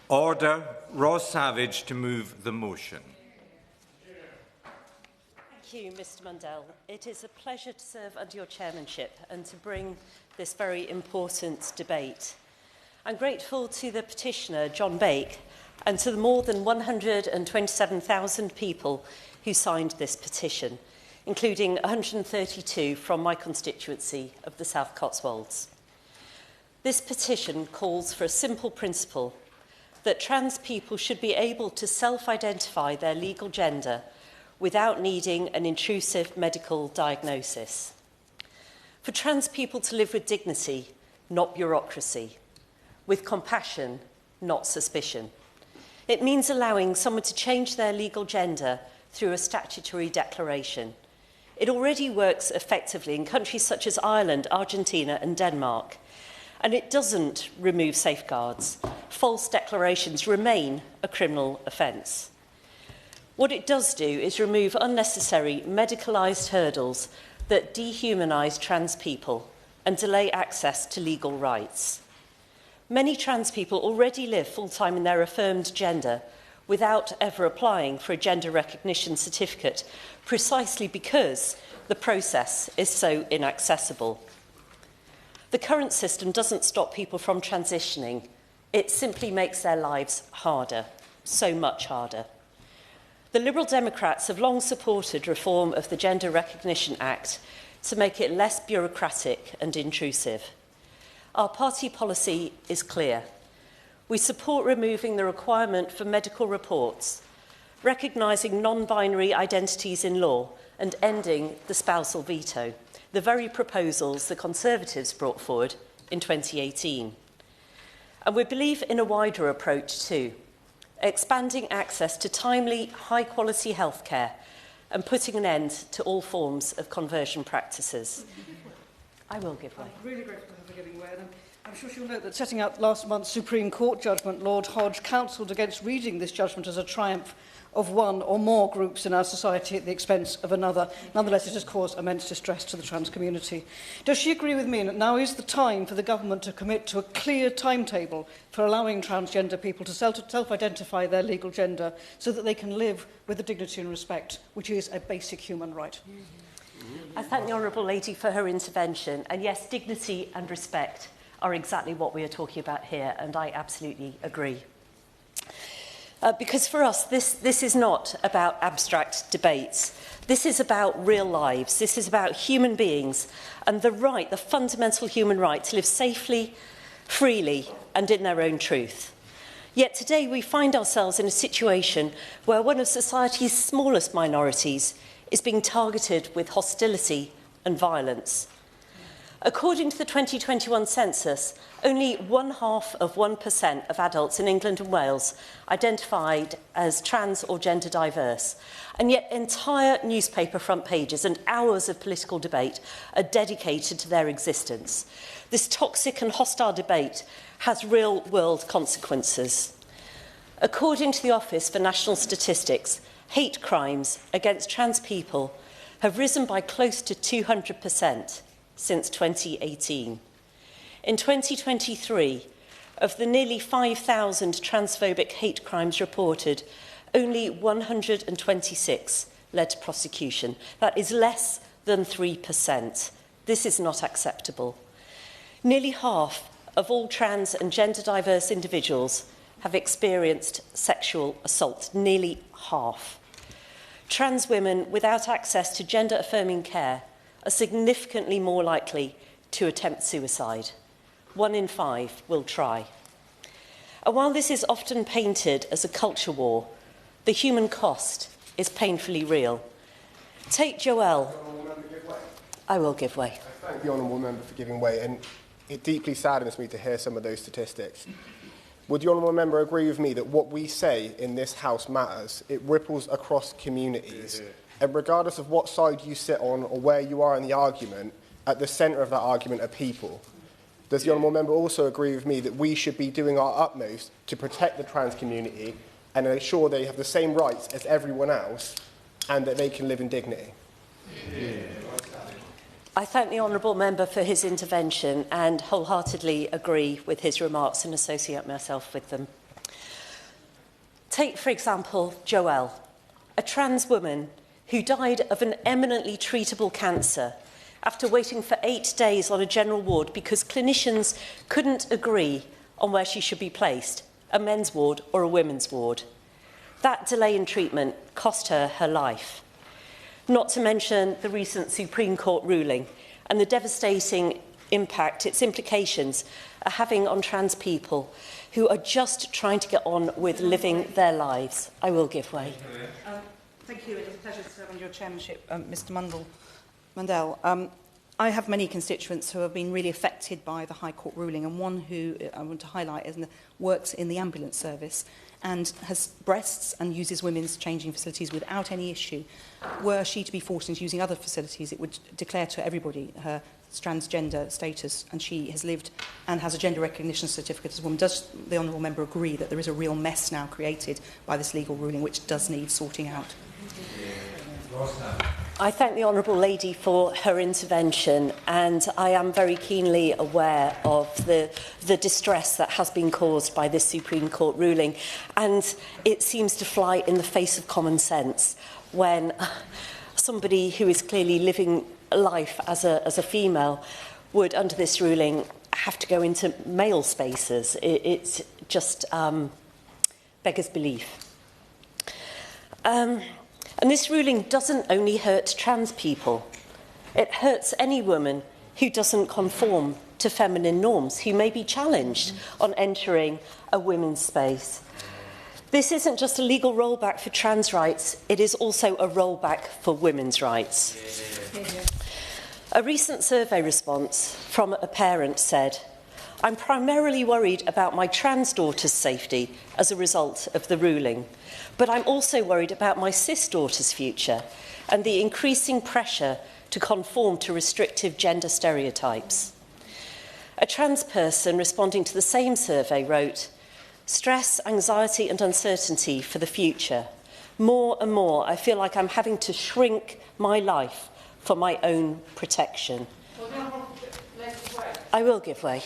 Order. Ross Savage to move the motion. Thank you, Mr Mundell. It is a pleasure to serve under your chairmanship and to bring this very important debate. I'm grateful to the petitioner, John Bake, and to the more than 127,000 people who signed this petition, including 132 from my constituency of the South Cotswolds. This petition calls for a simple principle that trans people should be able to self-identify their legal gender without needing an intrusive medical diagnosis. For trans people to live with dignity, not bureaucracy, with compassion, not suspicion. It means allowing someone to change their legal gender through a statutory declaration. It already works effectively in countries such as Ireland, Argentina and Denmark. And it doesn't remove safeguards. False declarations remain a criminal offence. What it does do is remove unnecessary medicalised hurdles that dehumanise trans people and delay access to legal rights. Many trans people already live full-time in their affirmed gender without ever applying for a gender recognition certificate, precisely because the process is so inaccessible. The current system doesn't stop people from transitioning. It simply makes their lives harder, so much harder. The Liberal Democrats have long supported reform of the Gender Recognition Act to make it less bureaucratic and intrusive. Our party policy is clear. We support removing the requirement for medical reports, recognising non-binary identities in law and ending the spousal veto, the very proposals the Conservatives brought forward in 2018. And we believe in a wider approach too, expanding access to timely, high-quality healthcare and putting an end to all forms of conversion practices. I will give way. I'm really grateful for giving way. And I'm sure she'll note that setting out last month's Supreme Court judgment, Lord Hodge counselled against reading this judgment as a triumph of one or more groups in our society at the expense of another. Nonetheless, it has caused immense distress to the trans community. Does she agree with me that now is the time for the government to commit to a clear timetable for allowing transgender people to self-identify their legal gender so that they can live with the dignity and respect, which is a basic human right? I thank the Honourable Lady for her intervention. And yes, dignity and respect are exactly what we are talking about here, and I absolutely agree. Because for us, this is not about abstract debates. This is about real lives. This is about human beings and the right, the fundamental human right to live safely, freely and in their own truth. Yet today we find ourselves in a situation where one of society's smallest minorities is being targeted with hostility and violence. According to the 2021 census, only 0.5% of adults in England and Wales identified as trans or gender diverse, and yet entire newspaper front pages and hours of political debate are dedicated to their existence. This toxic and hostile debate has real-world consequences. According to the Office for National Statistics, hate crimes against trans people have risen by close to 200%. Since 2018. In 2023, of the nearly 5,000 transphobic hate crimes reported, only 126 led to prosecution. That is less than 3%. This is not acceptable. Nearly half of all trans and gender diverse individuals have experienced sexual assault. Nearly half. Trans women without access to gender affirming care are significantly more likely to attempt suicide. 1 in 5 will try. And while this is often painted as a culture war, the human cost is painfully real. Take Joelle. I will give way. I thank the Honourable Member for giving way, and it deeply saddens me to hear some of those statistics. Would the Honourable Member agree with me that what we say in this House matters? It ripples across communities. And regardless of what side you sit on or where you are in the argument, at the centre of that argument are people. Does the Honourable Member also agree with me that we should be doing our utmost to protect the trans community and ensure they have the same rights as everyone else and that they can live in dignity? I thank the Honourable Member for his intervention and wholeheartedly agree with his remarks and associate myself with them. Take, for example, Joelle, a trans woman who died of an eminently treatable cancer after waiting for 8 days on a general ward because clinicians couldn't agree on where she should be placed, a men's ward or a women's ward. That delay in treatment cost her her life. Not to mention the recent Supreme Court ruling and the devastating impact its implications are having on trans people who are just trying to get on with living their lives. I will give way. Thank you. It is a pleasure to serve on your chairmanship, Mr. Mundell. I have many constituents who have been really affected by the High Court ruling, and one who I want to highlight works in the ambulance service and has breasts and uses women's changing facilities without any issue. Were she to be forced into using other facilities, it would declare to everybody her transgender status, and she has lived and has a gender recognition certificate as a woman. Does the honourable member agree that there is a real mess now created by this legal ruling which does need sorting out? I thank the Honourable Lady for her intervention, and I am very keenly aware of the distress that has been caused by this Supreme Court ruling, and it seems to fly in the face of common sense when somebody who is clearly living life as a female would, under this ruling, have to go into male spaces. It just beggars belief. And this ruling doesn't only hurt trans people. It hurts any woman who doesn't conform to feminine norms, who may be challenged on entering a women's space. This isn't just a legal rollback for trans rights, it is also a rollback for women's rights. A recent survey response from a parent said, "I'm primarily worried about my trans daughter's safety as a result of the ruling, but I'm also worried about my cis daughter's future and the increasing pressure to conform to restrictive gender stereotypes." A trans person responding to the same survey wrote, "Stress, anxiety and uncertainty for the future. More and more, I feel like I'm having to shrink my life for my own protection." I will give way.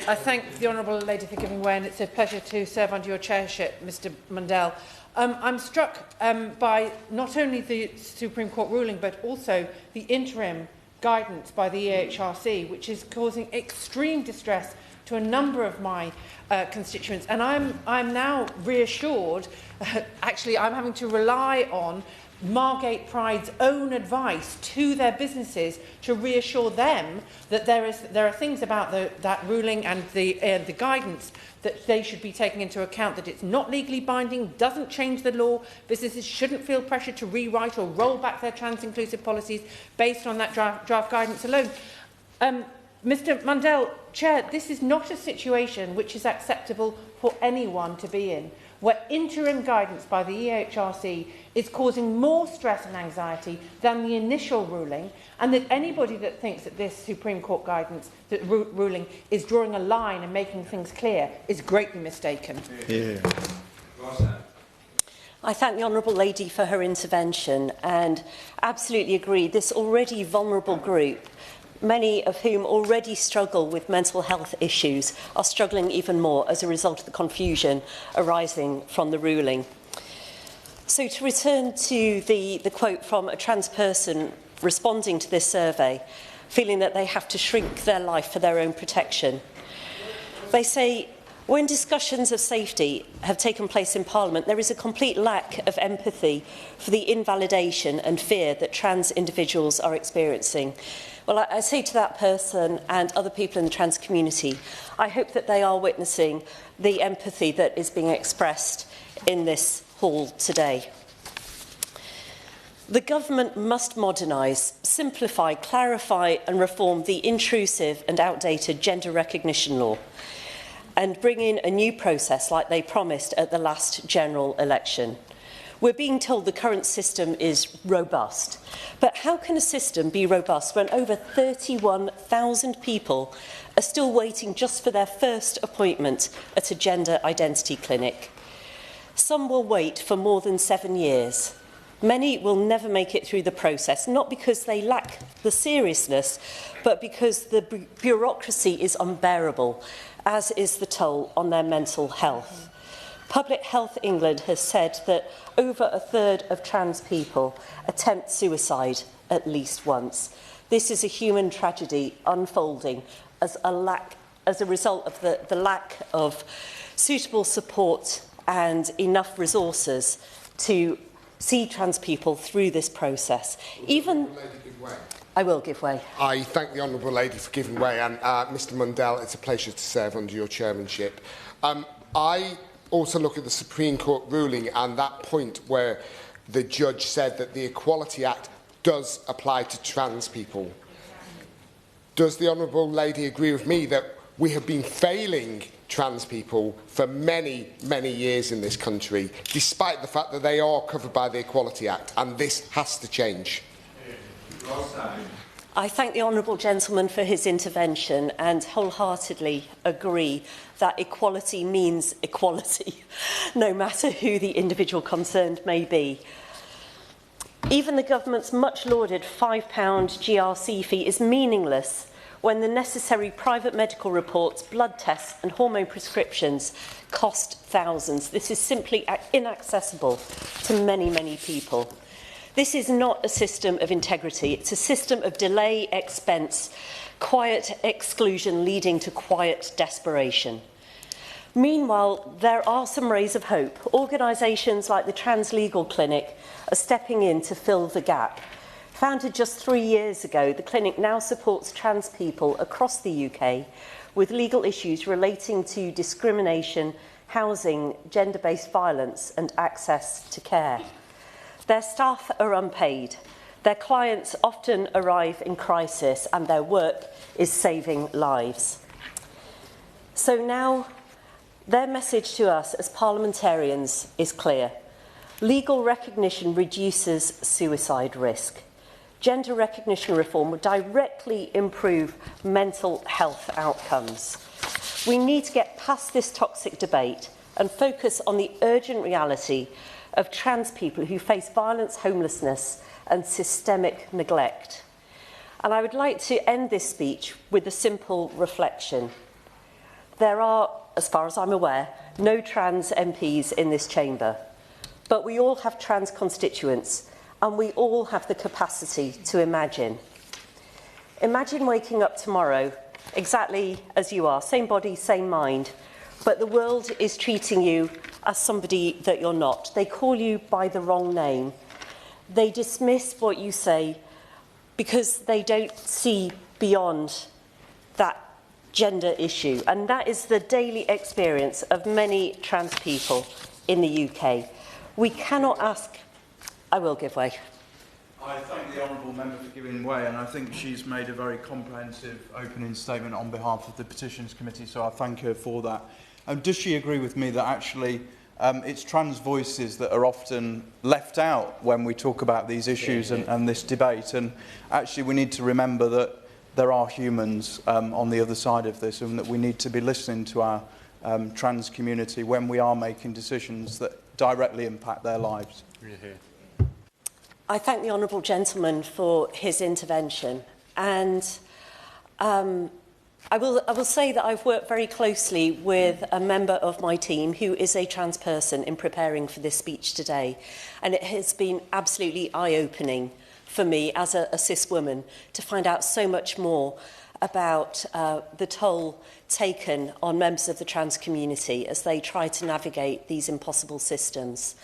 I thank the Honourable Lady for giving way, and it's a pleasure to serve under your chairship, Mr Mundell. I'm struck by not only the Supreme Court ruling, but also the interim guidance by the EHRC, which is causing extreme distress to a number of my constituents. And I'm now reassured, actually I'm having to rely on Margate Pride's own advice to their businesses to reassure them that there are things about that ruling and the guidance that they should be taking into account, that it's not legally binding, doesn't change the law. Businesses shouldn't feel pressure to rewrite or roll back their trans-inclusive policies based on that draft guidance alone. Mr Mundell, Chair, this is not a situation which is acceptable for anyone to be in, where interim guidance by the EHRC is causing more stress and anxiety than the initial ruling, and that anybody that thinks that this Supreme Court guidance, that ruling, is drawing a line and making things clear is greatly mistaken. Yeah. I thank the Honourable Lady for her intervention and absolutely agree this already vulnerable group, many of whom already struggle with mental health issues, are struggling even more as a result of the confusion arising from the ruling. So to return to the quote from a trans person responding to this survey, feeling that they have to shrink their life for their own protection. They say, "When discussions of safety have taken place in Parliament, there is a complete lack of empathy for the invalidation and fear that trans individuals are experiencing." Well, I say to that person and other people in the trans community, I hope that they are witnessing the empathy that is being expressed in this hall today. The government must modernise, simplify, clarify and reform the intrusive and outdated gender recognition law and bring in a new process like they promised at the last general election. We're being told the current system is robust. But how can a system be robust when over 31,000 people are still waiting just for their first appointment at a gender identity clinic? Some will wait for more than 7 years. Many will never make it through the process, not because they lack the seriousness, but because the bureaucracy is unbearable, as is the toll on their mental health. Public Health England has said that over a third of trans people attempt suicide at least once. This is a human tragedy unfolding as a result of the lack of suitable support and enough resources to see trans people through this process. I will give way. I thank the Honourable Lady for giving way, and Mr Mundell, it's a pleasure to serve under your chairmanship. I also look at the Supreme Court ruling and that point where the judge said that the Equality Act does apply to trans people. Does the Honourable Lady agree with me that we have been failing trans people for many, many years in this country, despite the fact that they are covered by the Equality Act, and this has to change? I thank the honourable gentleman for his intervention and wholeheartedly agree that equality means equality, no matter who the individual concerned may be. Even the government's much lauded £5 GRC fee is meaningless when the necessary private medical reports, blood tests and hormone prescriptions cost thousands. This is simply inaccessible to many, many people. This is not a system of integrity. It's a system of delay, expense, quiet exclusion leading to quiet desperation. Meanwhile, there are some rays of hope. Organisations like the Trans Legal Clinic are stepping in to fill the gap. Founded just 3 years ago, the clinic now supports trans people across the UK with legal issues relating to discrimination, housing, gender-based violence and access to care. Their staff are unpaid. Their clients often arrive in crisis and their work is saving lives. So now, their message to us as parliamentarians is clear. Legal recognition reduces suicide risk. Gender recognition reform would directly improve mental health outcomes. We need to get past this toxic debate and focus on the urgent reality of trans people who face violence, homelessness and systemic neglect. And I would like to end this speech with a simple reflection. There are, as far as I'm aware, no trans MPs in this chamber, but we all have trans constituents and we all have the capacity to imagine. Imagine waking up tomorrow exactly as you are, same body, same mind, but the world is treating you as somebody that you're not. They call you by the wrong name. They dismiss what you say because they don't see beyond that gender issue. And that is the daily experience of many trans people in the UK. We cannot ask... I will give way. I thank the honourable member for giving way, and I think she's made a very comprehensive opening statement on behalf of the Petitions Committee, so I thank her for that. Does she agree with me that actually it's trans voices that are often left out when we talk about these issues and this debate? And actually we need to remember that there are humans on the other side of this, and that we need to be listening to our trans community when we are making decisions that directly impact their lives. I thank the honourable gentleman for his intervention, and I will say that I've worked very closely with a member of my team who is a trans person in preparing for this speech today, and it has been absolutely eye-opening for me as a cis woman to find out so much more about the toll taken on members of the trans community as they try to navigate these impossible systems.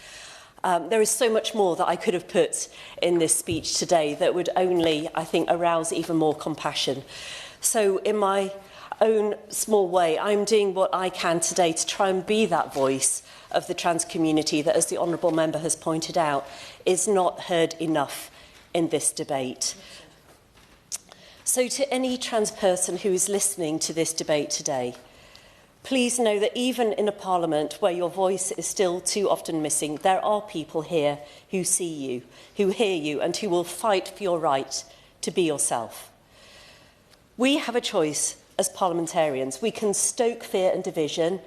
There is so much more that I could have put in this speech today that would only, I think, arouse even more compassion. So in my own small way, I'm doing what I can today to try and be that voice of the trans community that, as the honourable member has pointed out, is not heard enough in this debate. So to any trans person who is listening to this debate today, please know that even in a parliament where your voice is still too often missing, there are people here who see you, who hear you, and who will fight for your right to be yourself. We have a choice as parliamentarians. We can stoke fear and division,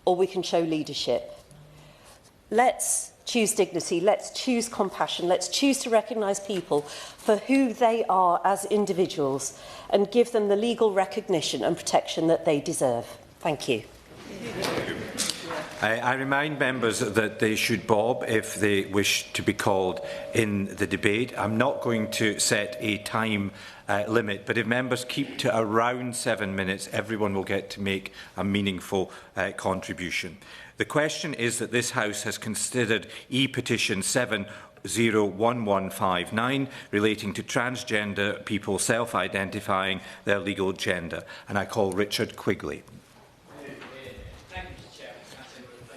or we can show leadership. Let's choose dignity, let's choose compassion, let's choose to recognise people for who they are as individuals and give them the legal recognition and protection that they deserve. Thank you. I remind members that they should bob if they wish to be called in the debate. I'm not going to set a time limit, but if members keep to around 7 minutes, everyone will get to make a meaningful contribution. The question is that this House has considered e-petition 701159 relating to transgender people self-identifying their legal gender, and I call Richard Quigley.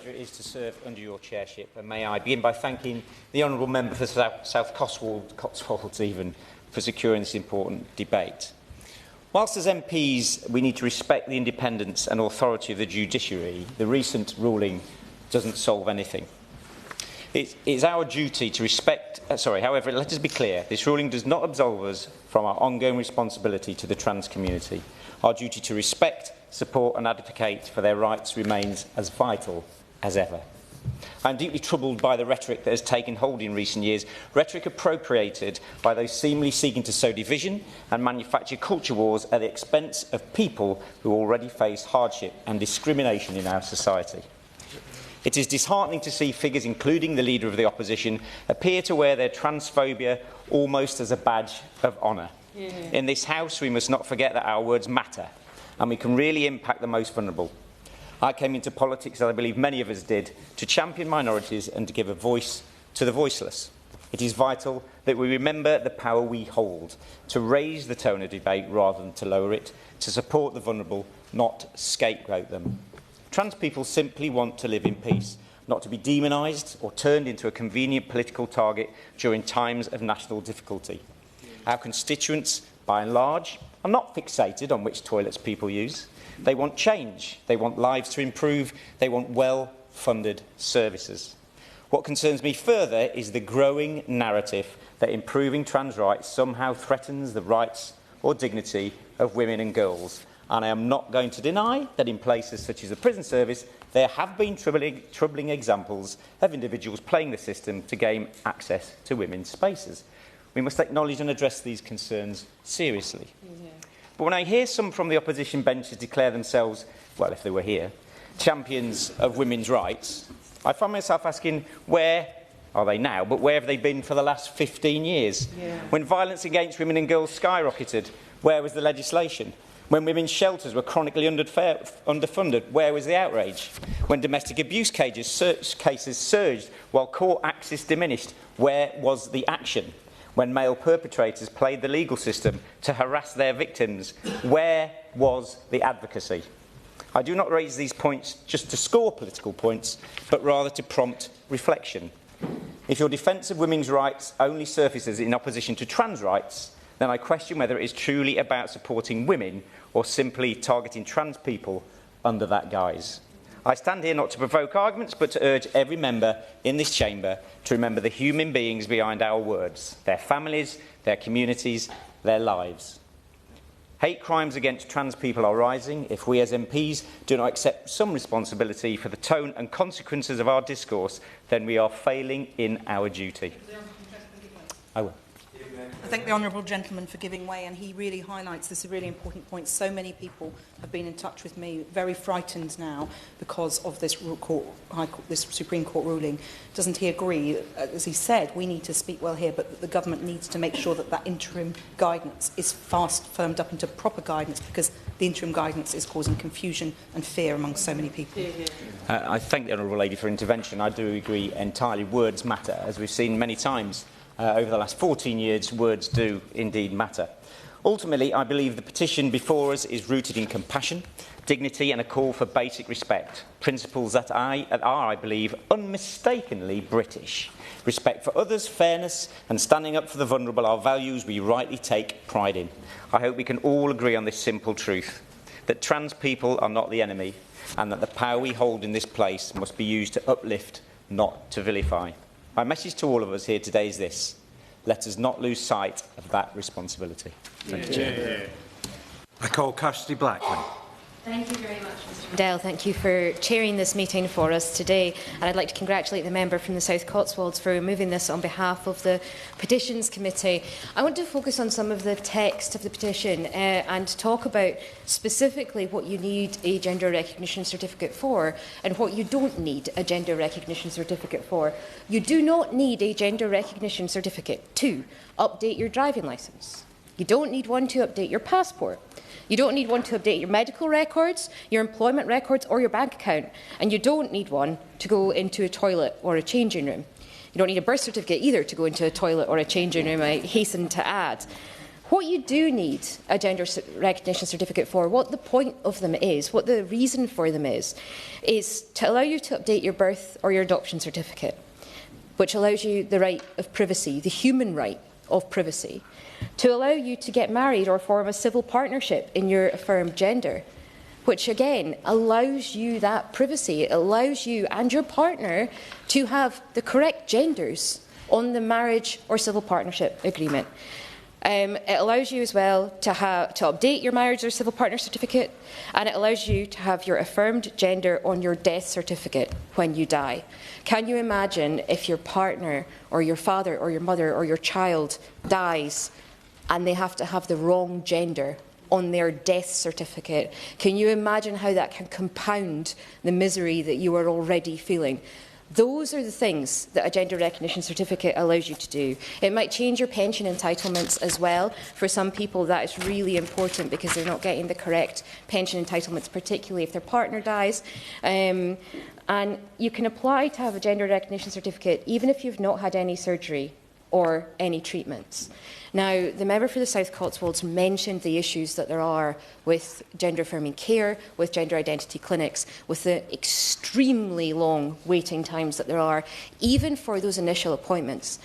It is to serve under your chairship, and may I begin by thanking the honourable member for South Cotswolds even for securing this important debate. Whilst as MPs we need to respect the independence and authority of the judiciary, the recent ruling doesn't solve anything. It is our duty to respect... however, let us be clear, this ruling does not absolve us from our ongoing responsibility to the trans community. Our duty to respect, support and advocate for their rights remains as vital as ever. I am deeply troubled by the rhetoric that has taken hold in recent years, rhetoric appropriated by those seemingly seeking to sow division and manufacture culture wars at the expense of people who already face hardship and discrimination in our society. It is disheartening to see figures, including the Leader of the Opposition, appear to wear their transphobia almost as a badge of honour. In this House, we must not forget that our words matter, and we can really impact the most vulnerable. I came into politics, as I believe many of us did, to champion minorities and to give a voice to the voiceless. It is vital that we remember the power we hold, to raise the tone of debate rather than to lower it, to support the vulnerable, not scapegoat them. Trans people simply want to live in peace, not to be demonised or turned into a convenient political target during times of national difficulty. Our constituents, by and large, are not fixated on which toilets people use. They want change, they want lives to improve, they want well-funded services. What concerns me further is the growing narrative that improving trans rights somehow threatens the rights or dignity of women and girls. And I am not going to deny that in places such as the prison service, there have been troubling examples of individuals playing the system to gain access to women's spaces. We must acknowledge and address these concerns seriously. But when I hear some from the opposition benches declare themselves, well, if they were here, champions of women's rights, I find myself asking, where are they now? But where have they been for the last 15 years? When violence against women and girls skyrocketed, where was the legislation? When women's shelters were chronically underfunded, where was the outrage? When domestic abuse cases surged while court access diminished, where was the action? When male perpetrators played the legal system to harass their victims, where was the advocacy? I do not raise these points just to score political points, but rather to prompt reflection. If your defence of women's rights only surfaces in opposition to trans rights, then I question whether it is truly about supporting women or simply targeting trans people under that guise. I stand here not to provoke arguments, but to urge every member in this chamber to remember the human beings behind our words, their families, their communities, their lives. Hate crimes against trans people are rising. If we as MPs do not accept some responsibility for the tone and consequences of our discourse, then we are failing in our duty. I will. I thank the honourable gentleman for giving way, and he really highlights this really important point. So many people have been in touch with me, very frightened now because of this this Supreme Court ruling. Doesn't he agree? As he said, we need to speak well here, but the government needs to make sure that that interim guidance is fast firmed up into proper guidance, because the interim guidance is causing confusion and fear among so many people. I thank the honourable lady for intervention. I do agree entirely. Words matter, as we've seen many times. Over the last 14 years, words do indeed matter. Ultimately, I believe the petition before us is rooted in compassion, dignity and a call for basic respect, principles that are, I believe, unmistakably British. Respect for others, fairness and standing up for the vulnerable are values we rightly take pride in. I hope we can all agree on this simple truth, that trans people are not the enemy, and that the power we hold in this place must be used to uplift, not to vilify. My message to all of us here today is this: let us not lose sight of that responsibility. Thank you, Chair. I call Kirsty Blackman. Thank you very much, Mr Dell. Thank you for chairing this meeting for us today. And I'd like to congratulate the member from the South Cotswolds for moving this on behalf of the Petitions Committee. I want to focus on some of the text of the petition and talk about specifically what you need a gender recognition certificate for and what you don't need a gender recognition certificate for. You do not need a gender recognition certificate to update your driving licence. You don't need one to update your passport. You don't need one to update your medical records, your employment records or your bank account. And you don't need one to go into a toilet or a changing room. You don't need a birth certificate either to go into a toilet or a changing room, I hasten to add. What you do need a gender recognition certificate for, what the point of them is, what the reason for them is to allow you to update your birth or your adoption certificate, which allows you the right of privacy, the human right of privacy, to allow you to get married or form a civil partnership in your affirmed gender, which again allows you that privacy. It allows you and your partner to have the correct genders on the marriage or civil partnership agreement. It allows you as well to update your marriage or civil partner certificate, and it allows you to have your affirmed gender on your death certificate when you die. Can you imagine if your partner or your father or your mother or your child dies and they have to have the wrong gender on their death certificate? Can you imagine how that can compound the misery that you are already feeling? Those are the things that a gender recognition certificate allows you to do. It might change your pension entitlements as well. For some people that is really important because they're not getting the correct pension entitlements, particularly if their partner dies. And you can apply to have a gender recognition certificate even if you've not had any surgery or any treatments. Now, the member for the South Cotswolds mentioned the issues that there are with gender-affirming care, with gender identity clinics, with the extremely long waiting times that there are, even for those initial appointments.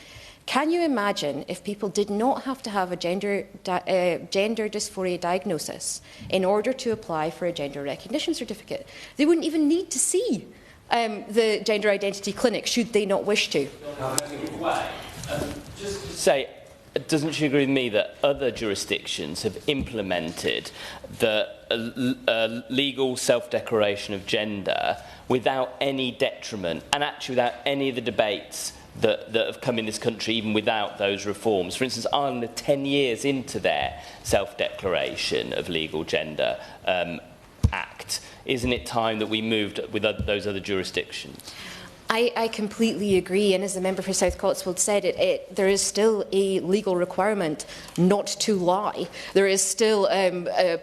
Can you imagine if people did not have to have a gender dysphoria diagnosis in order to apply for a gender recognition certificate? They wouldn't even need to see the gender identity clinic, should they not wish to. Just to say, doesn't she agree with me that other jurisdictions have implemented the legal self-declaration of gender without any detriment and actually without any of the debates that have come in this country, even without those reforms? For instance, Ireland are 10 years into their self-declaration of legal gender act. Isn't it time that we moved with those other jurisdictions? I completely agree, and as the member for South Cotswold said, there is still a legal requirement not to lie. There is still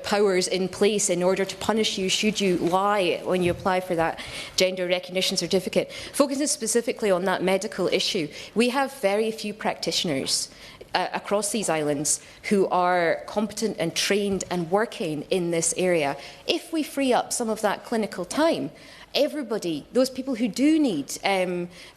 powers in place in order to punish you should you lie when you apply for that gender recognition certificate. Focusing specifically on that medical issue, we have very few practitioners across these islands who are competent and trained and working in this area. If we free up some of that clinical time, everybody, those people who do need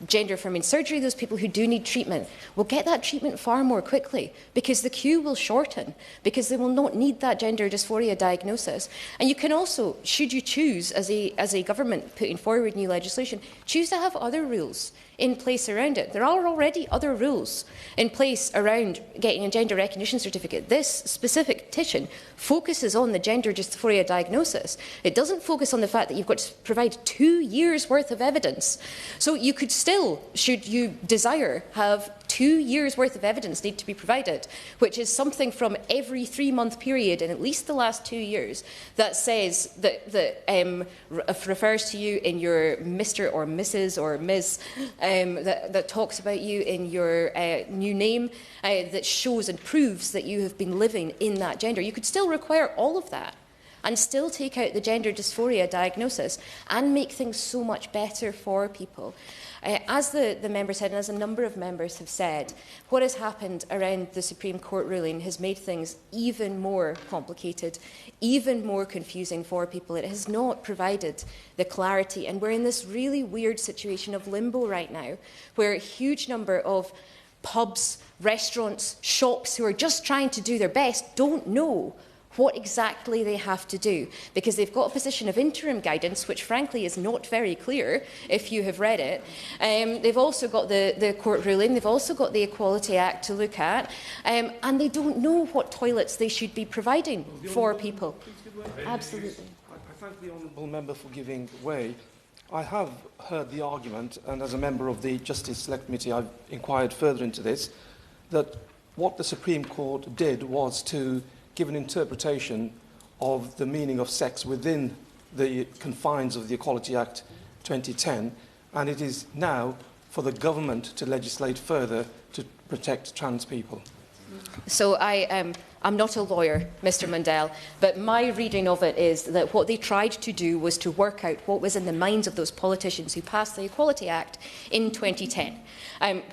gender-affirming surgery, those people who do need treatment, will get that treatment far more quickly because the queue will shorten, because they will not need that gender dysphoria diagnosis. And you can also, should you choose, as a government putting forward new legislation, choose to have other rules in place around it. There are already other rules in place around getting a gender recognition certificate. This specific petition focuses on the gender dysphoria diagnosis. It doesn't focus on the fact that you've got to provide 2 years' worth of evidence. So you could still, should you desire, have 2 years' worth of evidence need to be provided, which is something from every 3-month period in at least the last 2 years that says that refers to you in your Mr. or Mrs. or Ms. That talks about you in your new name, that shows and proves that you have been living in that gender. You could still require all of that and still take out the gender dysphoria diagnosis and make things so much better for people. As the member said, and as a number of members have said, what has happened around the Supreme Court ruling has made things even more complicated, even more confusing for people. It has not provided the clarity, and we're in this really weird situation of limbo right now, where a huge number of pubs, restaurants, shops who are just trying to do their best don't know what exactly they have to do, because they've got a position of interim guidance, which frankly is not very clear if you have read it. They've also got the court ruling, they've also got the Equality Act to look at, and they don't know what toilets they should be providing for people. Absolutely. thank the honourable member for giving way. I have heard the argument, and as a member of the Justice Select Committee, I've inquired further into this, that what the Supreme Court did was to give an interpretation of the meaning of sex within the confines of the Equality Act 2010, and it is now for the government to legislate further to protect trans people. So I'm not a lawyer, Mr Mundell, but my reading of it is that what they tried to do was to work out what was in the minds of those politicians who passed the Equality Act in 2010,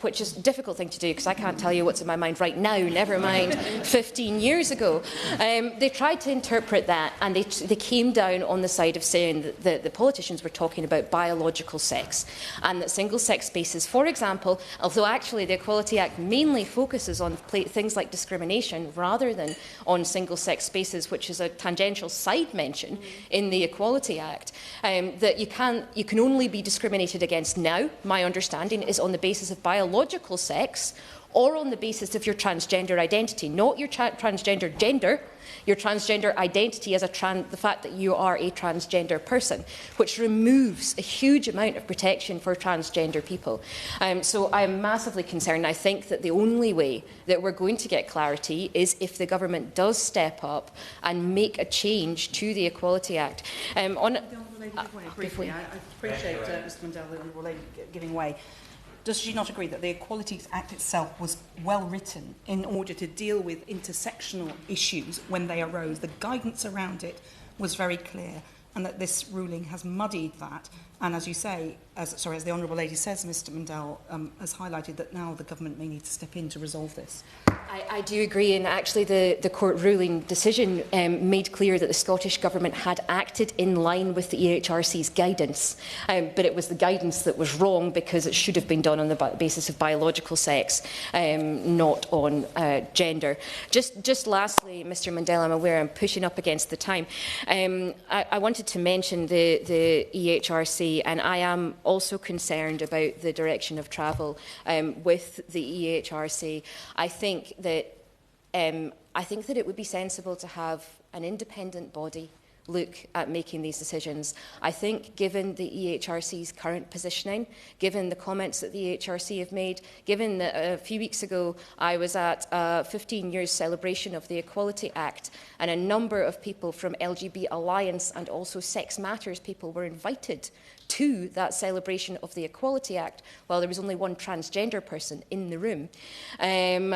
which is a difficult thing to do because I can't tell you what's in my mind right now, never mind 15 years ago. They tried to interpret that, and they came down on the side of saying that the politicians were talking about biological sex, and that single-sex spaces, for example, although actually the Equality Act mainly focuses on things like discrimination rather than on single-sex spaces, which is a tangential side mention in the Equality Act, that you can only be discriminated against now, my understanding, is on the basis of biological sex or on the basis of your transgender identity, not your transgender gender, your transgender identity as the fact that you are a transgender person, which removes a huge amount of protection for transgender people. So I'm massively concerned. I think that the only way that we're going to get clarity is if the government does step up and make a change to the Equality Act. Briefly, I appreciate Mr Mundell, the Honourable Lady, giving way. Does she not agree that the Equality Act itself was well written in order to deal with intersectional issues when they arose? The guidance around it was very clear, and that this ruling has muddied that. And as you say, as the Honourable Lady says, Mr Mundell has highlighted that now the government may need to step in to resolve this. I do agree, and actually the court ruling decision made clear that the Scottish Government had acted in line with the EHRC's guidance, but it was the guidance that was wrong because it should have been done on the basis of biological sex, not on gender. Just lastly, Mr Mundell, I'm aware I'm pushing up against the time. I wanted to mention the EHRC, and I am also concerned about the direction of travel with the EHRC. I think that it would be sensible to have an independent body look at making these decisions. I think given the EHRC's current positioning, given the comments that the EHRC have made, given that a few weeks ago I was at a 15 years celebration of the Equality Act, and a number of people from LGBT Alliance and also Sex Matters people were invited to that celebration of the Equality Act, while there was only one transgender person in the room. And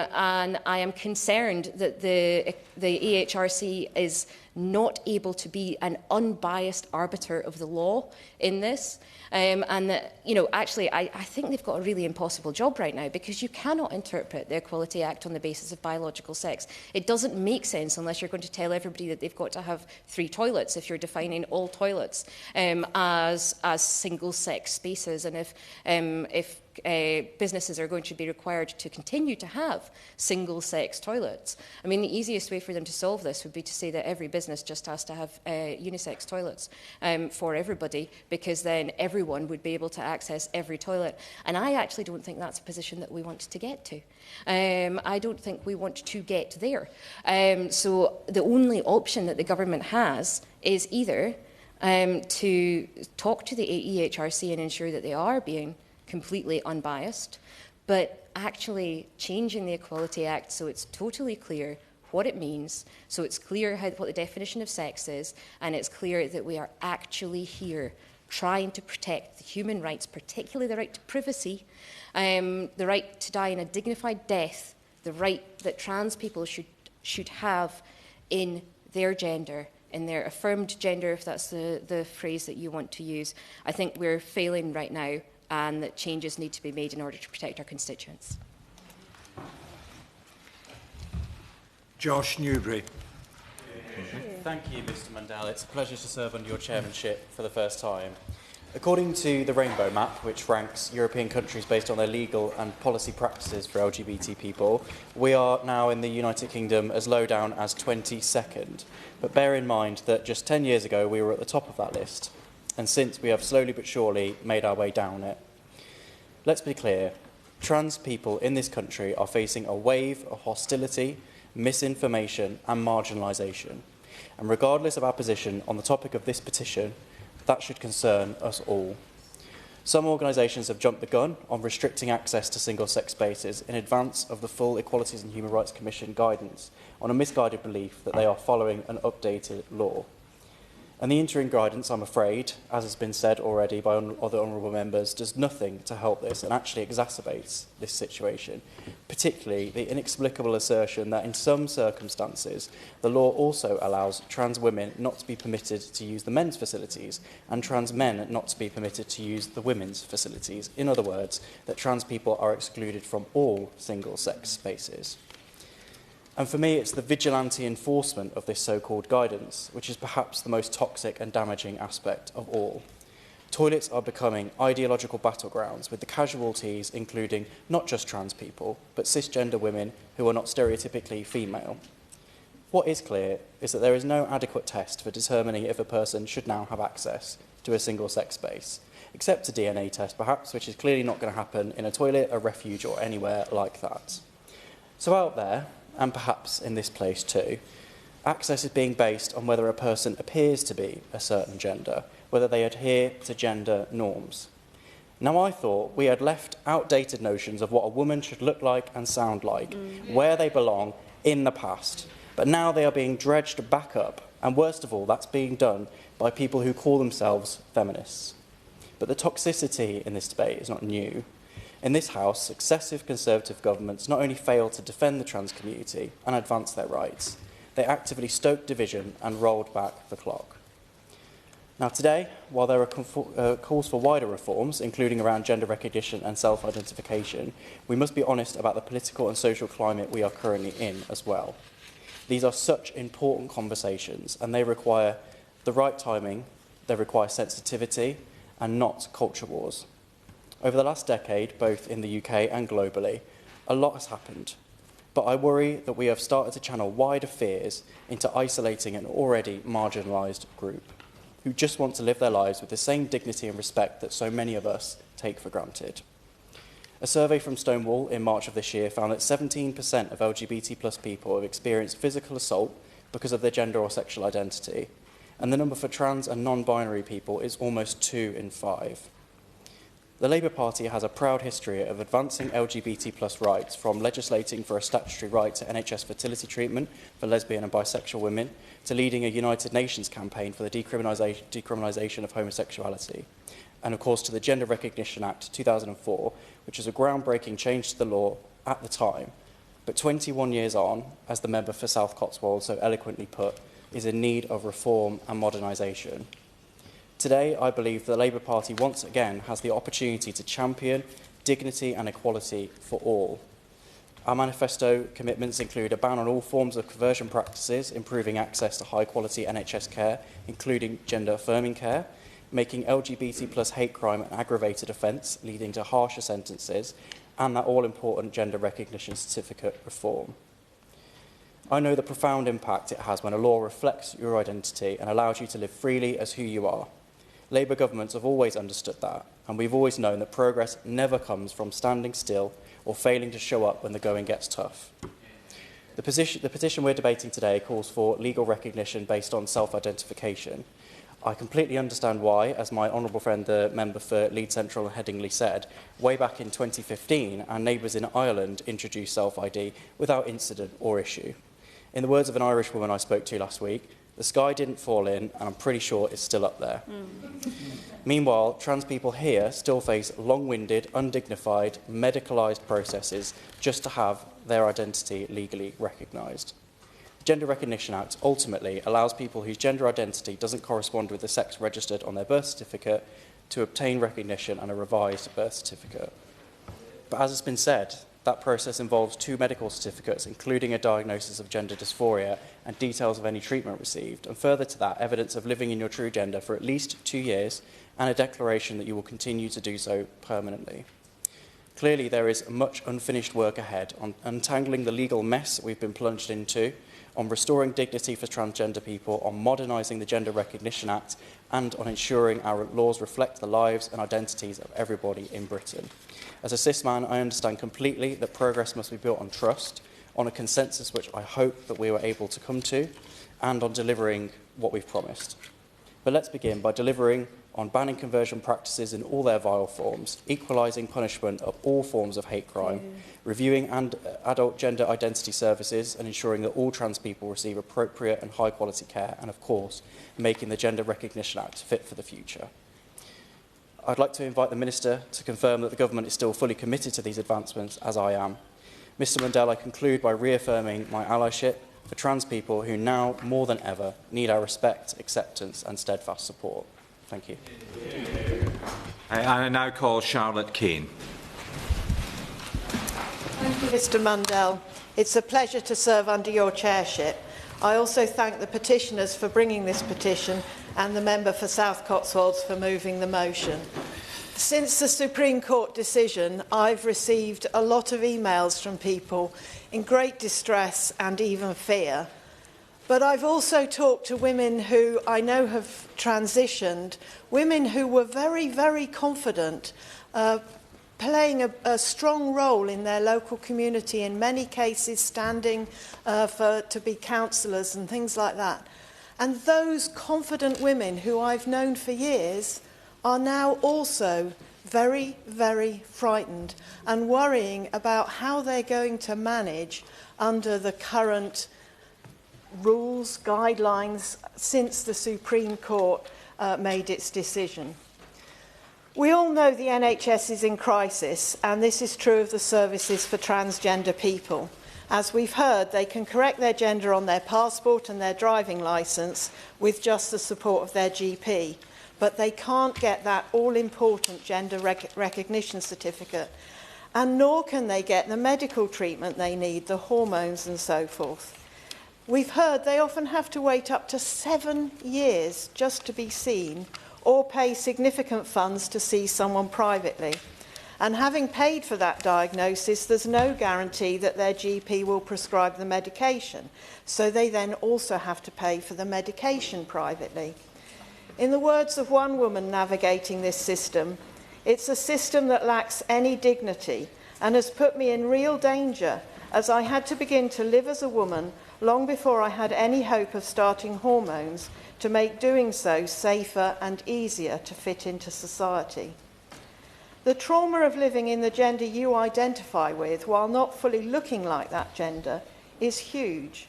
I am concerned that the EHRC is not able to be an unbiased arbiter of the law in this. And that, actually, I think they've got a really impossible job right now, because you cannot interpret the Equality Act on the basis of biological sex. It doesn't make sense unless you're going to tell everybody that they've got to have 3 toilets, if you're defining all toilets as single-sex spaces, and if businesses are going to be required to continue to have single-sex toilets. I mean, the easiest way for them to solve this would be to say that every business just has to have unisex toilets for everybody, because then everyone would be able to access every toilet. And I actually don't think that's a position that we want to get to. I don't think we want to get there. So the only option that the government has is either to talk to the EHRC and ensure that they are being completely unbiased, but actually changing the Equality Act so it's totally clear what it means, so it's clear what the definition of sex is, and it's clear that we are actually here trying to protect the human rights, particularly the right to privacy, the right to die in a dignified death, the right that trans people should have in their gender, in their affirmed gender, if that's the phrase that you want to use. I think we're failing right now, and that changes need to be made in order to protect our constituents. Josh Newbury. Thank you, Mr Mundell. It's a pleasure to serve under your chairmanship for the first time. According to the Rainbow Map, which ranks European countries based on their legal and policy practices for LGBT people, we are now in the United Kingdom as low down as 22nd. But bear in mind that just 10 years ago we were at the top of that list, and since we have slowly but surely made our way down it. Let's be clear, trans people in this country are facing a wave of hostility, misinformation and marginalisation. And regardless of our position on the topic of this petition, that should concern us all. Some organisations have jumped the gun on restricting access to single-sex spaces in advance of the full Equalities and Human Rights Commission guidance on a misguided belief that they are following an updated law. And the interim guidance, I'm afraid, as has been said already by other honourable members, does nothing to help this and actually exacerbates this situation, particularly the inexplicable assertion that in some circumstances the law also allows trans women not to be permitted to use the men's facilities and trans men not to be permitted to use the women's facilities. In other words, that trans people are excluded from all single-sex spaces. And for me, it's the vigilante enforcement of this so-called guidance, which is perhaps the most toxic and damaging aspect of all. Toilets are becoming ideological battlegrounds, with the casualties including not just trans people, but cisgender women who are not stereotypically female. What is clear is that there is no adequate test for determining if a person should now have access to a single-sex space, except a DNA test perhaps, which is clearly not going to happen in a toilet, a refuge or anywhere like that. So out there, and perhaps in this place too, access is being based on whether a person appears to be a certain gender, whether they adhere to gender norms. Now, I thought we had left outdated notions of what a woman should look like and sound like, where they belong, in the past. But now they are being dredged back up, and worst of all, that's being done by people who call themselves feminists. But the toxicity in this debate is not new. In this House, successive Conservative governments not only failed to defend the trans community and advance their rights, they actively stoked division and rolled back the clock. Now today, while there are calls for wider reforms, including around gender recognition and self-identification, we must be honest about the political and social climate we are currently in as well. These are such important conversations, and they require the right timing, they require sensitivity, and not culture wars. Over the last decade, both in the UK and globally, a lot has happened. But I worry that we have started to channel wider fears into isolating an already marginalised group who just want to live their lives with the same dignity and respect that so many of us take for granted. A survey from Stonewall in March of this year found that 17% of LGBT+ people have experienced physical assault because of their gender or sexual identity, and the number for trans and non-binary people is almost 2 in 5. The Labour Party has a proud history of advancing LGBT+ rights, from legislating for a statutory right to NHS fertility treatment for lesbian and bisexual women, to leading a United Nations campaign for the decriminalisation of homosexuality, and of course to the Gender Recognition Act 2004, which is a groundbreaking change to the law at the time, but 21 years on, as the member for South Cotswold so eloquently put, is in need of reform and modernisation. Today, I believe the Labour Party once again has the opportunity to champion dignity and equality for all. Our manifesto commitments include a ban on all forms of conversion practices, improving access to high-quality NHS care, including gender-affirming care, making LGBT+ hate crime an aggravated offence, leading to harsher sentences, and that all-important gender recognition certificate reform. I know the profound impact it has when a law reflects your identity and allows you to live freely as who you are. Labour governments have always understood that, and we've always known that progress never comes from standing still or failing to show up when the going gets tough. The petition we're debating today calls for legal recognition based on self-identification. I completely understand why, as my honourable friend, the member for Leeds Central and Headingley said, way back in 2015, our neighbours in Ireland introduced self-ID without incident or issue. In the words of an Irish woman I spoke to last week, the sky didn't fall in, and I'm pretty sure it's still up there. Meanwhile, trans people here still face long-winded, undignified, medicalised processes just to have their identity legally recognised. The Gender Recognition Act ultimately allows people whose gender identity doesn't correspond with the sex registered on their birth certificate to obtain recognition and a revised birth certificate. But as has been said, that process involves 2 medical certificates, including a diagnosis of gender dysphoria and details of any treatment received, and further to that, evidence of living in your true gender for at least 2 years and a declaration that you will continue to do so permanently. Clearly, there is much unfinished work ahead on untangling the legal mess we've been plunged into, on restoring dignity for transgender people, on modernising the Gender Recognition Act, and on ensuring our laws reflect the lives and identities of everybody in Britain. As a cis man, I understand completely that progress must be built on trust, on a consensus which I hope that we were able to come to, and on delivering what we've promised. But let's begin by delivering on banning conversion practices in all their vile forms, equalising punishment of all forms of hate crime, reviewing adult gender identity services and ensuring that all trans people receive appropriate and high quality care, and of course, making the Gender Recognition Act fit for the future. I'd like to invite the Minister to confirm that the Government is still fully committed to these advancements, as I am. Mr Mundell, I conclude by reaffirming my allyship for trans people who now, more than ever, need our respect, acceptance and steadfast support. Thank you. I now call Charlotte Kane. Thank you, Mr Mundell. It's a pleasure to serve under your chairship. I also thank the petitioners for bringing this petition and the member for South Cotswolds for moving the motion. Since the Supreme Court decision, I've received a lot of emails from people in great distress and even fear. But I've also talked to women who I know have transitioned, women who were very, very confident, playing a strong role in their local community, in many cases standing to be councillors and things like that. And those confident women who I've known for years are now also very, very frightened and worrying about how they're going to manage under the current rules, guidelines, since the Supreme Court made its decision. We all know the NHS is in crisis, and this is true of the services for transgender people. As we've heard, they can correct their gender on their passport and their driving licence with just the support of their GP, but they can't get that all-important gender recognition certificate, and nor can they get the medical treatment they need, the hormones and so forth. We've heard they often have to wait up to 7 years just to be seen, or pay significant funds to see someone privately. And having paid for that diagnosis, there's no guarantee that their GP will prescribe the medication, so they then also have to pay for the medication privately. In the words of one woman navigating this system, it's a system that lacks any dignity and has put me in real danger, as I had to begin to live as a woman long before I had any hope of starting hormones to make doing so safer and easier to fit into society. The trauma of living in the gender you identify with while not fully looking like that gender is huge,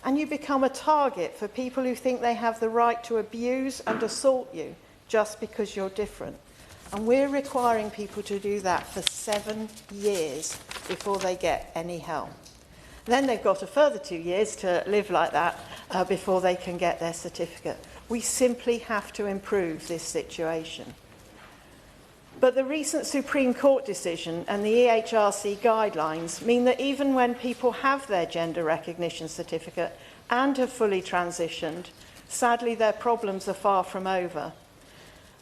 and you become a target for people who think they have the right to abuse and assault you just because you're different. And we're requiring people to do that for 7 years before they get any help. Then they've got a further 2 years to live like that before they can get their certificate. We simply have to improve this situation. But the recent Supreme Court decision and the EHRC guidelines mean that even when people have their gender recognition certificate and have fully transitioned, sadly their problems are far from over.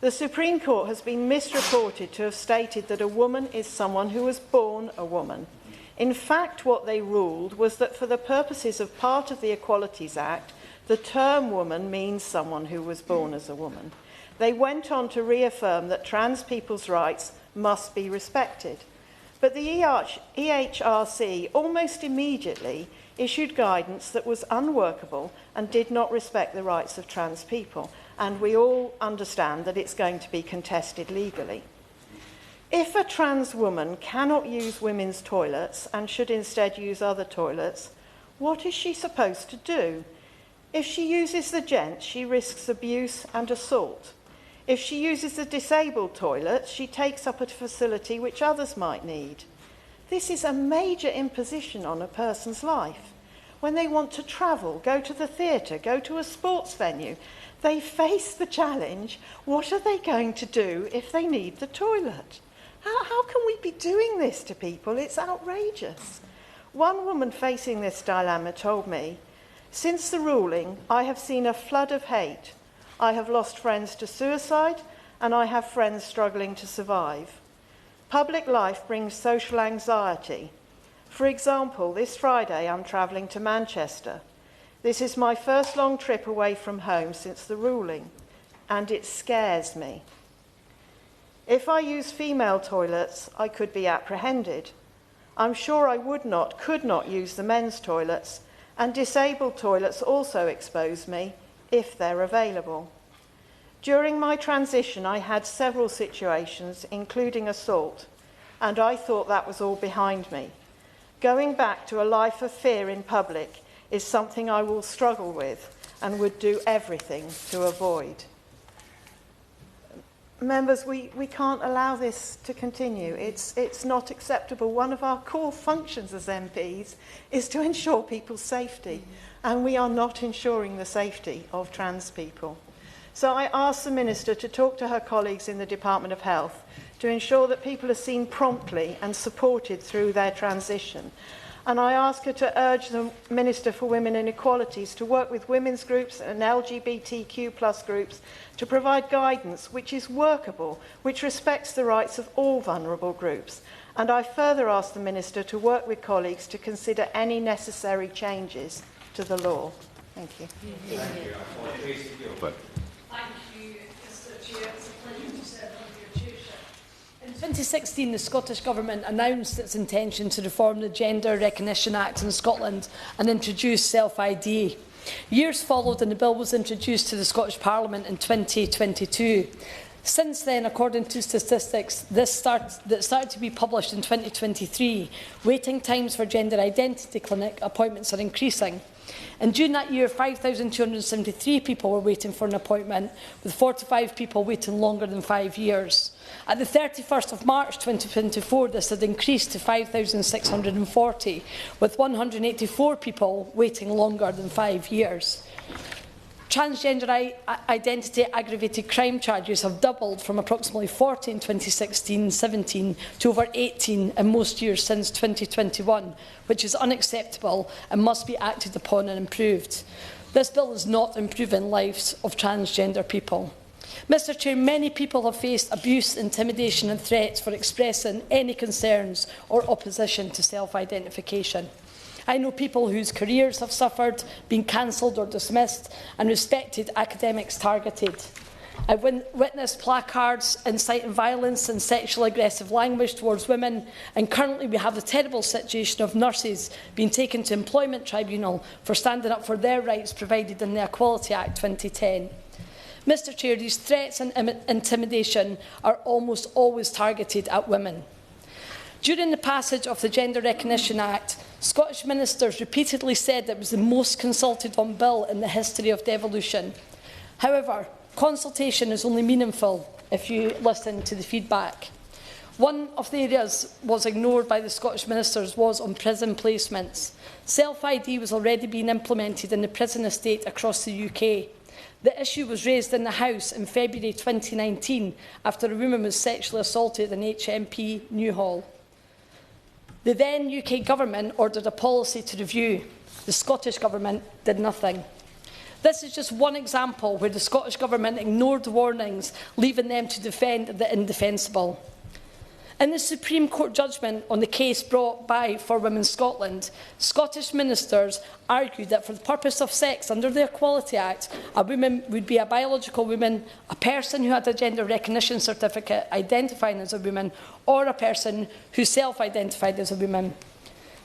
The Supreme Court has been misreported to have stated that a woman is someone who was born a woman. In fact, what they ruled was that for the purposes of part of the Equalities Act, the term woman means someone who was born as a woman. They went on to reaffirm that trans people's rights must be respected. But the EHRC almost immediately issued guidance that was unworkable and did not respect the rights of trans people. And we all understand that it's going to be contested legally. If a trans woman cannot use women's toilets and should instead use other toilets, what is she supposed to do? If she uses the gents, she risks abuse and assault. If she uses the disabled toilets, she takes up a facility which others might need. This is a major imposition on a person's life. When they want to travel, go to the theatre, go to a sports venue, they face the challenge, what are they going to do if they need the toilet? How can we be doing this to people? It's outrageous. One woman facing this dilemma told me, "Since the ruling, I have seen a flood of hate. I have lost friends to suicide, and I have friends struggling to survive. Public life brings social anxiety. For example, this Friday I'm travelling to Manchester. This is my first long trip away from home since the ruling, and it scares me. If I use female toilets, I could be apprehended. I'm sure I could not use the men's toilets, and disabled toilets also expose me if they're available. During my transition, I had several situations, including assault, and I thought that was all behind me. Going back to a life of fear in public is something I will struggle with and would do everything to avoid. Members, we can't allow this to continue. It's not acceptable. One of our core functions as MPs is to ensure people's safety, and we are not ensuring the safety of trans people. So I ask the Minister to talk to her colleagues in the Department of Health to ensure that people are seen promptly and supported through their transition. And I ask her to urge the Minister for Women and Equalities to work with women's groups and LGBTQ+ groups to provide guidance which is workable, which respects the rights of all vulnerable groups. And I further ask the Minister to work with colleagues to consider any necessary changes to the law. Thank you. Thank you, Mr. Chair. It's a pleasure to serve under your chairship. In 2016, the Scottish Government announced its intention to reform the Gender Recognition Act in Scotland and introduce self-ID. Years followed and the bill was introduced to the Scottish Parliament in 2022. Since then, according to statistics that started to be published in 2023, waiting times for gender identity clinic appointments are increasing. In June that year, 5,273 people were waiting for an appointment, with 45 people waiting longer than 5 years. At the 31st of March 2024, this had increased to 5,640, with 184 people waiting longer than 5 years. Transgender identity aggravated crime charges have doubled from approximately 40 in 2016-17 to over 18 in most years since 2021, which is unacceptable and must be acted upon and improved. This bill is not improving lives of transgender people. Mr. Chair, many people have faced abuse, intimidation and threats for expressing any concerns or opposition to self-identification. I know people whose careers have suffered, been cancelled or dismissed, and respected academics targeted. I've witnessed placards inciting violence and sexually aggressive language towards women, and currently we have the terrible situation of nurses being taken to employment tribunal for standing up for their rights provided in the Equality Act 2010. Mr. Chair, these threats and intimidation are almost always targeted at women. During the passage of the Gender Recognition Act, Scottish ministers repeatedly said that it was the most consulted on bill in the history of devolution. However, consultation is only meaningful if you listen to the feedback. One of the areas was ignored by the Scottish ministers was on prison placements. Self-ID was already being implemented in the prison estate across the UK. The issue was raised in the House in February 2019 after a woman was sexually assaulted in HMP Newhall. The then UK Government ordered a policy to review. The Scottish Government did nothing. This is just one example where the Scottish Government ignored warnings, leaving them to defend the indefensible. In the Supreme Court judgment on the case brought by For Women Scotland, Scottish ministers argued that for the purpose of sex under the Equality Act, a woman would be a biological woman, a person who had a gender recognition certificate identifying as a woman, or a person who self-identified as a woman.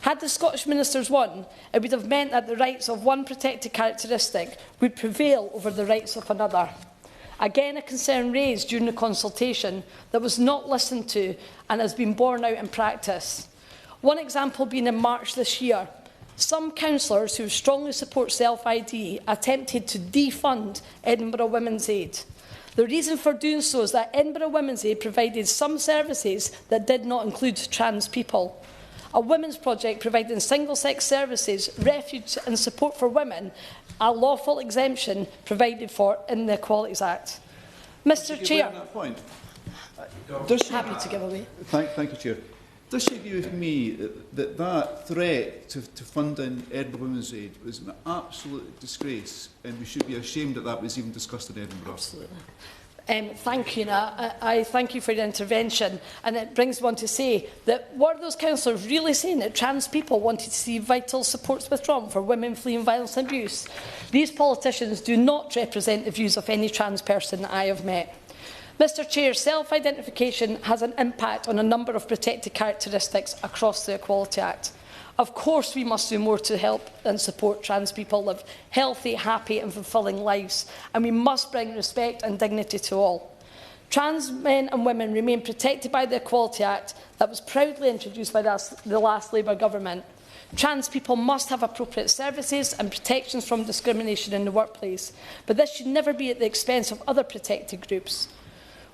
Had the Scottish ministers won, it would have meant that the rights of one protected characteristic would prevail over the rights of another. Again, a concern raised during the consultation that was not listened to and has been borne out in practice. One example being in March this year, some councillors who strongly support self-ID attempted to defund Edinburgh Women's Aid. The reason for doing so is that Edinburgh Women's Aid provided some services that did not include trans people. A women's project providing single-sex services, refuge and support for women, a lawful exemption provided for in the Equalities Act. Mr. Chair, happy to give away. Thank you, Chair. Does she agree with me that threat to funding Edinburgh Women's Aid was an absolute disgrace, and we should be ashamed that that was even discussed in Edinburgh? Absolutely. Thank you, Nat. I thank you for your intervention, and it brings me on to say that were those councillors really saying that trans people wanted to see vital supports withdrawn for women fleeing violence and abuse? These politicians do not represent the views of any trans person that I have met. Mr Chair, self-identification has an impact on a number of protected characteristics across the Equality Act. Of course, we must do more to help and support trans people live healthy, happy and fulfilling lives, and we must bring respect and dignity to all. Trans men and women remain protected by the Equality Act that was proudly introduced by the last Labour government. Trans people must have appropriate services and protections from discrimination in the workplace, but this should never be at the expense of other protected groups.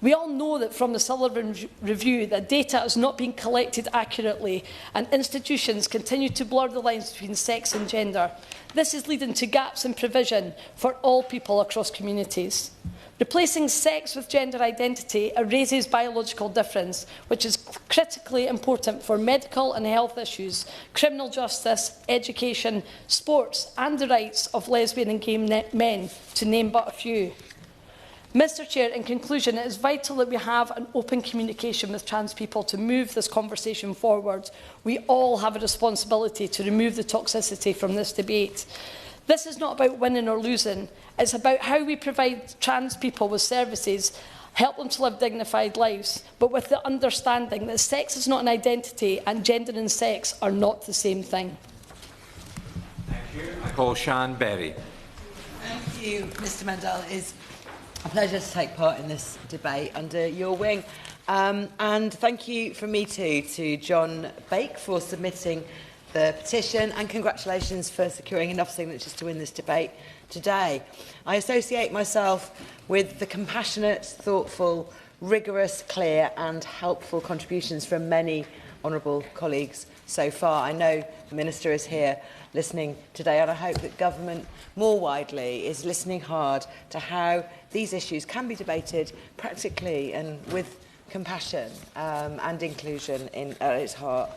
We all know that from the Sullivan Review that data is not being collected accurately and institutions continue to blur the lines between sex and gender. This is leading to gaps in provision for all people across communities. Replacing sex with gender identity erases biological difference, which is critically important for medical and health issues, criminal justice, education, sports and the rights of lesbian and gay men, to name but a few. Mr Chair, in conclusion, it is vital that we have an open communication with trans people to move this conversation forward. We all have a responsibility to remove the toxicity from this debate. This is not about winning or losing. It's about how we provide trans people with services, help them to live dignified lives, but with the understanding that sex is not an identity and gender and sex are not the same thing. Thank you. I call Sian Berry. Thank you, Mr Mandel. It is a pleasure to take part in this debate under your wing. And thank you from me too to John Bake for submitting the petition, and congratulations for securing enough signatures to win this debate today. I associate myself with the compassionate, thoughtful, rigorous, clear and helpful contributions from many honourable colleagues so far. I know the Minister is here listening today, and I hope that government more widely is listening hard to how these issues can be debated practically and with compassion and inclusion at its heart.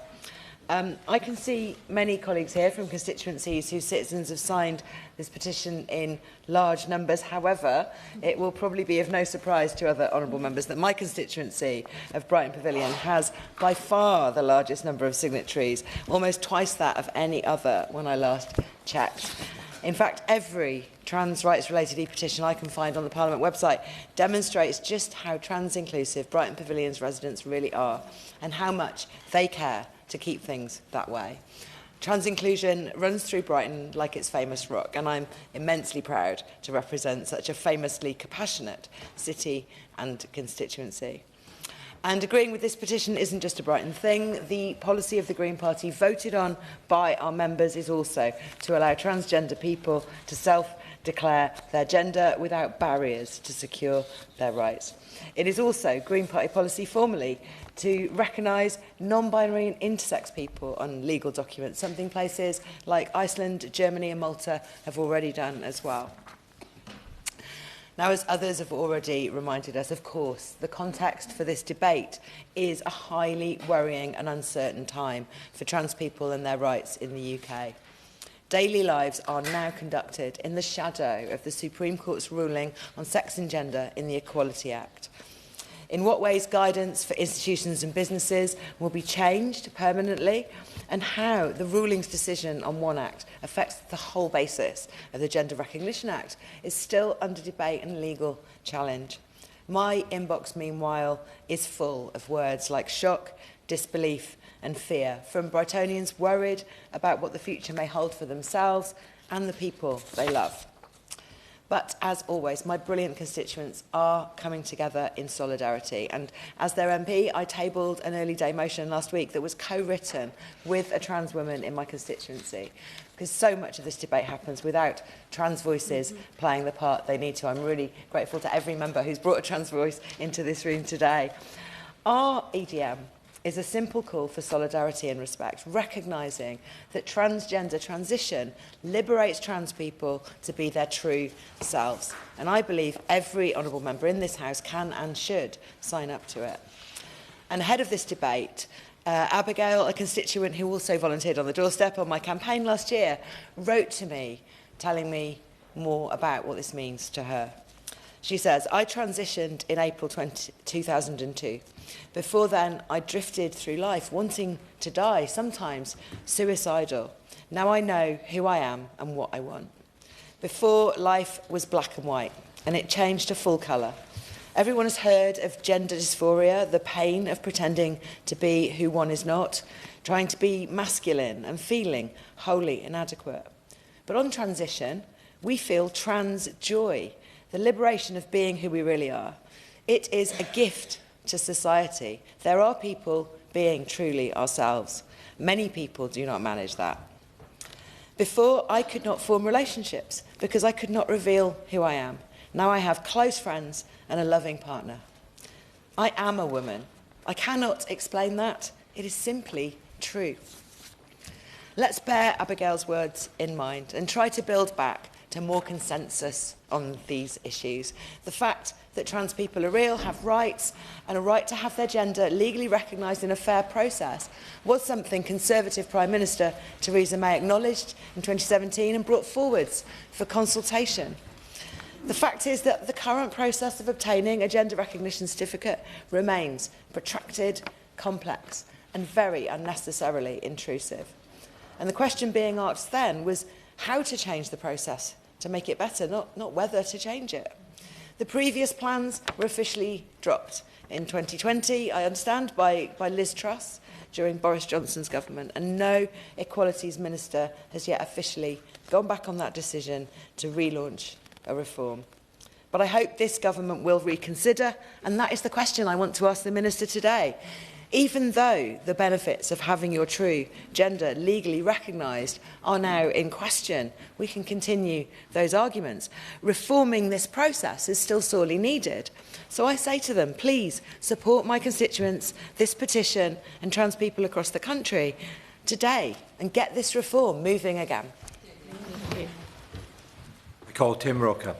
I can see many colleagues here from constituencies whose citizens have signed this petition in large numbers. However, it will probably be of no surprise to other honourable members that my constituency of Brighton Pavilion has by far the largest number of signatories, almost twice that of any other when I last checked. In fact, every trans rights-related e-petition I can find on the Parliament website demonstrates just how trans-inclusive Brighton Pavilion's residents really are and how much they care to keep things that way. Trans inclusion runs through Brighton like its famous rock, and I'm immensely proud to represent such a famously compassionate city and constituency. And agreeing with this petition isn't just a Brighton thing. The policy of the Green Party voted on by our members is also to allow transgender people to self-declare their gender without barriers to secure their rights. It is also Green Party policy formally to recognise non-binary and intersex people on legal documents, something places like Iceland, Germany and Malta have already done as well. Now, as others have already reminded us, of course, the context for this debate is a highly worrying and uncertain time for trans people and their rights in the UK. Daily lives are now conducted in the shadow of the Supreme Court's ruling on sex and gender in the Equality Act. In what ways guidance for institutions and businesses will be changed permanently, and how the ruling's decision on one act affects the whole basis of the Gender Recognition Act is still under debate and legal challenge. My inbox, meanwhile, is full of words like shock, disbelief and fear from Brightonians worried about what the future may hold for themselves and the people they love. But, as always, my brilliant constituents are coming together in solidarity. And as their MP, I tabled an early day motion last week that was co-written with a trans woman in my constituency. Because so much of this debate happens without trans voices playing the part they need to. I'm really grateful to every member who's brought a trans voice into this room today. Our EDM is a simple call for solidarity and respect, recognising that transgender transition liberates trans people to be their true selves. And I believe every honourable member in this House can and should sign up to it. And ahead of this debate, Abigail, a constituent who also volunteered on the doorstep on my campaign last year, wrote to me telling me more about what this means to her. She says, I transitioned in April 2002. Before then, I drifted through life wanting to die, sometimes suicidal. Now I know who I am and what I want. Before, life was black and white, and it changed to full colour. Everyone has heard of gender dysphoria, the pain of pretending to be who one is not, trying to be masculine and feeling wholly inadequate. But on transition, we feel trans joy, the liberation of being who we really are. It is a gift to society. There are people being truly ourselves. Many people do not manage that. Before, I could not form relationships because I could not reveal who I am. Now I have close friends and a loving partner. I am a woman. I cannot explain that. It is simply true. Let's bear Abigail's words in mind and try to build back to more consensus on these issues. The fact that trans people are real, have rights, and a right to have their gender legally recognised in a fair process was something Conservative Prime Minister Theresa May acknowledged in 2017 and brought forwards for consultation. The fact is that the current process of obtaining a gender recognition certificate remains protracted, complex, and very unnecessarily intrusive. And the question being asked then was how to change the process to make it better, not whether to change it. The previous plans were officially dropped in 2020, I understand, by Liz Truss during Boris Johnson's government, and no Equalities Minister has yet officially gone back on that decision to relaunch a reform. But I hope this government will reconsider, and that is the question I want to ask the Minister today. Even though the benefits of having your true gender legally recognised are now in question, we can continue those arguments. Reforming this process is still sorely needed. So I say to them, please support my constituents, this petition and trans people across the country today and get this reform moving again. I call Tim Roker.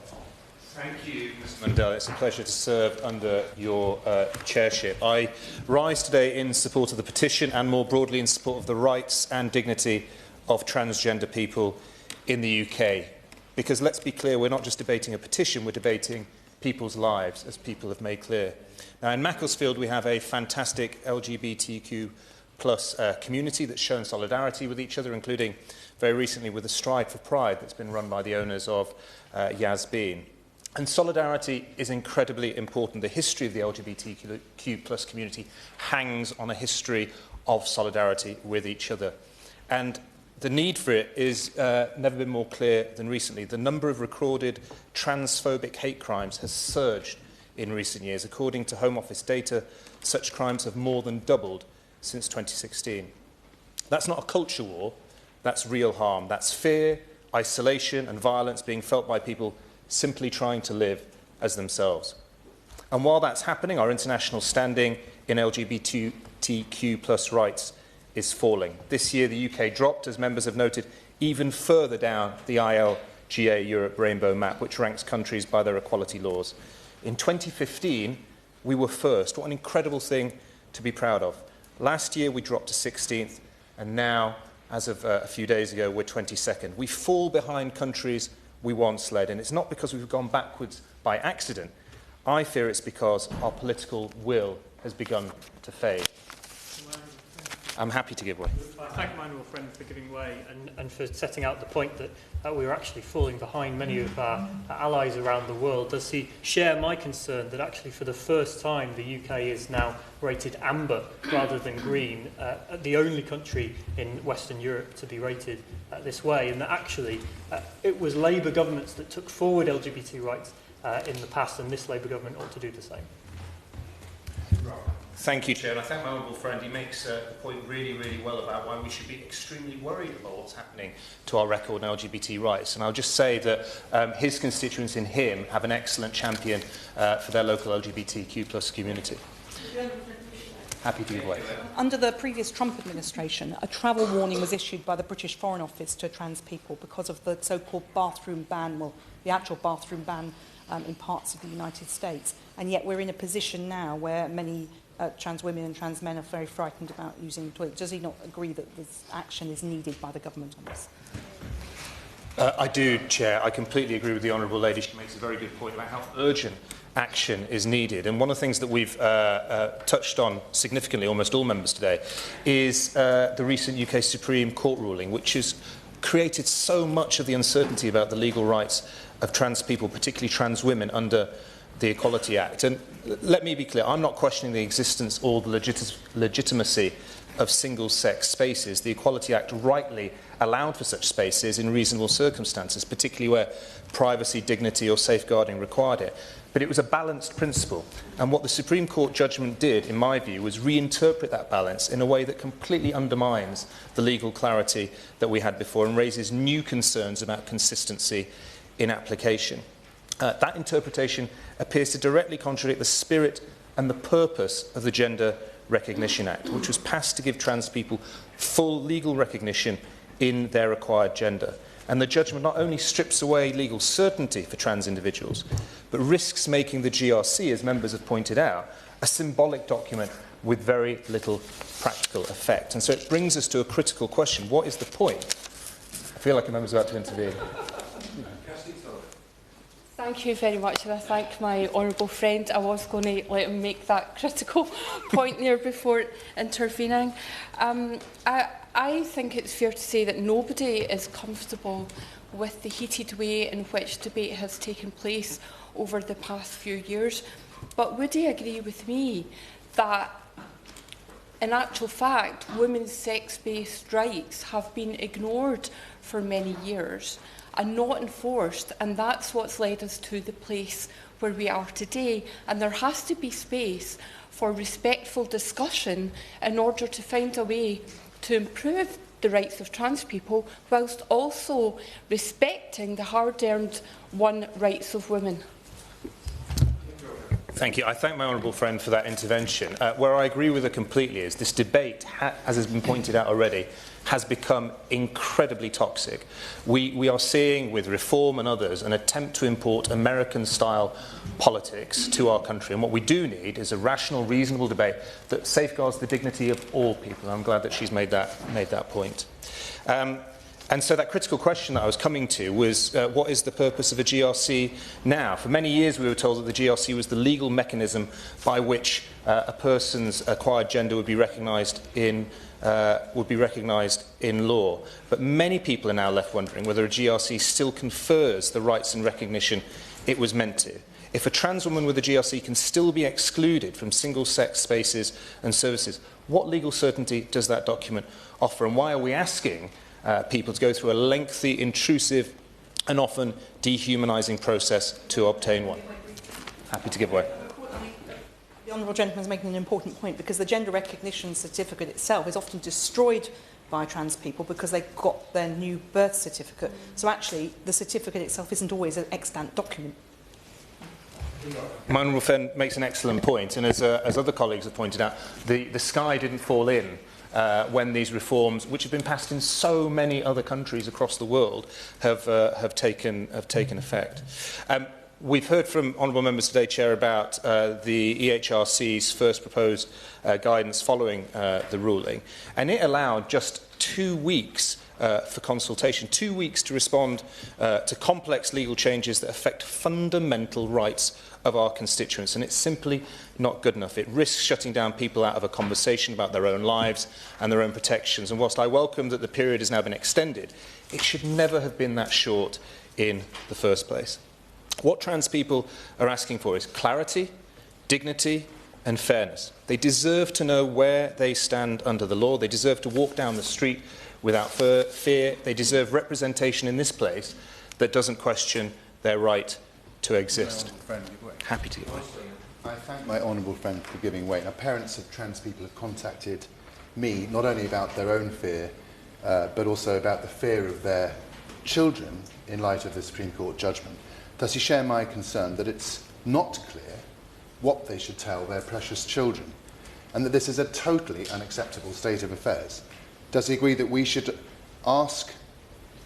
Thank you, Mr Mundell. It's a pleasure to serve under your chairship. I rise today in support of the petition and more broadly in support of the rights and dignity of transgender people in the UK. Because let's be clear, we're not just debating a petition, we're debating people's lives, as people have made clear. Now, in Macclesfield, we have a fantastic LGBTQ plus community that's shown solidarity with each other, including very recently with the Stride for Pride that's been run by the owners of Yazbeen. And solidarity is incredibly important. The history of the LGBTQ plus community hangs on a history of solidarity with each other. And the need for it is never been more clear than recently. The number of recorded transphobic hate crimes has surged in recent years. According to Home Office data, such crimes have more than doubled since 2016. That's not a culture war, that's real harm. That's fear, isolation and violence being felt by people simply trying to live as themselves. And while that's happening, our international standing in LGBTQ plus rights is falling. This year, the UK dropped, as members have noted, even further down the ILGA Europe rainbow map, which ranks countries by their equality laws. In 2015, we were first. What an incredible thing to be proud of. Last year, we dropped to 16th, and now, as of a few days ago, we're 22nd. We fall behind countries we once led, and it's not because we've gone backwards by accident. I fear it's because our political will has begun to fade. I'm happy to give way. I thank my honourable friend for giving way and for setting out the point that we are actually falling behind many of our allies around the world. Does he share my concern that actually for the first time the UK is now rated amber rather than green, the only country in Western Europe to be rated this way, and that actually it was Labour governments that took forward LGBT rights in the past, and this Labour government ought to do the same. Thank you, Chair. And I thank my honourable friend. He makes the point really, really well about why we should be extremely worried about what's happening to our record on LGBT rights. And I'll just say that his constituents in him have an excellent champion for their local LGBTQ plus community. Happy to give way. Under the previous Trump administration, a travel warning was issued by the British Foreign Office to trans people because of the so-called bathroom ban, well, the actual bathroom ban in parts of the United States. And yet we're in a position now where many trans women and trans men are very frightened about using toilets. Does he not agree that this action is needed by the government on this? I do, Chair. I completely agree with the Honourable Lady. She makes a very good point about how urgent action is needed. And one of the things that we've touched on significantly, almost all members today, is the recent UK Supreme Court ruling, which has created so much of the uncertainty about the legal rights of trans people, particularly trans women, under the Equality Act. And let me be clear, I'm not questioning the existence or the legitimacy of single-sex spaces. The Equality Act rightly allowed for such spaces in reasonable circumstances, particularly where privacy, dignity or safeguarding required it. But it was a balanced principle, and what the Supreme Court judgment did, in my view, was reinterpret that balance in a way that completely undermines the legal clarity that we had before and raises new concerns about consistency in application. That interpretation appears to directly contradict the spirit and the purpose of the Gender Recognition Act, which was passed to give trans people full legal recognition in their acquired gender. And the judgment not only strips away legal certainty for trans individuals, but risks making the GRC, as members have pointed out, a symbolic document with very little practical effect. And so it brings us to a critical question. What is the point? I feel like a member's about to intervene. Thank you very much, and I thank my honourable friend. I was going to let him make that critical point there before intervening. I think it's fair to say that nobody is comfortable with the heated way in which debate has taken place over the past few years. But would he agree with me that, in actual fact, women's sex-based rights have been ignored for many years and not enforced, and that's what's led us to the place where we are today? And there has to be space for respectful discussion in order to find a way to improve the rights of trans people, whilst also respecting the hard-earned won rights of women. Thank you. I thank my honourable friend for that intervention. Where I agree with her completely is this debate, as has been pointed out already, has become incredibly toxic. We are seeing, with Reform and others, an attempt to import American-style politics to our country. And what we do need is a rational, reasonable debate that safeguards the dignity of all people. I'm glad that she's made that point. And so that critical question that I was coming to was, what is the purpose of a GRC now? For many years we were told that the GRC was the legal mechanism by which a person's acquired gender would be recognised in law. But many people are now left wondering whether a GRC still confers the rights and recognition it was meant to. If a trans woman with a GRC can still be excluded from single-sex spaces and services, what legal certainty does that document offer? And why are we asking people to go through a lengthy, intrusive and often dehumanising process to obtain one? Happy to give way. The honourable gentleman is making an important point, because the gender recognition certificate itself is often destroyed by trans people because they've got their new birth certificate. So actually, the certificate itself isn't always an extant document. My honourable friend makes an excellent point, and as other colleagues have pointed out, the sky didn't fall in when these reforms, which have been passed in so many other countries across the world, have taken effect. We've heard from honourable members today, Chair, about the EHRC's first proposed guidance following the ruling, and it allowed just 2 weeks for consultation, 2 weeks to respond to complex legal changes that affect fundamental rights of our constituents, and it's simply not good enough. It risks shutting down people out of a conversation about their own lives and their own protections, and whilst I welcome that the period has now been extended, it should never have been that short in the first place. What trans people are asking for is clarity, dignity and fairness. They deserve to know where they stand under the law. They deserve to walk down the street without fear. They deserve representation in this place that doesn't question their right to exist. Happy to give way. I thank my honourable friend for giving way. Now, parents of trans people have contacted me not only about their own fear, but also about the fear of their children in light of the Supreme Court judgment. Does he share my concern that it's not clear what they should tell their precious children, and that this is a totally unacceptable state of affairs? Does he agree that we should ask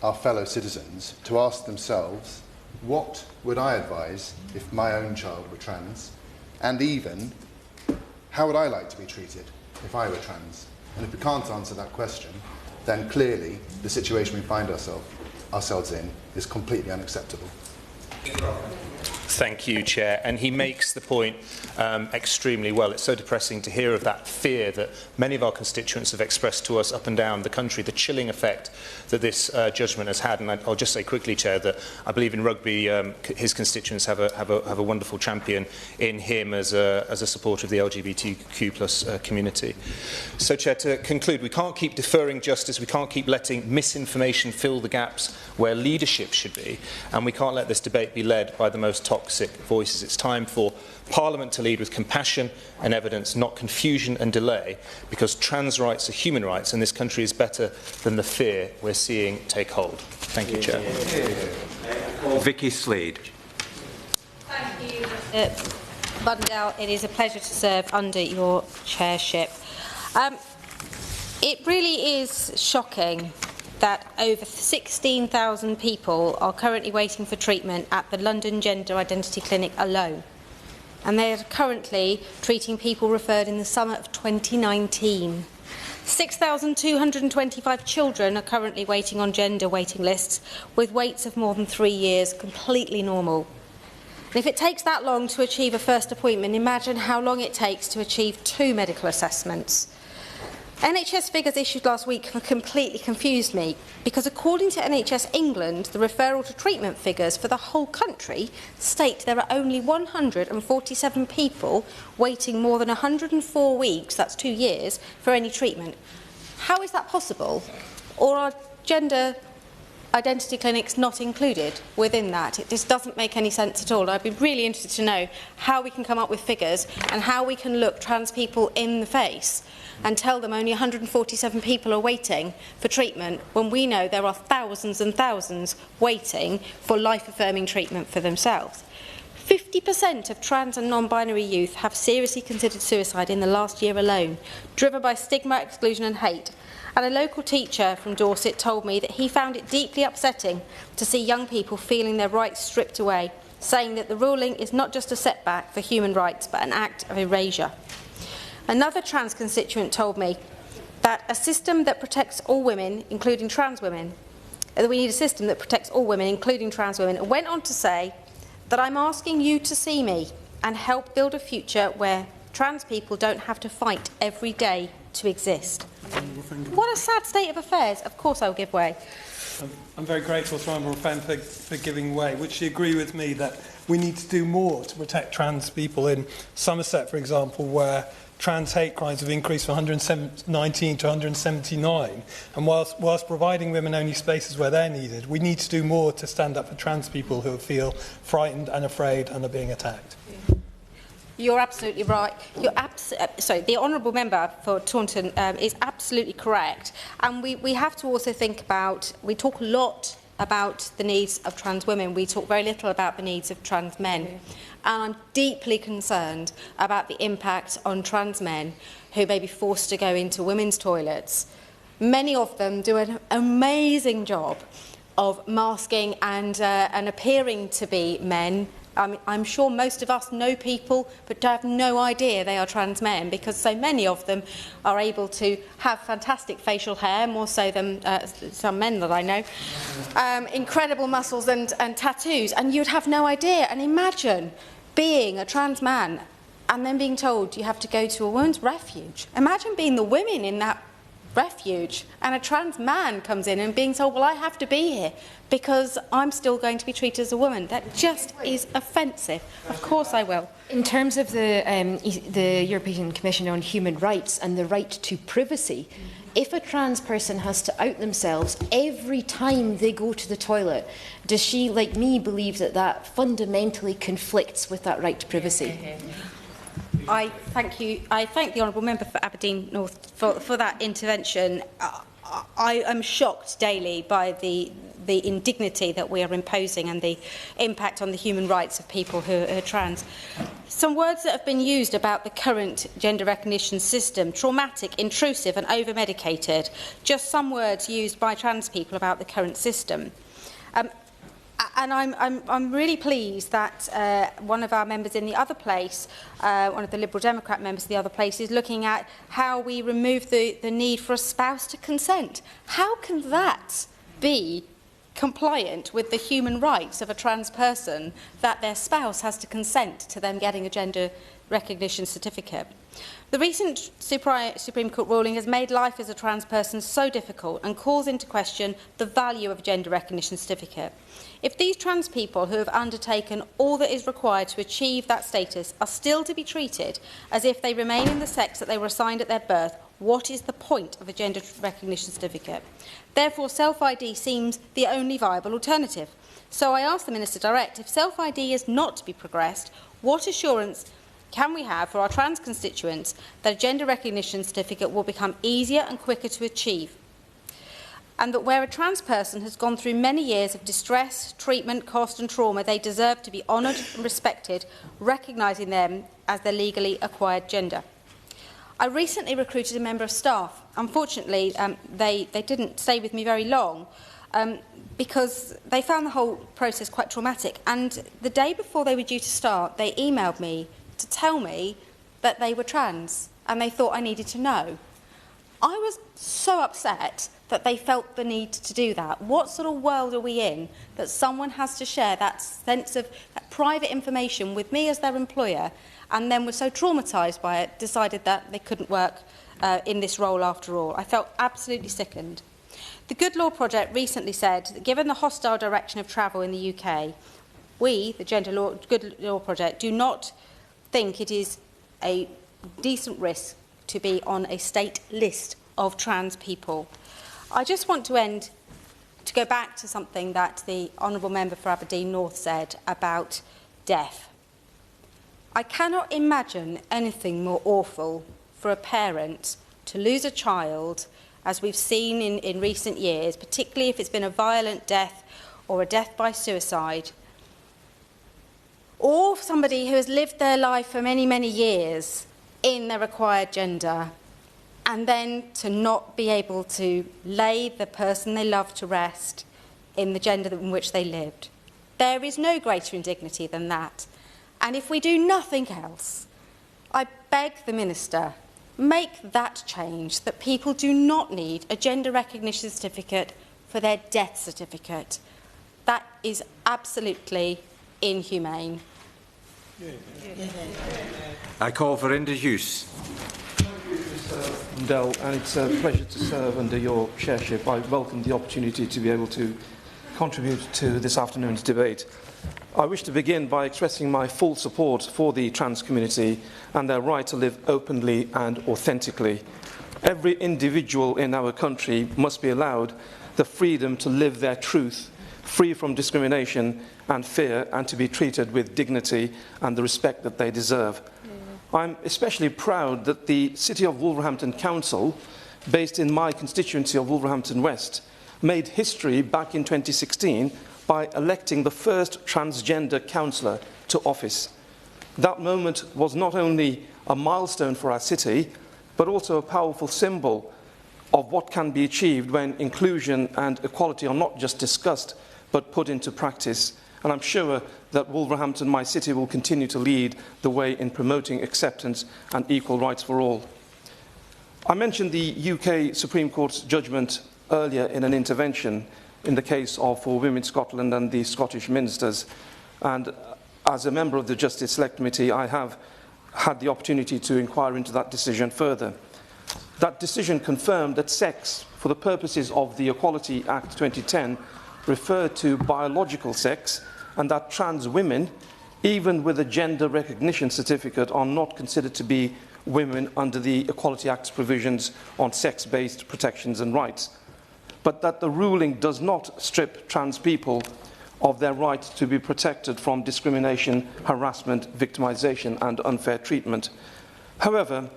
our fellow citizens to ask themselves, what would I advise if my own child were trans? And even, how would I like to be treated if I were trans? And if we can't answer that question, then clearly the situation we find ourselves in is completely unacceptable. Thank you, Chair. And he makes the point extremely well. It's so depressing to hear of that fear that many of our constituents have expressed to us up and down the country, the chilling effect that this judgment has had. And I'll just say quickly, Chair, that I believe in rugby his constituents have a wonderful champion in him as a supporter of the LGBTQ+ community. So, Chair, to conclude, we can't keep deferring justice, we can't keep letting misinformation fill the gaps where leadership should be, and we can't let this debate be led by the most toxic voices. It's time for Parliament to lead with compassion and evidence, not confusion and delay, because trans rights are human rights and this country is better than the fear we're seeing take hold. Thank you, Chair. Vicky Slade. Thank you, Mundell. It is a pleasure to serve under your chairship. It really is shocking that over 16,000 people are currently waiting for treatment at the London Gender Identity Clinic alone. And they are currently treating people referred in the summer of 2019. 6,225 children are currently waiting on gender waiting lists with waits of more than 3 years, completely normal. And if it takes that long to achieve a first appointment, imagine how long it takes to achieve 2 medical assessments. NHS figures issued last week have completely confused me, because according to NHS England, the referral to treatment figures for the whole country state there are only 147 people waiting more than 104 weeks, that's 2 years, for any treatment. How is that possible? Or are gender identity clinics not included within that? This doesn't make any sense at all. I'd be really interested to know how we can come up with figures and how we can look trans people in the face and tell them only 147 people are waiting for treatment when we know there are thousands and thousands waiting for life-affirming treatment for themselves. 50% of trans and non-binary youth have seriously considered suicide in the last year alone, driven by stigma, exclusion and hate. And a local teacher from Dorset told me that he found it deeply upsetting to see young people feeling their rights stripped away, saying that the ruling is not just a setback for human rights but an act of erasure. Another trans constituent told me that a system that protects all women, including trans women, that we need a system that protects all women, including trans women, and went on to say that I'm asking you to see me and help build a future where trans people don't have to fight every day to exist. What a sad state of affairs. Of course I will give way. I'm very grateful to Honourable Friend for giving way. Would she agree with me that we need to do more to protect trans people in Somerset, for example, where trans hate crimes have increased from 119 to 179, and whilst providing women only spaces where they're needed, we need to do more to stand up for trans people who feel frightened and afraid and are being attacked. You're absolutely right. The Honourable Member for Taunton is absolutely correct. And we have to also think about, we talk a lot about the needs of trans women. We talk very little about the needs of trans men. And I'm deeply concerned about the impact on trans men who may be forced to go into women's toilets. Many of them do an amazing job of masking and appearing to be men. I'm sure most of us know people but have no idea they are trans men, because so many of them are able to have fantastic facial hair, more so than some men that I know, incredible muscles and tattoos, and you'd have no idea. And imagine being a trans man and then being told you have to go to a women's refuge. Imagine being the women in that refuge and a trans man comes in and being told, well, I have to be here because I'm still going to be treated as a woman. That just is offensive. Of course I will. In terms of the European Commission on Human Rights and the right to privacy, if a trans person has to out themselves every time they go to the toilet, does she, like me, believe that that fundamentally conflicts with that right to privacy? I thank the Honourable Member for Aberdeen North for that intervention. I am shocked daily by the indignity that we are imposing and the impact on the human rights of people who are trans. Some words that have been used about the current gender recognition system: traumatic, intrusive and over-medicated. Just some words used by trans people about the current system. And I'm really pleased that one of our members in the other place, one of the Liberal Democrat members in the other place, is looking at how we remove the need for a spouse to consent. How can that be compliant with the human rights of a trans person that their spouse has to consent to them getting a gender recognition certificate. The recent Supreme Court ruling has made life as a trans person so difficult and calls into question the value of a gender recognition certificate. If these trans people who have undertaken all that is required to achieve that status are still to be treated as if they remain in the sex that they were assigned at their birth, what is the point of a gender recognition certificate? Therefore, self-ID seems the only viable alternative. So I ask the Minister direct, if self-ID is not to be progressed, what assurance can we have for our trans constituents that a gender recognition certificate will become easier and quicker to achieve? And that where a trans person has gone through many years of distress, treatment, cost and trauma, they deserve to be honoured and respected, recognising them as their legally acquired gender. I recently recruited a member of staff. Unfortunately, they didn't stay with me very long because they found the whole process quite traumatic. And the day before they were due to start, they emailed me to tell me that they were trans and they thought I needed to know. I was so upset that they felt the need to do that. What sort of world are we in that someone has to share that sense of that private information with me as their employer and then were so traumatised by it, decided that they couldn't work in this role after all? I felt absolutely sickened. The Good Law Project recently said that given the hostile direction of travel in the UK, we, the Good Law Project, do not think it is a decent risk to be on a state list of trans people. I just want to go back to something that the Honourable Member for Aberdeen North said about death. I cannot imagine anything more awful for a parent to lose a child, as we've seen in recent years, particularly if it's been a violent death or a death by suicide, or somebody who has lived their life for many, many years in their required gender, and then to not be able to lay the person they love to rest in the gender in which they lived. There is no greater indignity than that. And if we do nothing else, I beg the Minister, make that change, that people do not need a gender recognition certificate for their death certificate. That is absolutely inhumane. I call for Enda Hughes. Dell, and it's a pleasure to serve under your chairship. I welcome the opportunity to be able to contribute to this afternoon's debate. I wish to begin by expressing my full support for the trans community and their right to live openly and authentically. Every individual in our country must be allowed the freedom to live their truth, free from discrimination and fear, and to be treated with dignity and the respect that they deserve. I'm especially proud that the City of Wolverhampton Council, based in my constituency of Wolverhampton West, made history back in 2016 by electing the first transgender councillor to office. That moment was not only a milestone for our city, but also a powerful symbol of what can be achieved when inclusion and equality are not just discussed, but put into practice. And I'm sure that Wolverhampton, my city, will continue to lead the way in promoting acceptance and equal rights for all. I mentioned the UK Supreme Court's judgment earlier in an intervention in the case of For Women Scotland and the Scottish ministers. And as a member of the Justice Select Committee, I have had the opportunity to inquire into that decision further. That decision confirmed that sex, for the purposes of the Equality Act 2010, referred to biological sex, and that trans women, even with a gender recognition certificate, are not considered to be women under the Equality Act's provisions on sex-based protections and rights. But that the ruling does not strip trans people of their right to be protected from discrimination, harassment, victimisation and unfair treatment. However,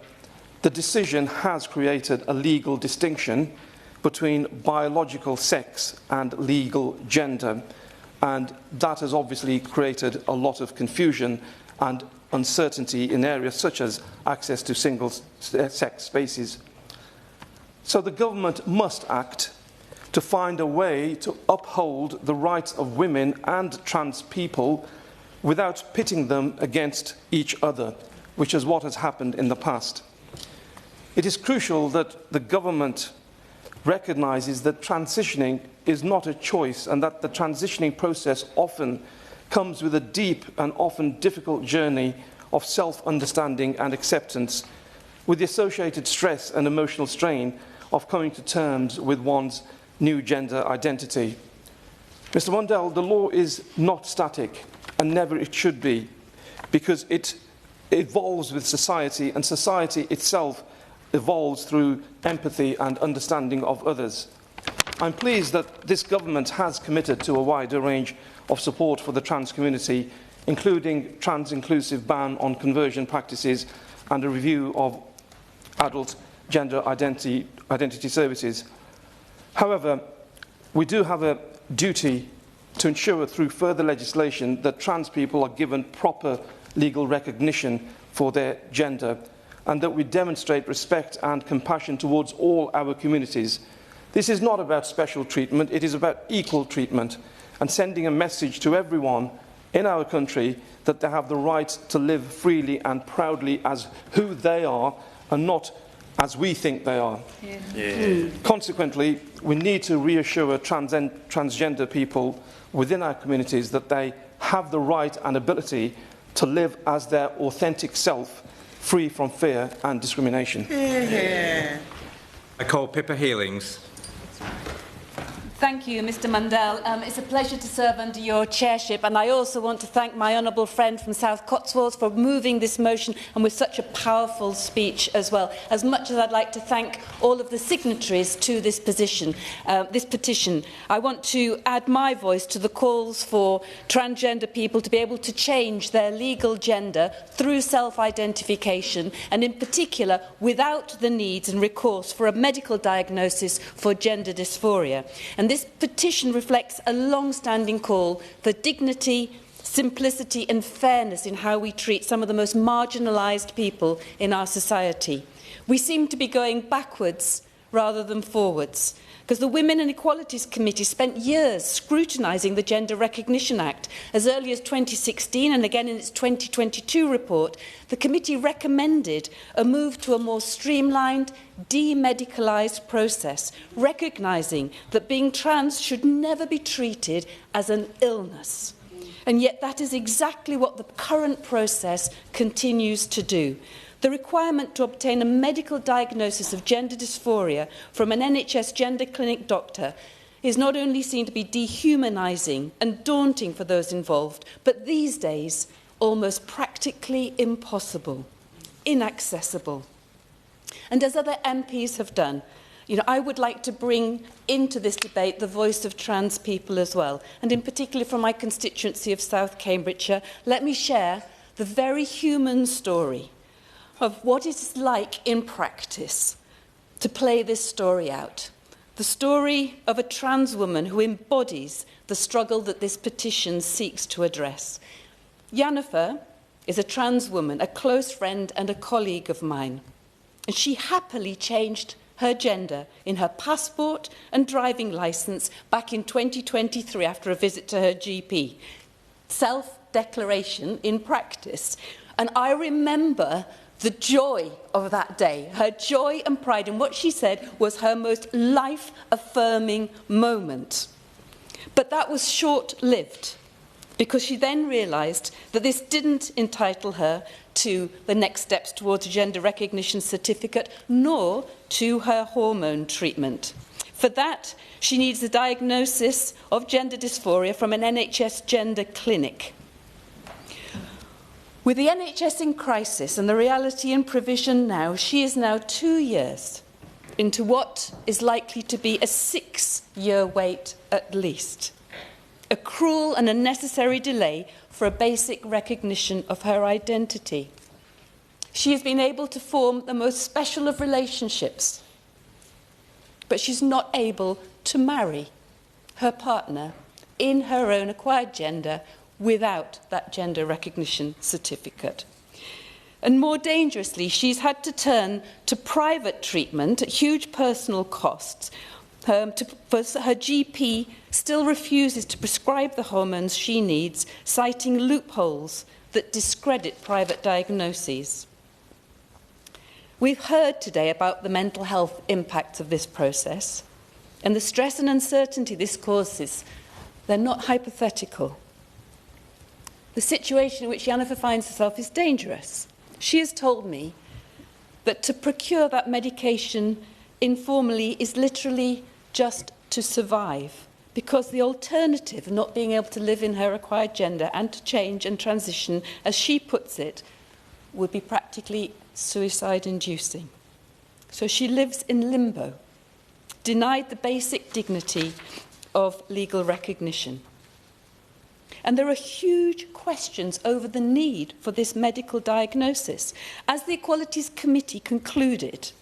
the decision has created a legal distinction between biological sex and legal gender, and that has obviously created a lot of confusion and uncertainty in areas such as access to single-sex spaces. So the government must act to find a way to uphold the rights of women and trans people without pitting them against each other, which is what has happened in the past. It is crucial that the government recognises that transitioning is not a choice and that the transitioning process often comes with a deep and often difficult journey of self-understanding and acceptance, with the associated stress and emotional strain of coming to terms with one's new gender identity. Mr. Mundell, the law is not static, and never it should be, because it evolves with society, and society itself evolves through empathy and understanding of others. I'm pleased that this government has committed to a wider range of support for the trans community, including trans-inclusive ban on conversion practices and a review of adult gender identity services. However, we do have a duty to ensure through further legislation that trans people are given proper legal recognition for their gender, and that we demonstrate respect and compassion towards all our communities. This is not about special treatment, it is about equal treatment, and sending a message to everyone in our country that they have the right to live freely and proudly as who they are and not as we think they are. Consequently, we need to reassure transgender people within our communities that they have the right and ability to live as their authentic self, free from fear and discrimination. I call Pippa Healings. Thank you, Mr Mundell. It's a pleasure to serve under your chairship, and I also want to thank my honourable friend from South Cotswolds for moving this motion and with such a powerful speech as well, as much as I'd like to thank all of the signatories to this petition. I want to add my voice to the calls for transgender people to be able to change their legal gender through self-identification, and in particular without the needs and recourse for a medical diagnosis for gender dysphoria. And this petition reflects a long-standing call for dignity, simplicity and fairness in how we treat some of the most marginalised people in our society. We seem to be going backwards rather than forwards, because the Women and Equalities Committee spent years scrutinising the Gender Recognition Act. As early as 2016 and again in its 2022 report, the committee recommended a move to a more streamlined, demedicalised process, recognising that being trans should never be treated as an illness. And yet that is exactly what the current process continues to do. The requirement to obtain a medical diagnosis of gender dysphoria from an NHS gender clinic doctor is not only seen to be dehumanising and daunting for those involved, but these days almost practically impossible, inaccessible. And as other MPs have done, I would like to bring into this debate the voice of trans people as well, and in particular from my constituency of South Cambridgeshire, let me share the very human story of what it is like in practice to play this story out. The story of a trans woman who embodies the struggle that this petition seeks to address. Jennifer is a trans woman, a close friend and a colleague of mine. And she happily changed her gender in her passport and driving licence back in 2023 after a visit to her GP. Self-declaration in practice. And I remember the joy of that day, her joy and pride in what she said was her most life-affirming moment. But that was short-lived, because she then realised that this didn't entitle her to the next steps towards a gender recognition certificate, nor to her hormone treatment. For that, she needs a diagnosis of gender dysphoria from an NHS gender clinic. With the NHS in crisis and the reality in provision now, she is now 2 years into what is likely to be a 6-year wait at least. A cruel and unnecessary delay for a basic recognition of her identity. She has been able to form the most special of relationships, but she's not able to marry her partner in her own acquired gender without that gender recognition certificate. And more dangerously, she's had to turn to private treatment at huge personal costs. Her GP still refuses to prescribe the hormones she needs, citing loopholes that discredit private diagnoses. We've heard today about the mental health impacts of this process, And the stress and uncertainty this causes, they're not hypothetical. The situation in which Jennifer finds herself is dangerous. She has told me that to procure that medication informally is literally just to survive, because the alternative of not being able to live in her acquired gender and to change and transition, as she puts it, would be practically suicide-inducing. So she lives in limbo, denied the basic dignity of legal recognition. And there are huge questions over the need for this medical diagnosis. As the Equalities Committee concluded,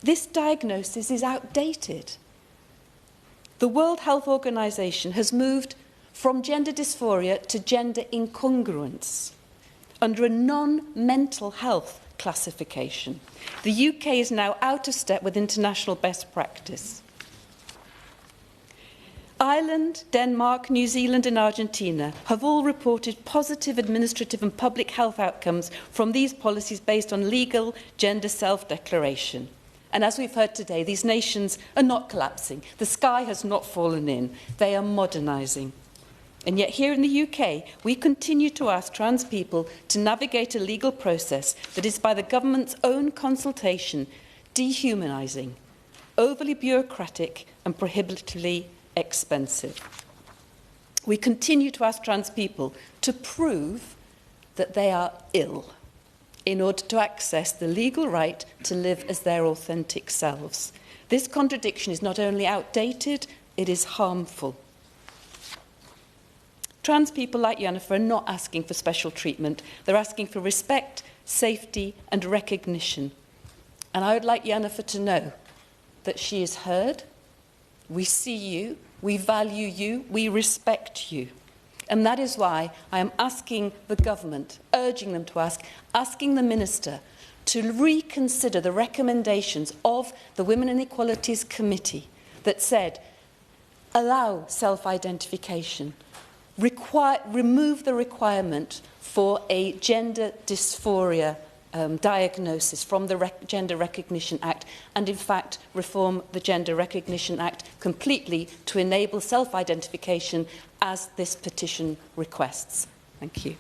this diagnosis is outdated. The World Health Organization has moved from gender dysphoria to gender incongruence under a non-mental health classification. The UK is now out of step with international best practice. Ireland, Denmark, New Zealand and Argentina have all reported positive administrative and public health outcomes from these policies based on legal gender self-declaration. And as we've heard today, these nations are not collapsing. The sky has not fallen in. They are modernising. And yet here in the UK, we continue to ask trans people to navigate a legal process that is, by the government's own consultation, dehumanising, overly bureaucratic and prohibitively expensive. We continue to ask trans people to prove that they are ill in order to access the legal right to live as their authentic selves. This contradiction is not only outdated, it is harmful. Trans people like Jennifer are not asking for special treatment. They're asking for respect, safety and recognition. And I would like Jennifer to know that she is heard, we see you, we value you, we respect you. And that is why I am asking the government, urging them to ask, asking the Minister to reconsider the recommendations of the Women and Equalities Committee that said, allow self-identification, remove the requirement for a gender dysphoria diagnosis from the Gender Recognition Act, and in fact reform the Gender Recognition Act completely to enable self-identification as this petition requests. Thank you.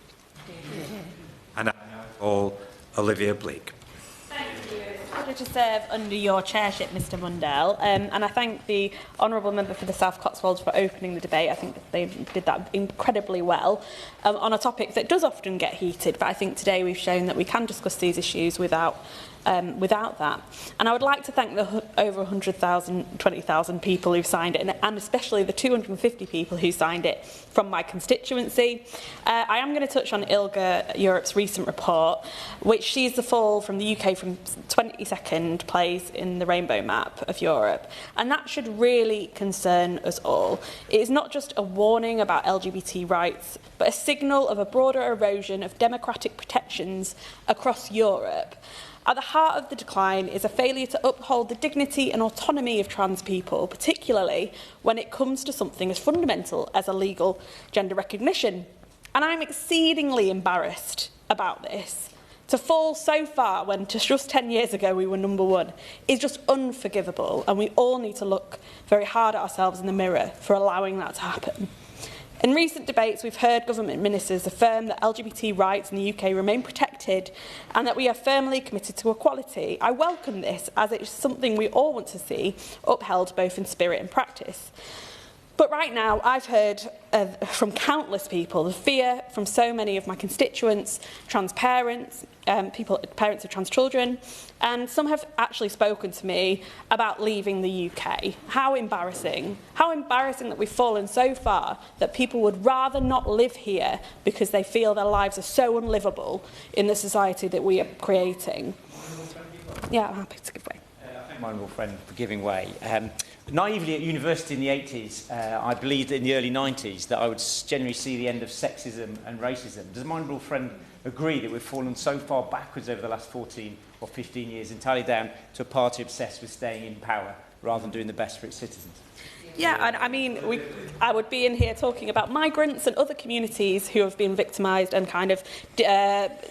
And I now call Olivia Blake. Thank you. It's a pleasure to serve under your chairship, Mr Mundell, and I thank the honourable member for the South Cotswolds for opening the debate. I think they did that incredibly well on a topic that does often get heated, but I think today we've shown that we can discuss these issues without that. And I would like to thank the over 100,000, 20,000 people who signed it, and especially the 250 people who signed it from my constituency. I am going to touch on ILGA Europe's recent report, which sees the fall from the UK from 22nd place in the rainbow map of Europe. And that should really concern us all. It is not just a warning about LGBT rights, but a signal of a broader erosion of democratic protections across Europe. At the heart of the decline is a failure to uphold the dignity and autonomy of trans people, particularly when it comes to something as fundamental as a legal gender recognition. And I'm exceedingly embarrassed about this. To fall so far when just 10 years ago we were #1 is just unforgivable, and we all need to look very hard at ourselves in the mirror for allowing that to happen. In recent debates, we've heard government ministers affirm that LGBT rights in the UK remain protected and that we are firmly committed to equality. I welcome this, as it is something we all want to see upheld both in spirit and practice. But right now, I've heard from countless people the fear from so many of my constituents, trans parents, parents of trans children, and some have actually spoken to me about leaving the UK. How embarrassing. How embarrassing that we've fallen so far that people would rather not live here because they feel their lives are so unlivable in the society that we are creating. Yeah, I'm happy to give way. I thank my honourable friend for giving way. Naively at university in the 80s, I believed in the early 90s that I would generally see the end of sexism and racism. Does my honourable friend agree that we've fallen so far backwards over the last 14 or 15 years, entirely down to a party obsessed with staying in power rather than doing the best for its citizens? Yeah, and I mean, I would be in here talking about migrants and other communities who have been victimised and kind of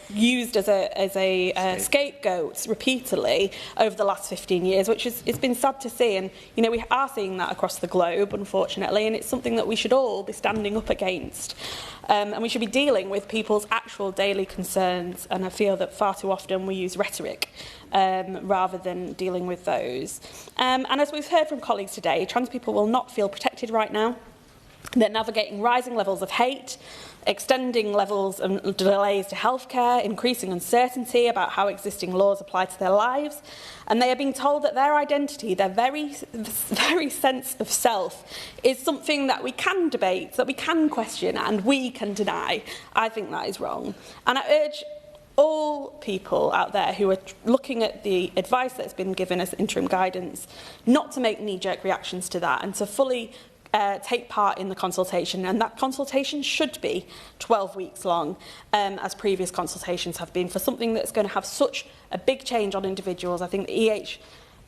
used as a scapegoats repeatedly over the last 15 years, which it's been sad to see. And, you know, we are seeing that across the globe, unfortunately, and it's something that we should all be standing up against. And we should be dealing with people's actual daily concerns. And I feel that far too often we use rhetoric rather than dealing with those. And as we've heard from colleagues today, trans people will not feel protected right now. They're navigating rising levels of hate, extending levels and delays to healthcare, increasing uncertainty about how existing laws apply to their lives, and they are being told that their identity, their very sense of self, is something that we can debate, that we can question, and we can deny. I think that is wrong. And I urge all people out there who are looking at the advice that's been given as interim guidance not to make knee-jerk reactions to that and to fully take part in the consultation, and that consultation should be 12 weeks long, as previous consultations have been, for something that's going to have such a big change on individuals. I think the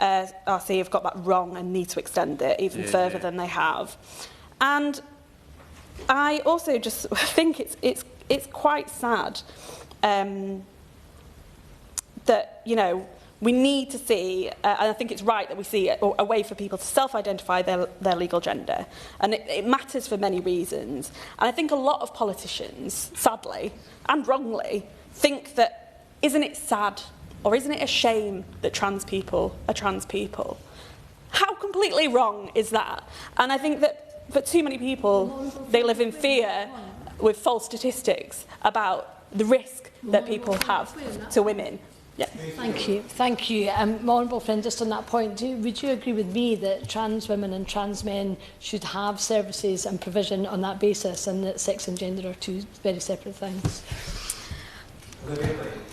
EHRC have got that wrong and need to extend it even further than they have. And I also just think it's quite sad that, you know, we need to see, and I think it's right that we see a way for people to self-identify their legal gender. And it matters for many reasons. And I think a lot of politicians, sadly, and wrongly, think that, isn't it sad, or isn't it a shame that trans people are trans people? How completely wrong is that? And I think that for too many people, they live in fear with false statistics about the risk that people have to women. Yeah. Thank you. Thank you. My honourable friend, just on that point, would you agree with me that trans women and trans men should have services and provision on that basis, and that sex and gender are two very separate things?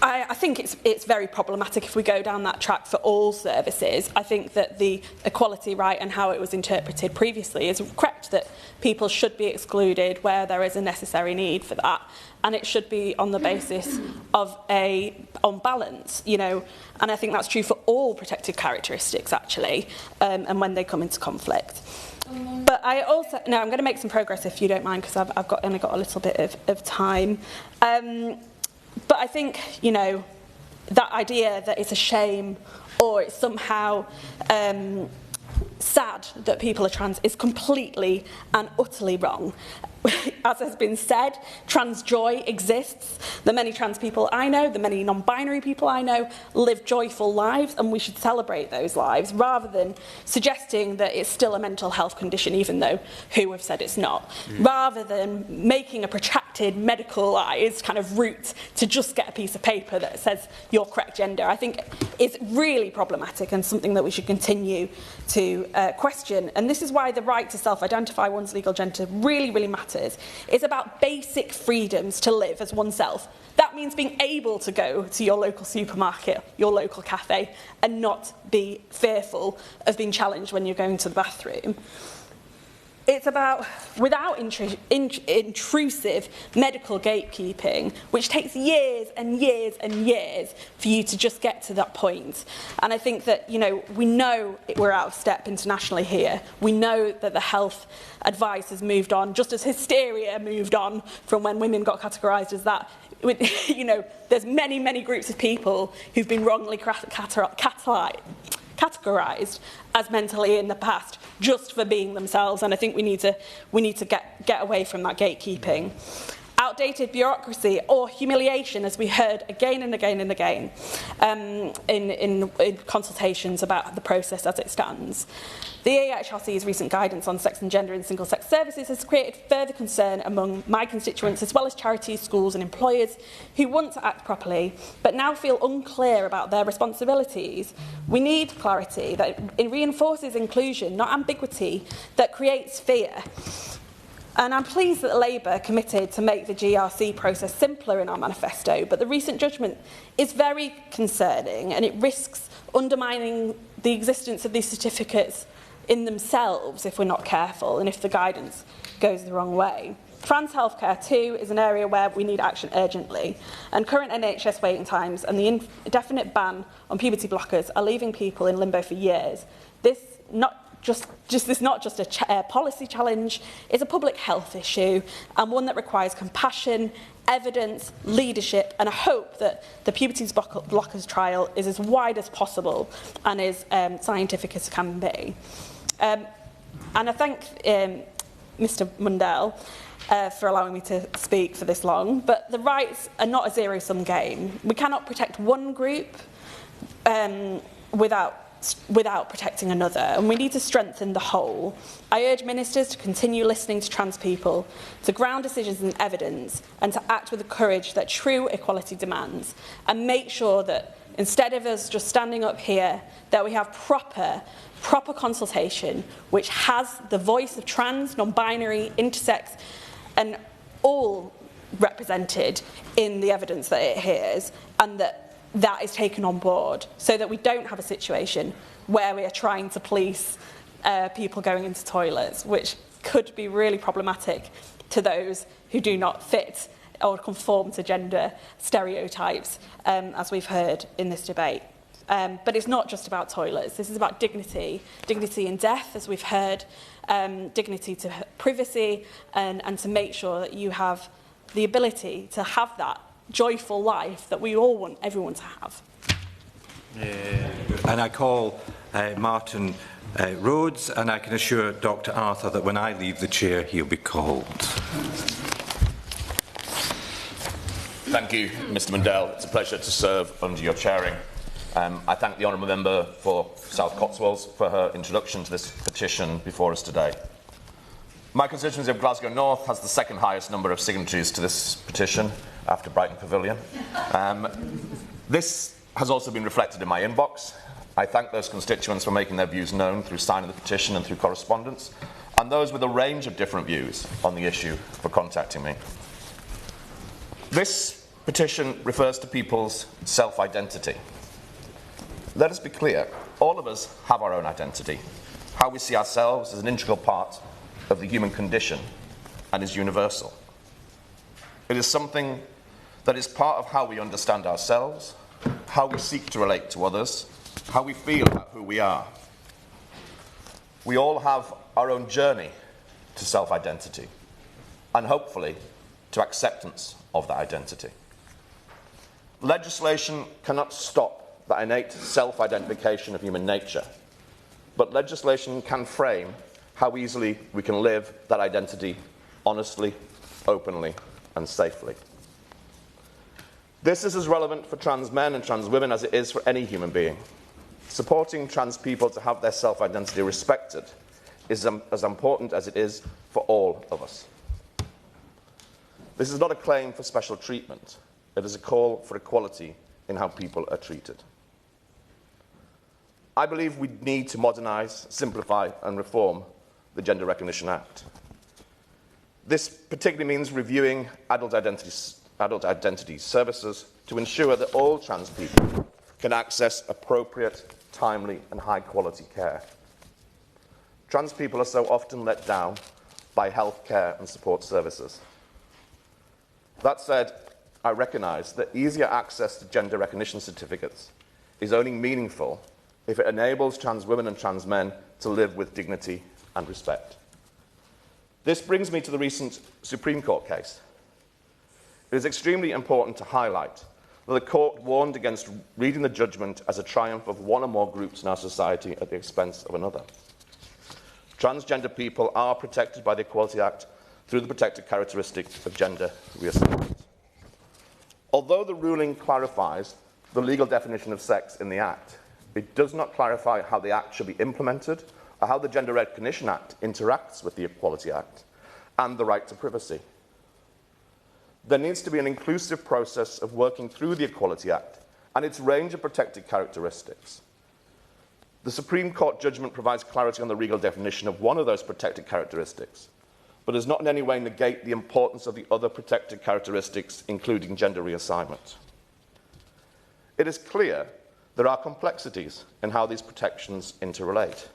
I think it's very problematic if we go down that track for all services. I think that the equality right and how it was interpreted previously is correct, that people should be excluded where there is a necessary need for that, and it should be on the basis of on balance, you know, and I think that's true for all protected characteristics actually, and when they come into conflict. But I also, I'm going to make some progress if you don't mind, because I've only got a little bit of time. But I think, you know, that idea that it's a shame or it's somehow sad that people are trans is completely and utterly wrong. As has been said, trans joy exists. The many trans people I know, the many non-binary people I know, live joyful lives, and we should celebrate those lives rather than suggesting that it's still a mental health condition, even though WHO have said it's not. Rather than making a protracted medicalised kind of route to just get a piece of paper that says your correct gender, I think is really problematic and something that we should continue to question. And this is why the right to self-identify one's legal gender really, really matters. It's about basic freedoms to live as oneself. That means being able to go to your local supermarket, your local cafe, and not be fearful of being challenged when you're going to the bathroom. It's about, without intrusive medical gatekeeping, which takes years and years and years for you to just get to that point. And I think that, you know, we know we're out of step internationally here. We know that the health advice has moved on, just as hysteria moved on from when women got categorised as that. You know, there's many, many groups of people who've been wrongly categorised as mentally in the past just for being themselves, and I think we need to get away from that gatekeeping. Outdated bureaucracy or humiliation, as we heard again and again and again in consultations about the process as it stands. The EHRC's recent guidance on sex and gender in single-sex services has created further concern among my constituents, as well as charities, schools and employers who want to act properly but now feel unclear about their responsibilities. We need clarity that it reinforces inclusion, not ambiguity that creates fear. And I'm pleased that Labour committed to make the GRC process simpler in our manifesto, but the recent judgment is very concerning and it risks undermining the existence of these certificates in themselves if we're not careful and if the guidance goes the wrong way. Trans healthcare too is an area where we need action urgently, and current NHS waiting times and the indefinite ban on puberty blockers are leaving people in limbo for years. This it's not just a policy challenge, it's a public health issue, and one that requires compassion, evidence, leadership, and I hope that the puberty blockers trial is as wide as possible and as scientific as can be. And I thank Mr Mundell for allowing me to speak for this long, but the rights are not a zero-sum game. We cannot protect one group without protecting another, and we need to strengthen the whole. I urge ministers to continue listening to trans people, to ground decisions in evidence, and to act with the courage that true equality demands, and make sure that instead of us just standing up here, that we have proper consultation which has the voice of trans, non-binary, intersex, and all represented in the evidence that it hears, and that is taken on board, so that we don't have a situation where we are trying to police people going into toilets, which could be really problematic to those who do not fit or conform to gender stereotypes, as we've heard in this debate. But it's not just about toilets. This is about dignity in death, as we've heard, dignity to privacy, and to make sure that you have the ability to have that joyful life that we all want everyone to have. And I call Martin Rhodes, and I can assure Dr Arthur that when I leave the chair, he'll be called. Thank you, Mr Mundell. It's a pleasure to serve under your chairing. I thank the honourable member for South Cotswolds for her introduction to this petition before us today. My constituency of Glasgow North has the second highest number of signatories to this petition after Brighton Pavilion. This has also been reflected in my inbox. I thank those constituents for making their views known through signing the petition and through correspondence, and those with a range of different views on the issue for contacting me. This petition refers to people's self-identity. Let us be clear, all of us have our own identity. How we see ourselves is an integral part of the human condition and is universal. It is something that is part of how we understand ourselves, how we seek to relate to others, how we feel about who we are. We all have our own journey to self-identity and hopefully to acceptance of that identity. Legislation cannot stop that innate self-identification of human nature, but legislation can frame how easily we can live that identity honestly, openly, and safely. This is as relevant for trans men and trans women as it is for any human being. Supporting trans people to have their self-identity respected is as important as it is for all of us. This is not a claim for special treatment. It is a call for equality in how people are treated. I believe we need to modernise, simplify and reform the Gender Recognition Act. This particularly means reviewing adult identity services to ensure that all trans people can access appropriate, timely and high-quality care. Trans people are so often let down by health care and support services. That said, I recognise that easier access to gender recognition certificates is only meaningful if it enables trans women and trans men to live with dignity and respect. This brings me to the recent Supreme Court case. It is extremely important to highlight that the court warned against reading the judgment as a triumph of one or more groups in our society at the expense of another. Transgender people are protected by the Equality Act through the protected characteristic of gender reassignment. Although the ruling clarifies the legal definition of sex in the Act, it does not clarify how the Act should be implemented or how the Gender Recognition Act interacts with the Equality Act and the right to privacy. There needs to be an inclusive process of working through the Equality Act and its range of protected characteristics. The Supreme Court judgment provides clarity on the legal definition of one of those protected characteristics, but does not in any way negate the importance of the other protected characteristics, including gender reassignment. It is clear there are complexities in how these protections interrelate,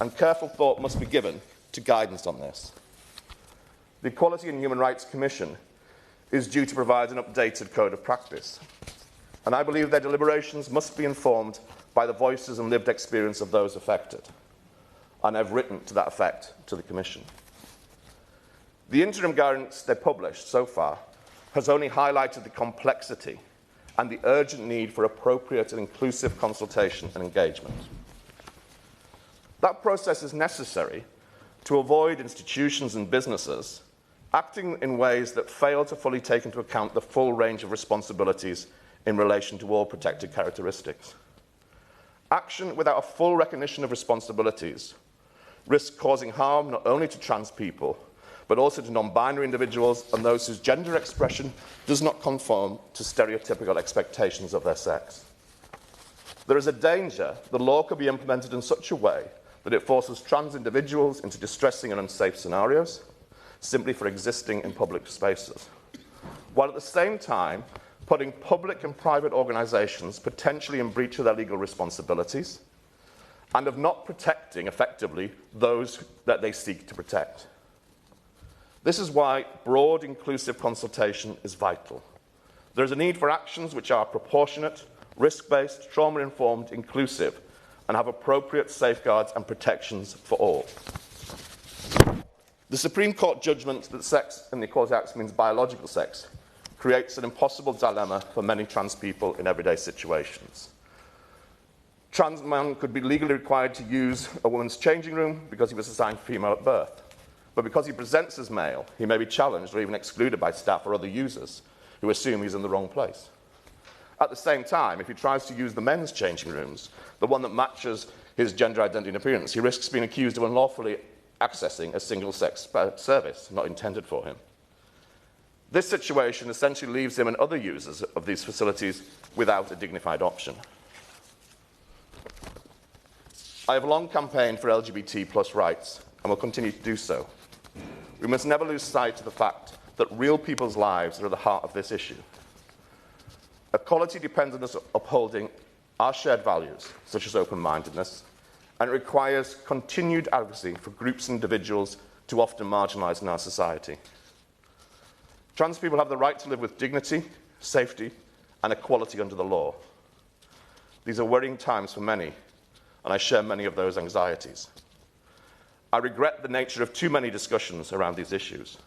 and careful thought must be given to guidance on this. The Equality and Human Rights Commission is due to provide an updated code of practice, and I believe their deliberations must be informed by the voices and lived experience of those affected. and I've written to that effect to the Commission. The interim guidance they published so far has only highlighted the complexity and the urgent need for appropriate and inclusive consultation and engagement. That process is necessary to avoid institutions and businesses acting in ways that fail to fully take into account the full range of responsibilities in relation to all protected characteristics. Action without a full recognition of responsibilities risks causing harm not only to trans people, but also to non-binary individuals and those whose gender expression does not conform to stereotypical expectations of their sex. There is a danger the law could be implemented in such a way that it forces trans individuals into distressing and unsafe scenarios, simply for existing in public spaces, while at the same time putting public and private organisations potentially in breach of their legal responsibilities and of not protecting effectively those that they seek to protect. This is why broad, inclusive consultation is vital. There is a need for actions which are proportionate, risk-based, trauma-informed, inclusive, and have appropriate safeguards and protections for all. The Supreme Court judgment that sex in the Equality Act means biological sex creates an impossible dilemma for many trans people in everyday situations. Trans man could be legally required to use a woman's changing room because he was assigned female at birth. But because he presents as male, he may be challenged or even excluded by staff or other users who assume he's in the wrong place. At the same time, if he tries to use the men's changing rooms, the one that matches his gender identity and appearance, he risks being accused of unlawfully accessing a single-sex service not intended for him. This situation essentially leaves him and other users of these facilities without a dignified option. I have long campaigned for LGBT+ rights and will continue to do so. We must never lose sight of the fact that real people's lives are at the heart of this issue. Equality depends on us upholding our shared values, such as open-mindedness, and it requires continued advocacy for groups and individuals too often marginalised in our society. Trans people have the right to live with dignity, safety, and equality under the law. These are worrying times for many, and I share many of those anxieties. I regret the nature of too many discussions around these issues.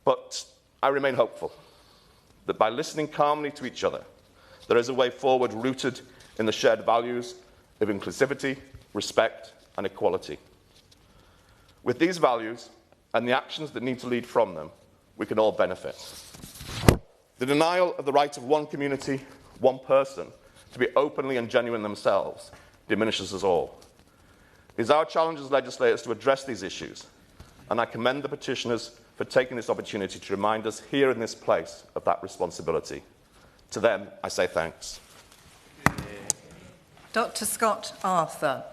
But I remain hopeful that by listening calmly to each other, there is a way forward rooted in the shared values of inclusivity, respect, and equality. With these values and the actions that need to lead from them, we can all benefit. The denial of the right of one community, one person, to be openly and genuine themselves diminishes us all. It is our challenge as legislators to address these issues, and I commend the petitioners for taking this opportunity to remind us here in this place of that responsibility. To them, I say thanks. Dr. Scott Arthur.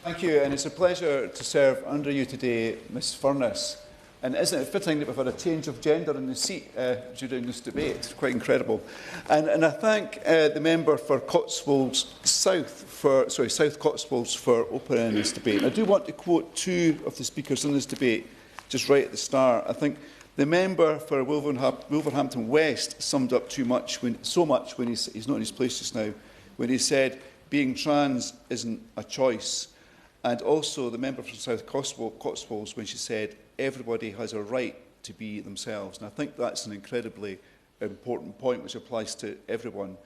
Thank you, and it's a pleasure to serve under you today, Ms Furness. And isn't it fitting that we've had a change of gender in the seat during this debate? It's quite incredible. And I thank the member for South Cotswolds for opening this debate. And I do want to quote two of the speakers in this debate just right at the start. I think the member for Wolverhampton West summed up so much when he's not in his place just now, when he said being trans isn't a choice. And also the member from South Cotswolds when she said everybody has a right to be themselves. And I think that's an incredibly important point which applies to everyone.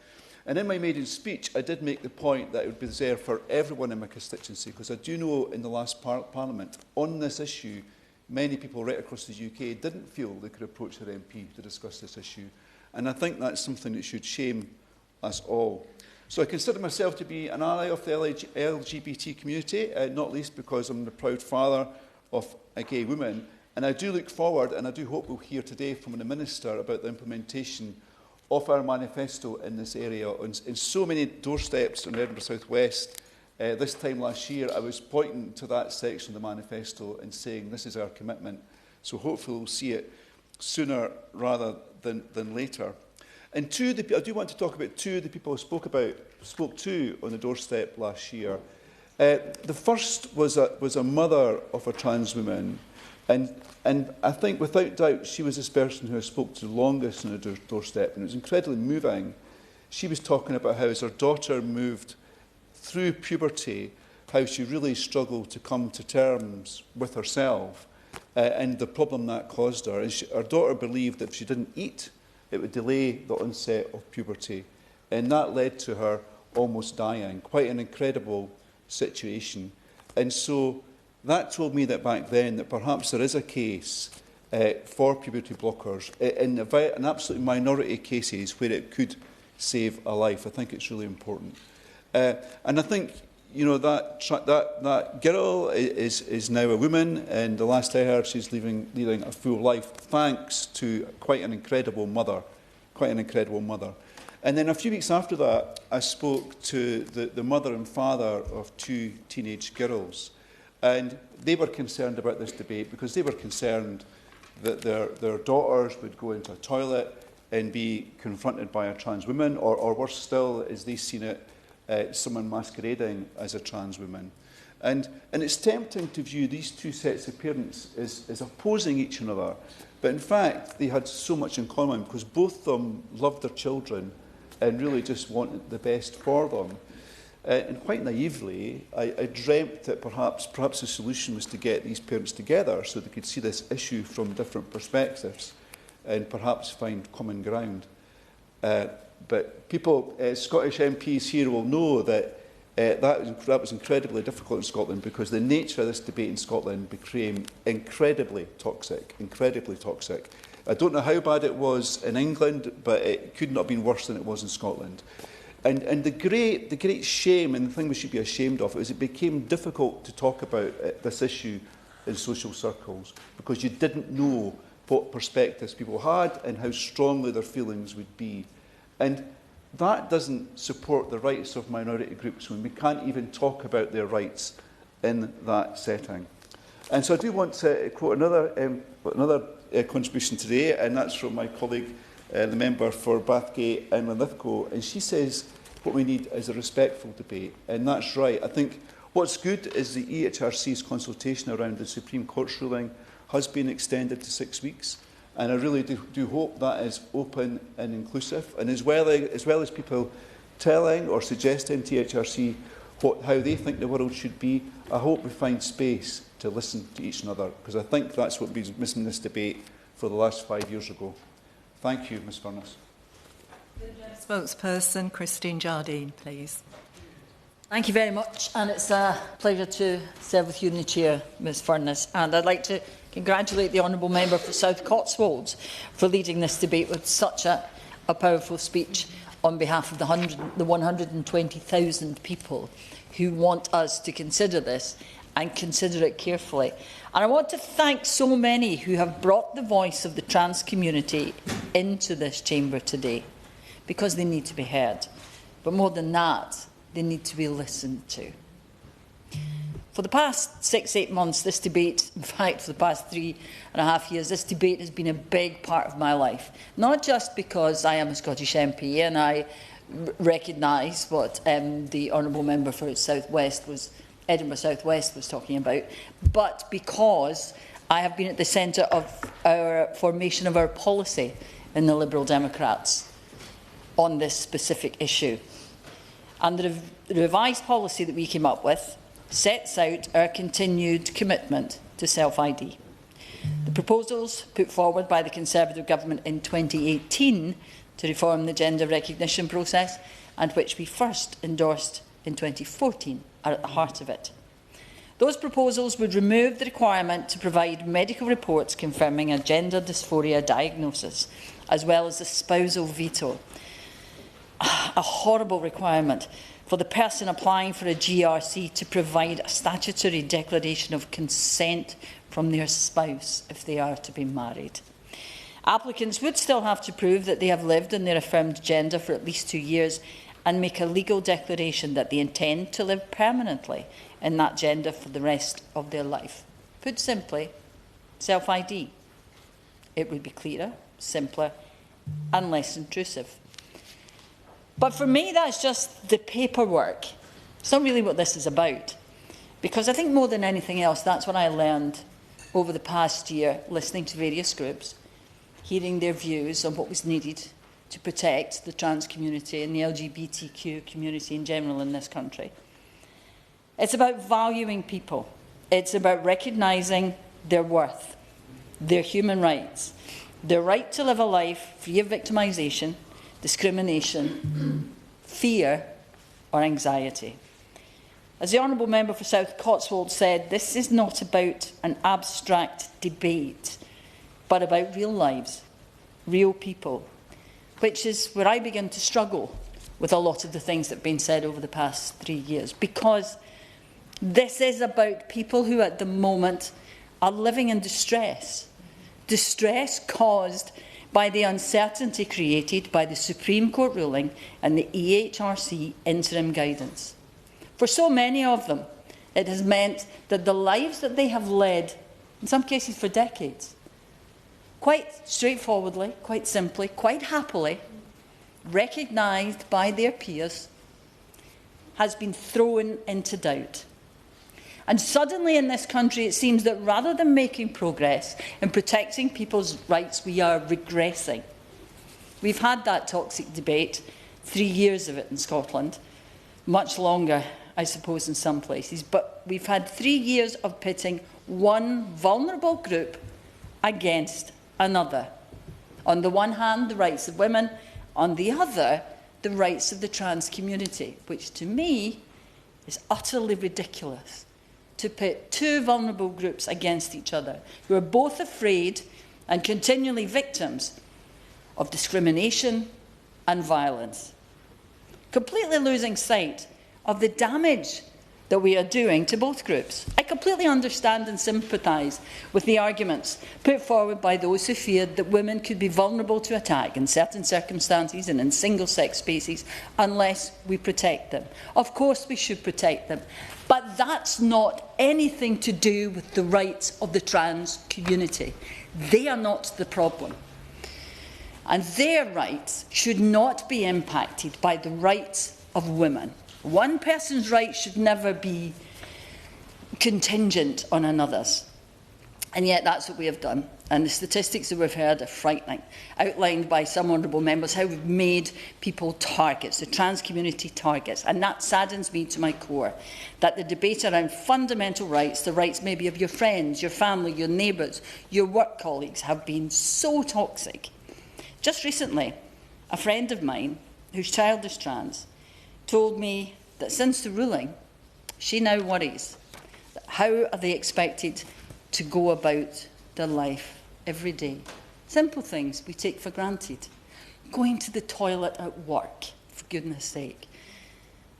And in my maiden speech, I did make the point that it would be there for everyone in my constituency, because I do know in the last Parliament, on this issue, many people right across the UK didn't feel they could approach their MP to discuss this issue. And I think that's something that should shame us all. So I consider myself to be an ally of the LGBT community, not least because I'm the proud father of a gay woman. And I do look forward, and I do hope we'll hear today from the Minister about the implementation of our manifesto in this area. In so many doorsteps in Edinburgh South West, this time last year, I was pointing to that section of the manifesto and saying this is our commitment. So hopefully we'll see it sooner rather than later. And I do want to talk about two of the people I spoke to on the doorstep last year. The first was a mother of a trans woman, and I think without doubt she was this person who I spoke to the longest on the doorstep, and it was incredibly moving. She was talking about how as her daughter moved through puberty, how she really struggled to come to terms with herself and the problem that caused her. And her daughter believed that if she didn't eat, it would delay the onset of puberty. And that led to her almost dying. Quite an incredible situation. And so that told me that back then that perhaps there is a case for puberty blockers in an absolute minority of cases where it could save a life. I think it's really important. And I think, you know, that girl is now a woman, and the last I heard, she's leading a full life, thanks to quite an incredible mother. And then a few weeks after that, I spoke to the mother and father of 2 teenage girls. And they were concerned about this debate because they were concerned that their daughters would go into a toilet and be confronted by a trans woman, or worse still, as they seen it, someone masquerading as a trans woman. And it's tempting to view these two sets of parents as opposing each another. But in fact, they had so much in common because both of them loved their children and really just wanted the best for them. And quite naively, I dreamt that perhaps the solution was to get these parents together so they could see this issue from different perspectives and perhaps find common ground. But people, Scottish MPs here will know that that was incredibly difficult in Scotland because the nature of this debate in Scotland became incredibly toxic. I don't know how bad it was in England, but it could not have been worse than it was in Scotland. And the great shame, and the thing we should be ashamed of, is it became difficult to talk about this issue in social circles because you didn't know what perspectives people had and how strongly their feelings would be. And that doesn't support the rights of minority groups when we can't even talk about their rights in that setting. And so I do want to quote another contribution today, and that's from my colleague, the member for Bathgate and Linlithgow, and she says what we need is a respectful debate, and that's right. I think what's good is the EHRC's consultation around the Supreme Court's ruling has been extended to 6 weeks, and I really do hope that is open and inclusive, and as well as people telling or suggesting to EHRC how they think the world should be, I hope we find space to listen to each other, because I think that's what we've been missing this debate for the last 5 years ago. Thank you, Ms Furness. Spokesperson Christine Jardine, please. Thank you very much, and it's a pleasure to serve with you in the chair, Ms Furness. And I'd like to congratulate the honourable member for South Cotswolds for leading this debate with such a powerful speech on behalf of the 120,000 people who want us to consider this and consider it carefully. And I want to thank so many who have brought the voice of the trans community into this chamber today, because they need to be heard. But more than that, they need to be listened to. For the past 6-8 months, this debate, in fact, for the past 3.5 years, this debate has been a big part of my life. Not just because I am a Scottish MP and I recognise what the honourable member for Edinburgh South West was talking about, but because I have been at the centre of our formation of our policy in the Liberal Democrats on this specific issue. And the revised policy that we came up with sets out our continued commitment to self-ID. The proposals put forward by the Conservative government in 2018 to reform the gender recognition process, and which we first endorsed in 2014, are at the heart of it. Those proposals would remove the requirement to provide medical reports confirming a gender dysphoria diagnosis, as well as the spousal veto. A horrible requirement for the person applying for a GRC to provide a statutory declaration of consent from their spouse if they are to be married. Applicants would still have to prove that they have lived in their affirmed gender for at least 2 years and make a legal declaration that they intend to live permanently in that gender for the rest of their life. Put simply, self-ID. It would be clearer, simpler and less intrusive. But for me, that's just the paperwork. It's not really what this is about. Because I think more than anything else, that's what I learned over the past year, listening to various groups, hearing their views on what was needed to protect the trans community and the LGBTQ community in general in this country. It's about valuing people. It's about recognising their worth, their human rights, their right to live a life free of victimisation, discrimination, fear or anxiety. As the Honourable Member for South Cotswold said, this is not about an abstract debate, but about real lives, real people, which is where I begin to struggle with a lot of the things that have been said over the past 3 years, because this is about people who at the moment are living in distress, distress caused by the uncertainty created by the Supreme Court ruling and the EHRC interim guidance. For so many of them, it has meant that the lives that they have led, in some cases for decades, quite straightforwardly, quite simply, quite happily, recognised by their peers, has been thrown into doubt. And suddenly in this country, it seems that rather than making progress in protecting people's rights, we are regressing. We've had that toxic debate, 3 years of it in Scotland, much longer, I suppose, in some places. But we've had 3 years of pitting one vulnerable group against another. On the one hand, the rights of women, on the other, the rights of the trans community, which to me is utterly ridiculous. To pit two vulnerable groups against each other, who are both afraid and continually victims of discrimination and violence, completely losing sight of the damage that we are doing to both groups. I completely understand and sympathise with the arguments put forward by those who feared that women could be vulnerable to attack in certain circumstances and in single-sex spaces unless we protect them. Of course we should protect them, but that's not anything to do with the rights of the trans community. They are not the problem. And their rights should not be impacted by the rights of women. One person's rights should never be contingent on another's. And yet that's what we have done. And the statistics that we've heard are frightening, outlined by some honourable members, how we've made people targets, the trans community targets. And that saddens me to my core, that the debate around fundamental rights, the rights maybe of your friends, your family, your neighbours, your work colleagues, have been so toxic. Just recently, a friend of mine, whose child is trans, told me that since the ruling, she now worries that how are they expected to go about their life every day. Simple things we take for granted. Going to the toilet at work, for goodness sake.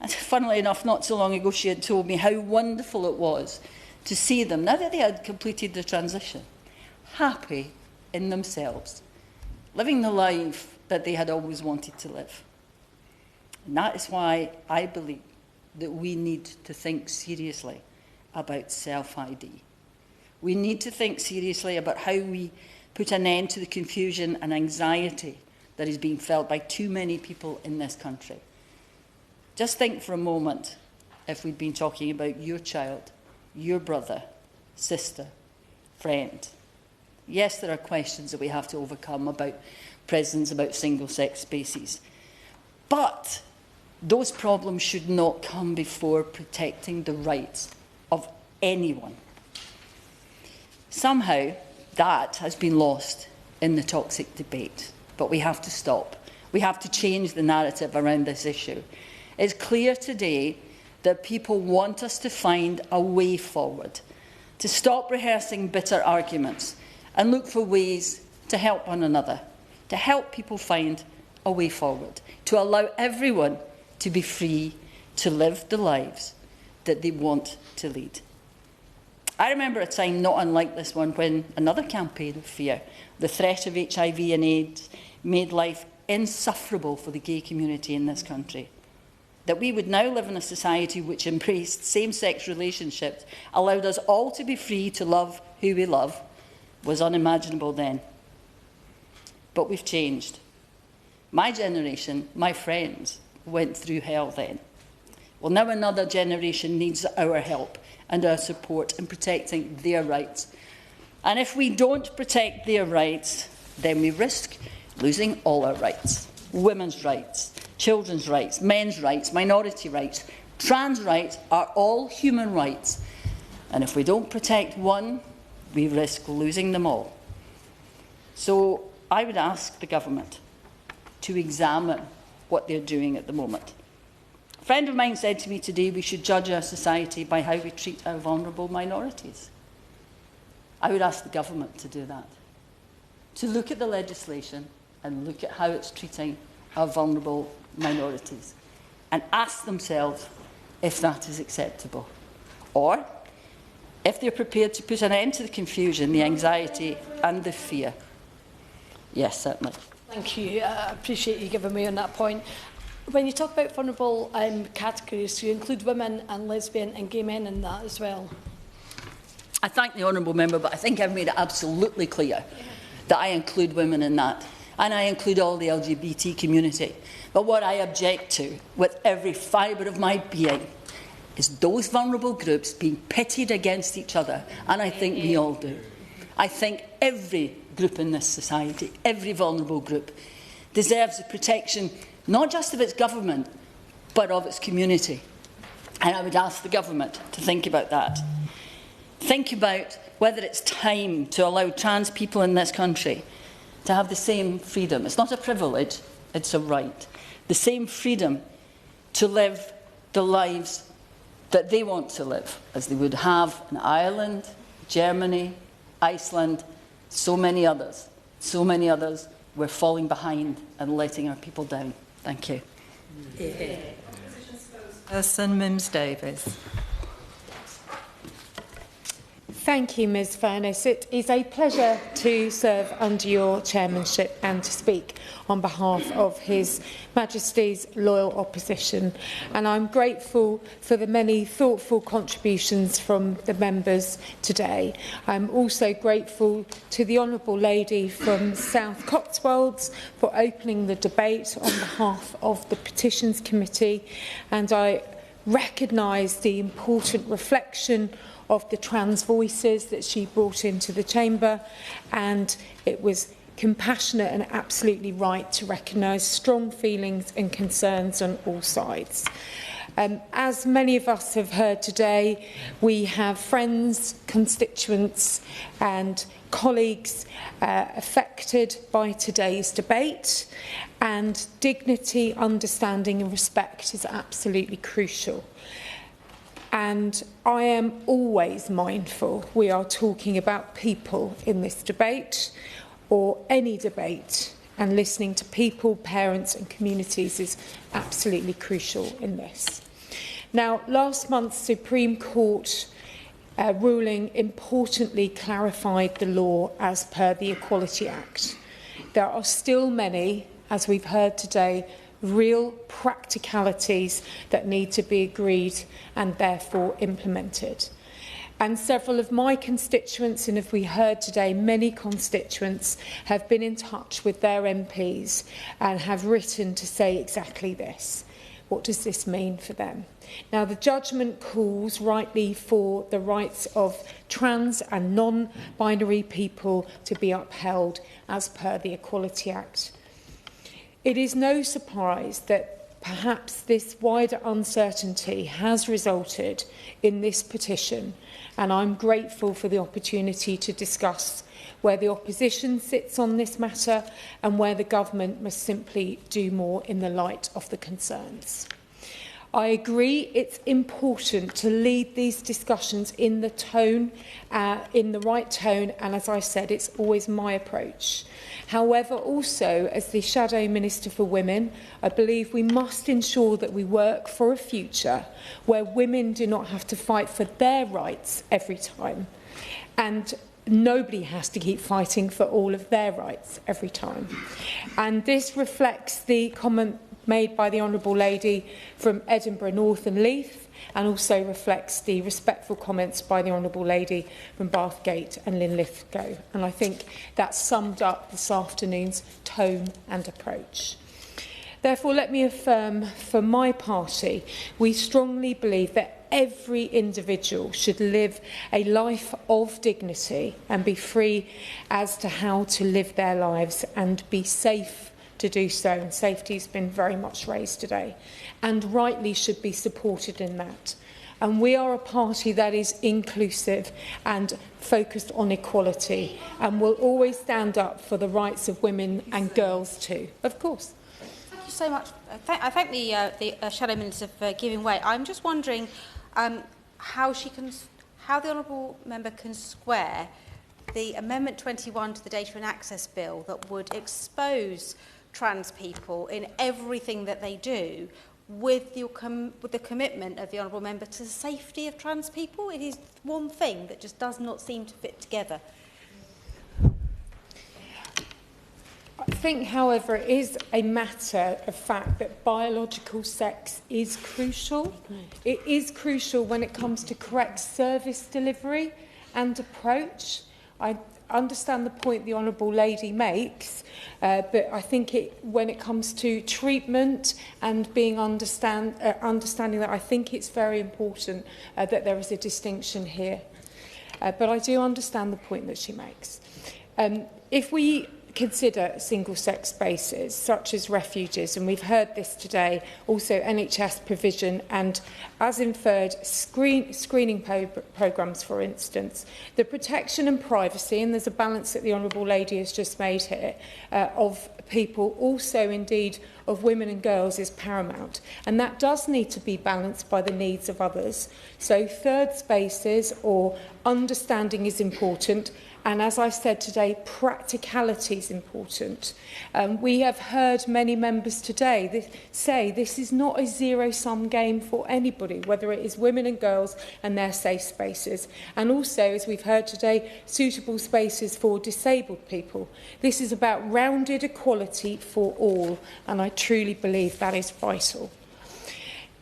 And funnily enough, not so long ago, she had told me how wonderful it was to see them, now that they had completed the transition, happy in themselves, living the life that they had always wanted to live. And that is why I believe that we need to think seriously about self-ID. We need to think seriously about how we put an end to the confusion and anxiety that is being felt by too many people in this country. Just think for a moment if we'd been talking about your child, your brother, sister, friend. Yes, there are questions that we have to overcome about prisons, about single-sex spaces. But those problems should not come before protecting the rights of anyone. Somehow, that has been lost in the toxic debate, but we have to stop. We have to change the narrative around this issue. It's clear today that people want us to find a way forward, to stop rehearsing bitter arguments and look for ways to help one another, to help people find a way forward, to allow everyone to be free to live the lives that they want to lead. I remember a time not unlike this one when another campaign of fear, the threat of HIV and AIDS, made life insufferable for the gay community in this country. That we would now live in a society which embraced same-sex relationships, allowed us all to be free to love who we love, was unimaginable then. But we've changed. My generation, my friends, went through hell then. Well, now another generation needs our help and our support in protecting their rights. And if we don't protect their rights, then we risk losing all our rights. Women's rights, children's rights, men's rights, minority rights, Trans rights are all human rights, and if we don't protect one, we risk losing them all. So I would ask the government to examine what they're doing at the moment. A friend of mine said to me today we should judge our society by how we treat our vulnerable minorities. I would ask the government to do that, to look at the legislation and look at how it's treating our vulnerable minorities and ask themselves if that is acceptable, or if they're prepared to put an end to the confusion, the anxiety and the fear. Yes, certainly. Thank you. I appreciate you giving me on that point. When you talk about vulnerable categories, do you include women and lesbian and gay men in that as well? I thank the honourable member, but I think I've made it absolutely clear that I include women in that, and I include all the LGBT community. But what I object to, with every fibre of my being, is those vulnerable groups being pitted against each other, and I think we all do. I think every group in this society, every vulnerable group, deserves the protection not just of its government, but of its community. And I would ask the government to think about that. Think about whether it's time to allow trans people in this country to have the same freedom. It's not a privilege, it's a right. The same freedom to live the lives that they want to live, as they would have in Ireland, Germany, Iceland, so many others. So many others, we're falling behind and letting our people down. Thank you. Person Mims Davis. Thank you, Ms Furness. It is a pleasure to serve under your chairmanship and to speak on behalf of His Majesty's loyal opposition. And I'm grateful for the many thoughtful contributions from the members today. I'm also grateful to the Honourable Lady from South Cotswolds for opening the debate on behalf of the Petitions Committee, and I recognise the important reflection of the trans voices that she brought into the chamber, and it was compassionate and absolutely right to recognise strong feelings and concerns on all sides. As many of us have heard today, we have friends, constituents and colleagues affected by today's debate, and dignity, understanding and respect is absolutely crucial. And I am always mindful we are talking about people in this debate, or any debate, and listening to people, parents and communities is absolutely crucial in this. Now, last month's Supreme Court ruling importantly clarified the law as per the Equality Act. There are still many, as we've heard today, real practicalities that need to be agreed and therefore implemented. And several of my constituents, and if we heard today, many constituents have been in touch with their MPs and have written to say exactly this. What does this mean for them? Now, the judgment calls rightly for the rights of trans and non-binary people to be upheld as per the Equality Act. It is no surprise that perhaps this wider uncertainty has resulted in this petition, and I'm grateful for the opportunity to discuss where the opposition sits on this matter and where the government must simply do more in the light of the concerns. I agree it's important to lead these discussions in the tone, in the right tone, and as I said, it's always my approach. However, also, as the Shadow Minister for Women, I believe we must ensure that we work for a future where women do not have to fight for their rights every time, and nobody has to keep fighting for all of their rights every time. And this reflects the comment made by the Honourable Lady from Edinburgh North and Leith, and also reflects the respectful comments by the Honourable Lady from Bathgate and Linlithgow. And I think that summed up this afternoon's tone and approach. Therefore, let me affirm for my party, we strongly believe that every individual should live a life of dignity and be free as to how to live their lives and be safe to do so, and safety has been very much raised today, and rightly should be supported in that. And we are a party that is inclusive and focused on equality, and will always stand up for the rights of women and girls too, of course. Thank you so much. I thank the Shadow Minister for giving way. I'm just wondering how the Honourable Member can square the Amendment 21 to the Data and Access Bill that would expose trans people in everything that they do with the commitment of the Honourable Member to the safety of trans people. It is one thing that just does not seem to fit together. I think, however, it is a matter of fact that biological sex is crucial. It is crucial when it comes to correct service delivery and approach. I understand the point the Honourable Lady makes, but I think when it comes to treatment and being understanding that, I think it's very important that there is a distinction here. But I do understand the point that she makes. If we consider single-sex spaces, such as refuges, and we've heard this today, also NHS provision and, as inferred, screening programmes, for instance, the protection and privacy, and there's a balance that the Honourable Lady has just made here, of people, also indeed of women and girls, is paramount. And that does need to be balanced by the needs of others. So third spaces or understanding is important. And as I said today, practicality is important. We have heard many members today say this is not a zero-sum game for anybody, whether it is women and girls and their safe spaces. And also, as we've heard today, suitable spaces for disabled people. This is about rounded equality for all, and I truly believe that is vital.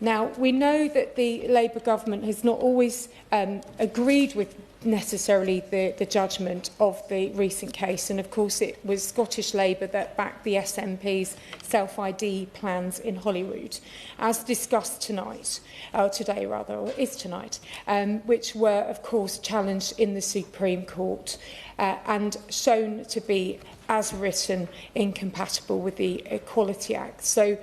Now, we know that the Labour government has not always agreed with necessarily the judgment of the recent case, and of course it was Scottish Labour that backed the SNP's self-ID plans in Holyrood, as discussed tonight, today rather, or is tonight, which were of course challenged in the Supreme Court and shown to be, as written, incompatible with the Equality Act. So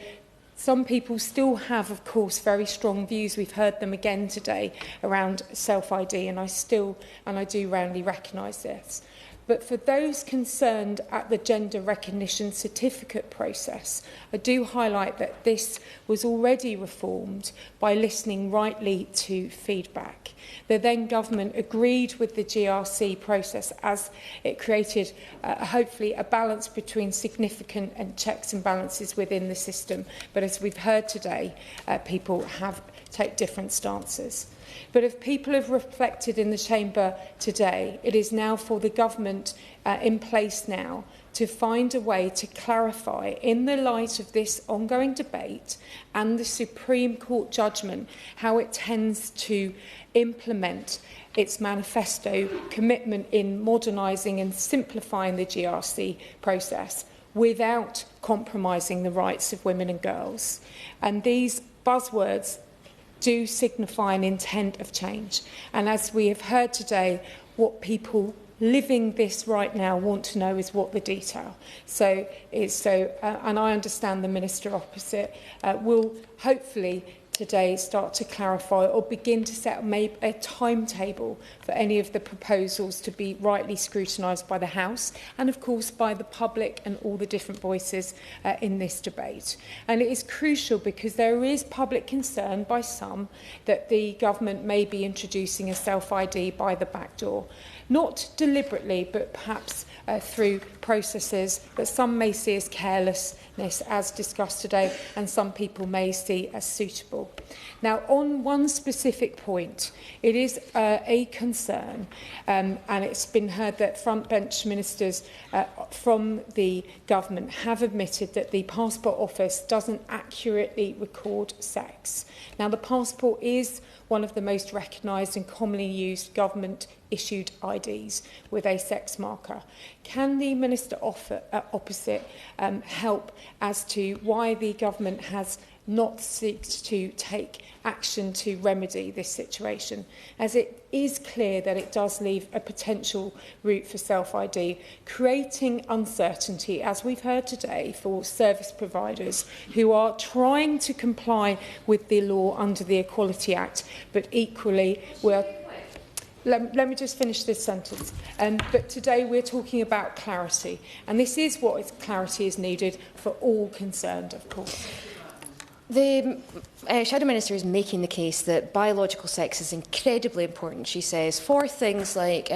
some people still have, of course, very strong views. We've heard them again today around self-ID, and I do roundly recognise this. But for those concerned at the gender recognition certificate process, I do highlight that this was already reformed by listening rightly to feedback. The then government agreed with the GRC process as it created, hopefully, a balance between significant and checks and balances within the system. But as we've heard today, people take different stances. But if people have reflected in the Chamber today, it is now for the government in place now to find a way to clarify, in the light of this ongoing debate and the Supreme Court judgment, how it tends to implement its manifesto commitment in modernising and simplifying the GRC process without compromising the rights of women and girls. And these buzzwords do signify an intent of change. And as we have heard today, what people living this right now want to know is what the detail. And I understand the Minister opposite will hopefully today start to clarify or begin to set maybe a timetable for any of the proposals to be rightly scrutinised by the House and, of course, by the public and all the different voices in this debate. And it is crucial because there is public concern by some that the government may be introducing a self-ID by the back door. Not deliberately, but perhaps through processes that some may see as carelessness, as discussed today, and some people may see as suitable. Now, on one specific point, it is a concern, and it's been heard that frontbench ministers from the government have admitted that the Passport Office doesn't accurately record sex. Now, the passport is one of the most recognised and commonly used government-issued IDs with a sex marker. Can the Minister opposite help as to why the government has not seek to take action to remedy this situation, as it is clear that it does leave a potential route for self-ID, creating uncertainty, as we've heard today, for service providers who are trying to comply with the law under the Equality Act, but equally we're... Let me just finish this sentence. But today we're talking about clarity, and this is what clarity is needed for all concerned, of course. The Shadow Minister is making the case that biological sex is incredibly important, she says, for things like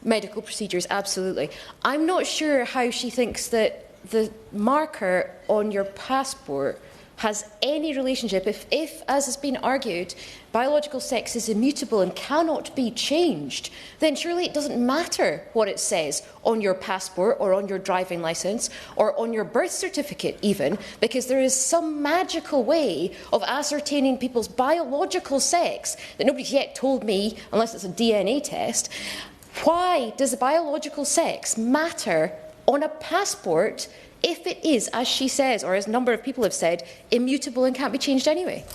medical procedures, absolutely. I'm not sure how she thinks that the marker on your passport has any relationship. If, as has been argued, biological sex is immutable and cannot be changed, then surely it doesn't matter what it says on your passport or on your driving licence or on your birth certificate even, because there is some magical way of ascertaining people's biological sex that nobody's yet told me, unless it's a DNA test. Why does the biological sex matter on a passport if it is, as she says, or as a number of people have said, immutable and can't be changed anyway?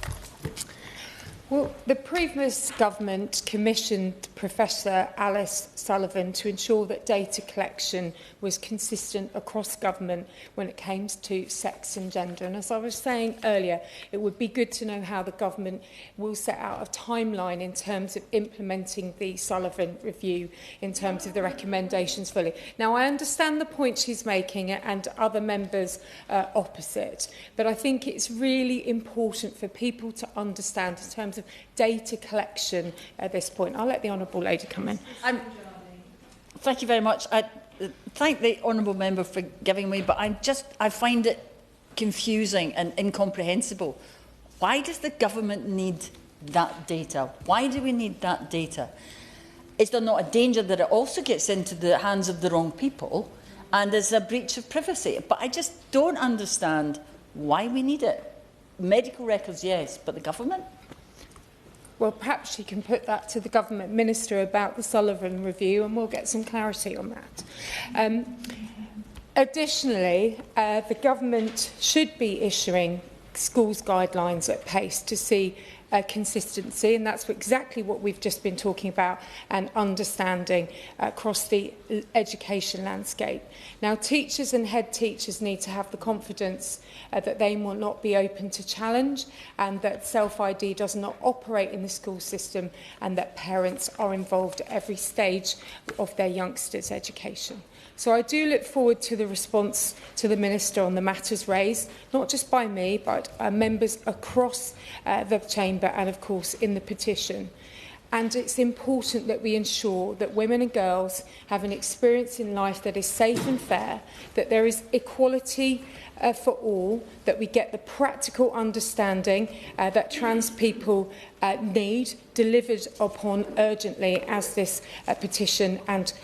Well, the previous government commissioned Professor Alice Sullivan to ensure that data collection was consistent across government when it came to sex and gender. And as I was saying earlier, it would be good to know how the government will set out a timeline in terms of implementing the Sullivan review in terms of the recommendations fully. Now, I understand the point she's making and other members opposite, but I think it's really important for people to understand in terms of data collection at this point. I'll let the Honourable Lady come in. Thank you very much. I thank the Honourable Member for giving me, but I find it confusing and incomprehensible. Why does the government need that data? Why do we need that data? Is there not a danger that it also gets into the hands of the wrong people and there's a breach of privacy? But I just don't understand why we need it. Medical records, yes, but the government? Well, perhaps she can put that to the government minister about the Sullivan review and we'll get some clarity on that. Additionally, the government should be issuing schools guidelines at pace to see consistency, and that's exactly what we've just been talking about, and understanding across the education landscape. Now, teachers and head teachers need to have the confidence that they will not be open to challenge, and that self-ID does not operate in the school system, and that parents are involved at every stage of their youngsters' education. So I do look forward to the response to the Minister on the matters raised, not just by me, but members across the Chamber and, of course, in the petition. And it's important that we ensure that women and girls have an experience in life that is safe and fair, that there is equality for all, that we get the practical understanding that trans people need delivered upon urgently, as this petition and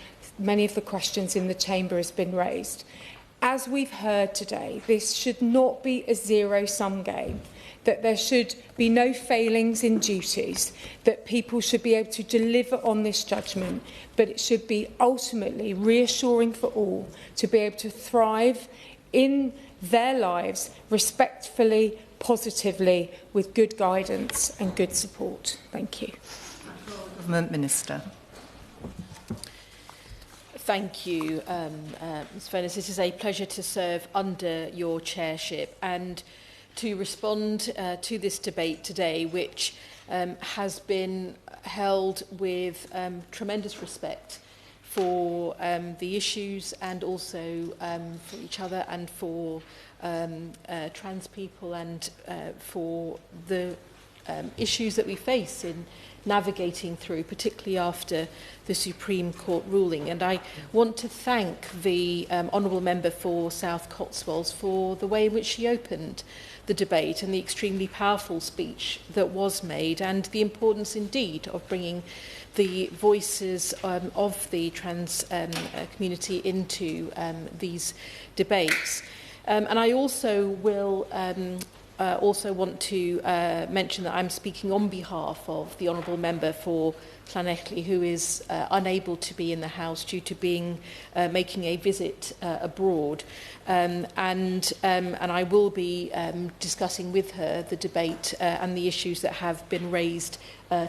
many of the questions in the Chamber has been raised. As we've heard today, this should not be a zero-sum game, that there should be no failings in duties, that people should be able to deliver on this judgment, but it should be ultimately reassuring for all to be able to thrive in their lives respectfully, positively, with good guidance and good support. Thank you. Government Minister. Thank you, Ms Furness. It is a pleasure to serve under your chairship and to respond to this debate today, which has been held with tremendous respect for the issues and also for each other and for trans people and for the issues that we face in navigating through, particularly after the Supreme Court ruling. And I want to thank the Honourable Member for South Cotswolds for the way in which she opened the debate and the extremely powerful speech that was made, and the importance indeed of bringing the voices of the trans community into these debates. And I also will also want to mention that I'm speaking on behalf of the Honourable Member for Llanelli, who is unable to be in the House due to making a visit abroad. And I will be discussing with her the debate and the issues that have been raised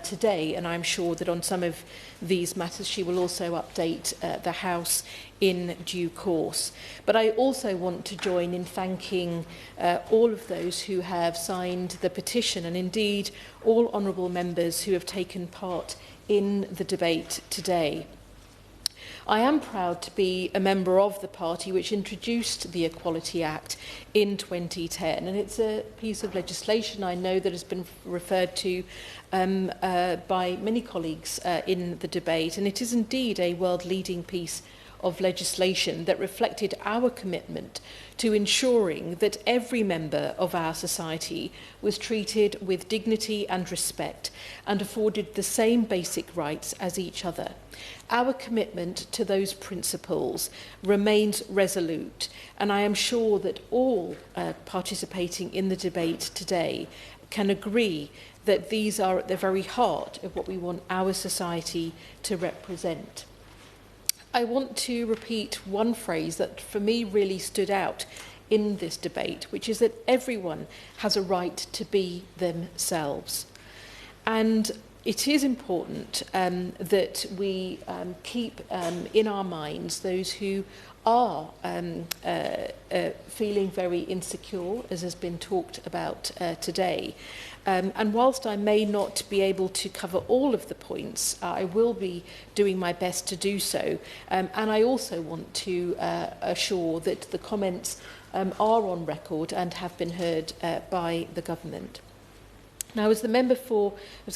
today, and I'm sure that on some of these matters she will also update the House in due course. But I also want to join in thanking all of those who have signed the petition, and indeed all honourable members who have taken part in the debate today. I am proud to be a member of the party which introduced the Equality Act in 2010, and it's a piece of legislation I know that has been referred to by many colleagues in the debate, and it is indeed a world-leading piece of legislation that reflected our commitment to ensuring that every member of our society was treated with dignity and respect and afforded the same basic rights as each other. Our commitment to those principles remains resolute, and I am sure that all participating in the debate today can agree that these are at the very heart of what we want our society to represent. I want to repeat one phrase that for me really stood out in this debate, which is that everyone has a right to be themselves. And it is important that we keep in our minds those who are feeling very insecure, as has been talked about today. And whilst I may not be able to cover all of the points, I will be doing my best to do so. And I also want to assure that the comments are on record and have been heard by the government. Now, as the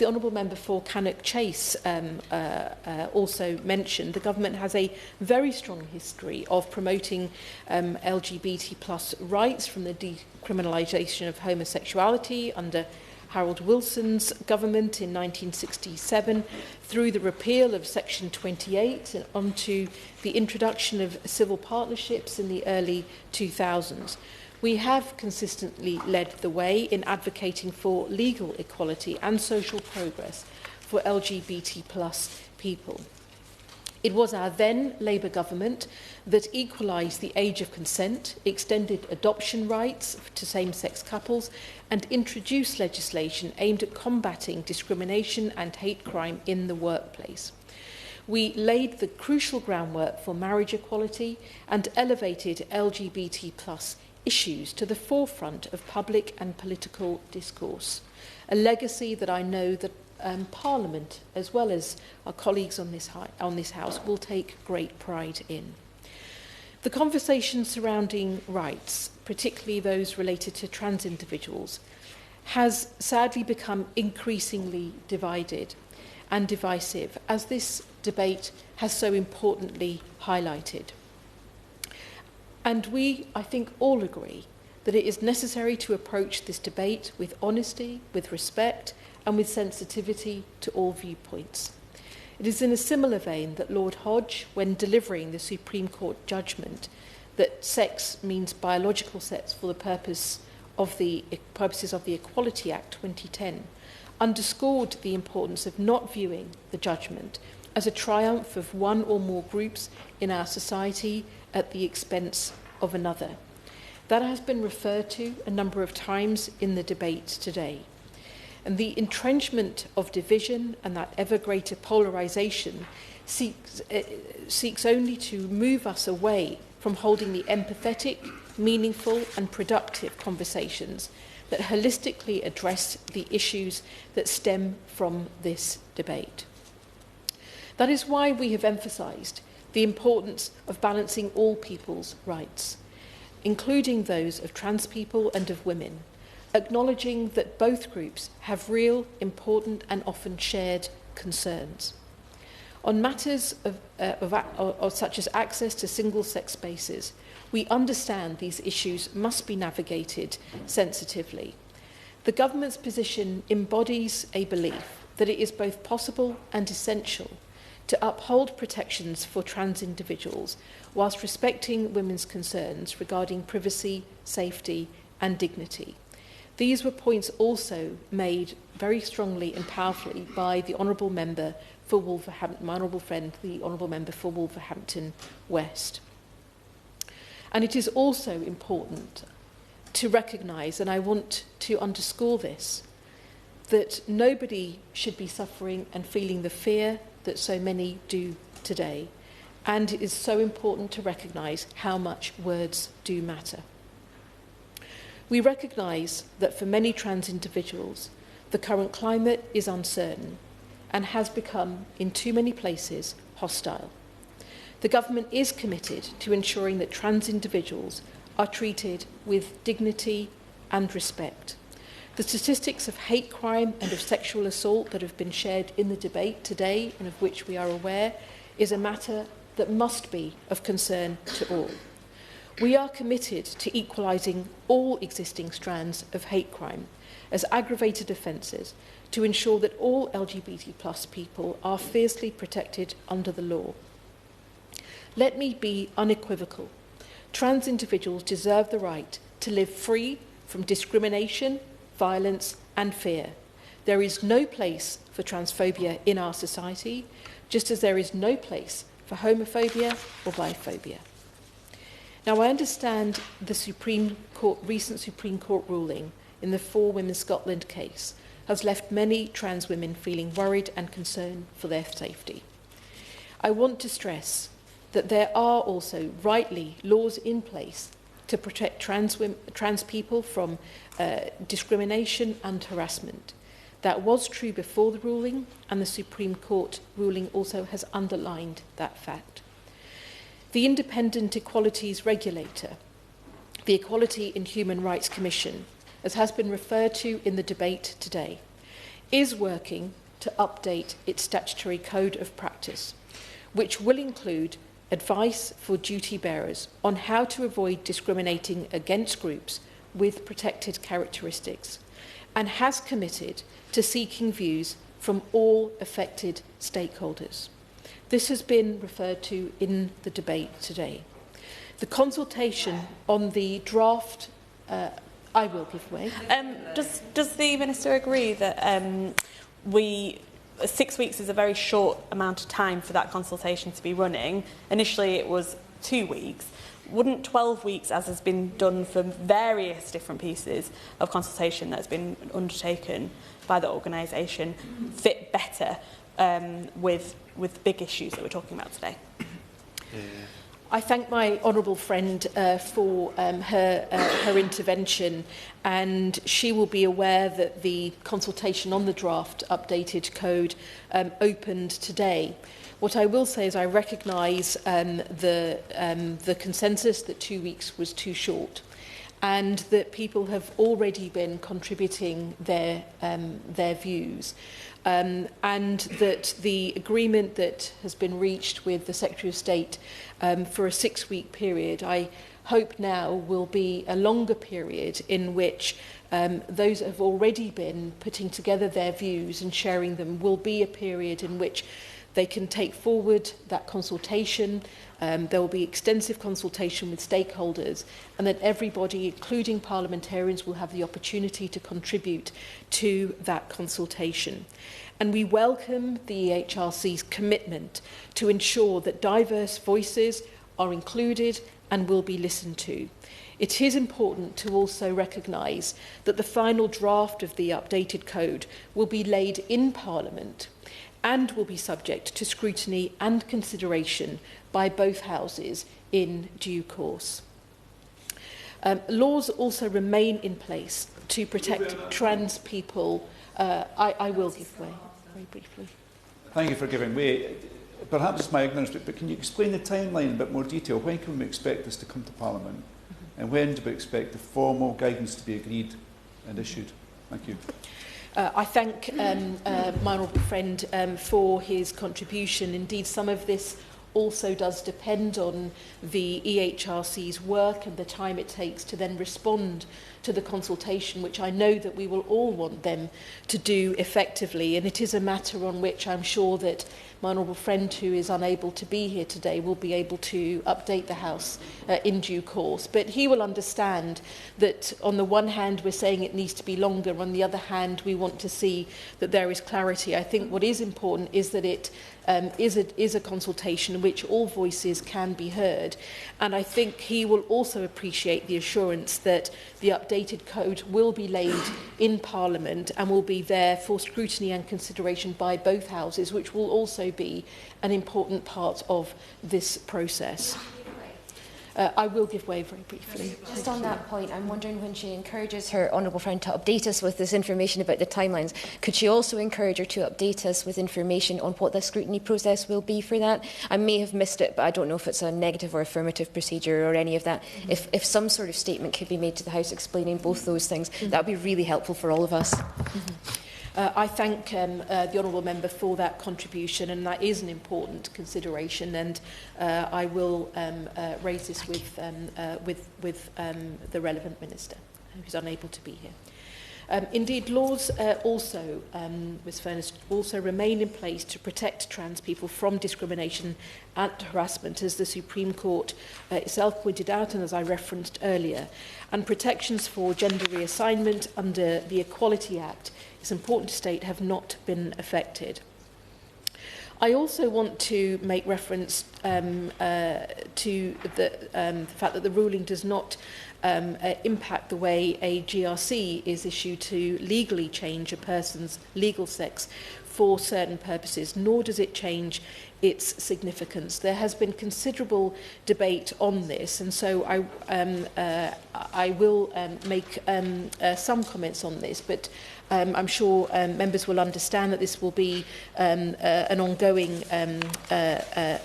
Honourable Member for Cannock Chase also mentioned, the government has a very strong history of promoting LGBT plus rights, from the decriminalisation of homosexuality under Harold Wilson's government in 1967, through the repeal of Section 28 and onto the introduction of civil partnerships in the early 2000s. We have consistently led the way in advocating for legal equality and social progress for LGBT plus people. It was our then Labour government that equalised the age of consent, extended adoption rights to same-sex couples, and introduced legislation aimed at combating discrimination and hate crime in the workplace. We laid the crucial groundwork for marriage equality and elevated LGBT plus issues to the forefront of public and political discourse, a legacy that I know that Parliament, as well as our colleagues on this House, will take great pride in. The conversation surrounding rights, particularly those related to trans individuals, has sadly become increasingly divided and divisive, as this debate has so importantly highlighted. And we, I think, all agree that it is necessary to approach this debate with honesty, with respect, and with sensitivity to all viewpoints. It is in a similar vein that Lord Hodge, when delivering the Supreme Court judgment that sex means biological sex for the purposes of the Equality Act 2010, underscored the importance of not viewing the judgment as a triumph of one or more groups in our society at the expense of another. That has been referred to a number of times in the debate today. And the entrenchment of division and that ever greater polarisation seeks only to move us away from holding the empathetic, meaningful and productive conversations that holistically address the issues that stem from this debate. That is why we have emphasised the importance of balancing all people's rights, including those of trans people and of women, acknowledging that both groups have real, important and often shared concerns. On matters such as access to single-sex spaces, we understand these issues must be navigated sensitively. The government's position embodies a belief that it is both possible and essential to uphold protections for trans individuals whilst respecting women's concerns regarding privacy, safety and dignity. These were points also made very strongly and powerfully by the Honourable Member for Wolverhampton, my honourable friend, the Honourable Member for Wolverhampton West. And it is also important to recognise, and I want to underscore this, that nobody should be suffering and feeling the fear that so many do today. And it is so important to recognise how much words do matter. We recognise that for many trans individuals, the current climate is uncertain and has become, in too many places, hostile. The government is committed to ensuring that trans individuals are treated with dignity and respect. The statistics of hate crime and of sexual assault that have been shared in the debate today and of which we are aware is a matter that must be of concern to all. We are committed to equalising all existing strands of hate crime as aggravated offences to ensure that all LGBT+ people are fiercely protected under the law. Let me be unequivocal. Trans individuals deserve the right to live free from discrimination, violence and fear. There is no place for transphobia in our society, just as there is no place for homophobia or biphobia. Now, I understand the recent Supreme Court ruling in the For Women Scotland case has left many trans women feeling worried and concerned for their safety. I want to stress that there are also, rightly, laws in place to protect trans people from discrimination and harassment. That was true before the ruling, and the Supreme Court ruling also has underlined that fact. The Independent Equalities Regulator, the Equality and Human Rights Commission, as has been referred to in the debate today, is working to update its statutory code of practice, which will include advice for duty bearers on how to avoid discriminating against groups with protected characteristics, and has committed to seeking views from all affected stakeholders. This has been referred to in the debate today. The consultation on the draft, I will give way. Does the Minister agree that 6 weeks is a very short amount of time for that consultation to be running? Initially it was 2 weeks. Wouldn't 12 weeks, as has been done for various different pieces of consultation that's been undertaken by the organisation, fit better with the big issues that we're talking about today? I thank my honourable friend for her intervention, and she will be aware that the consultation on the draft updated code opened today. What I will say is I recognise the consensus that 2 weeks was too short, and that people have already been contributing their views. And that the agreement that has been reached with the Secretary of State for a 6-week period, I hope now will be a longer period in which those that have already been putting together their views and sharing them will be a period in which they can take forward that consultation. There will be extensive consultation with stakeholders, and that everybody, including parliamentarians, will have the opportunity to contribute to that consultation. And we welcome the EHRC's commitment to ensure that diverse voices are included and will be listened to. It is important to also recognise that the final draft of the updated code will be laid in Parliament and will be subject to scrutiny and consideration by both houses in due course. Laws also remain in place to protect trans people. I will give way very briefly. Thank you for giving way. Perhaps it's my ignorance, but can you explain the timeline in a bit more detail? When can we expect this to come to Parliament? And when do we expect the formal guidance to be agreed and issued? Thank you. I thank my honourable friend for his contribution. Indeed, some of this also does depend on the EHRC's work and the time it takes to then respond to the consultation, which I know that we will all want them to do effectively. And it is a matter on which I'm sure that my honourable friend who is unable to be here today will be able to update the House in due course. But he will understand that on the one hand we're saying it needs to be longer, on the other hand we want to see that there is clarity. I think what is important is that it is a consultation in which all voices can be heard, and I think he will also appreciate the assurance that the updated code will be laid in Parliament and will be there for scrutiny and consideration by both houses, which will also be an important part of this process. I will give way very briefly. Just on that point, I'm wondering, when she encourages her honourable friend to update us with this information about the timelines, could she also encourage her to update us with information on what the scrutiny process will be for that? I may have missed it, but I don't know if it's a negative or affirmative procedure or any of that. If some sort of statement could be made to the House explaining both those things, that would be really helpful for all of us. I thank the honourable member for that contribution, and that is an important consideration, and I will raise this with the relevant minister, who's unable to be here. Indeed, laws also, Ms Furness, also remain in place to protect trans people from discrimination and harassment, as the Supreme Court itself pointed out and as I referenced earlier. And protections for gender reassignment under the Equality Act, it's important to state, have not been affected. I also want to make reference to the fact that the ruling does not impact the way a GRC is issued to legally change a person's legal sex for certain purposes, nor does it change its significance. There has been considerable debate on this, and so I will make some comments on this, but I'm sure members will understand that this will be an ongoing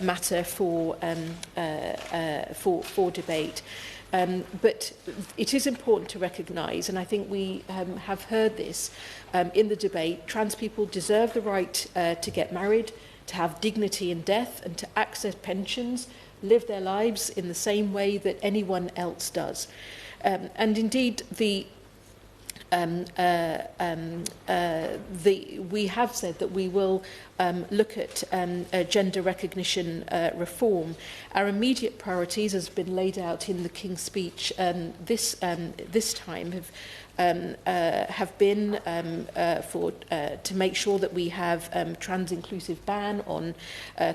matter for debate. But it is important to recognise, and I think we have heard this in the debate, trans people deserve the right to get married, to have dignity in death, and to access pensions, live their lives in the same way that anyone else does. And indeed, we have said that we will look at gender recognition reform. Our immediate priorities, as has been laid out in the King's speech this time, have been to make sure that we have trans-inclusive ban on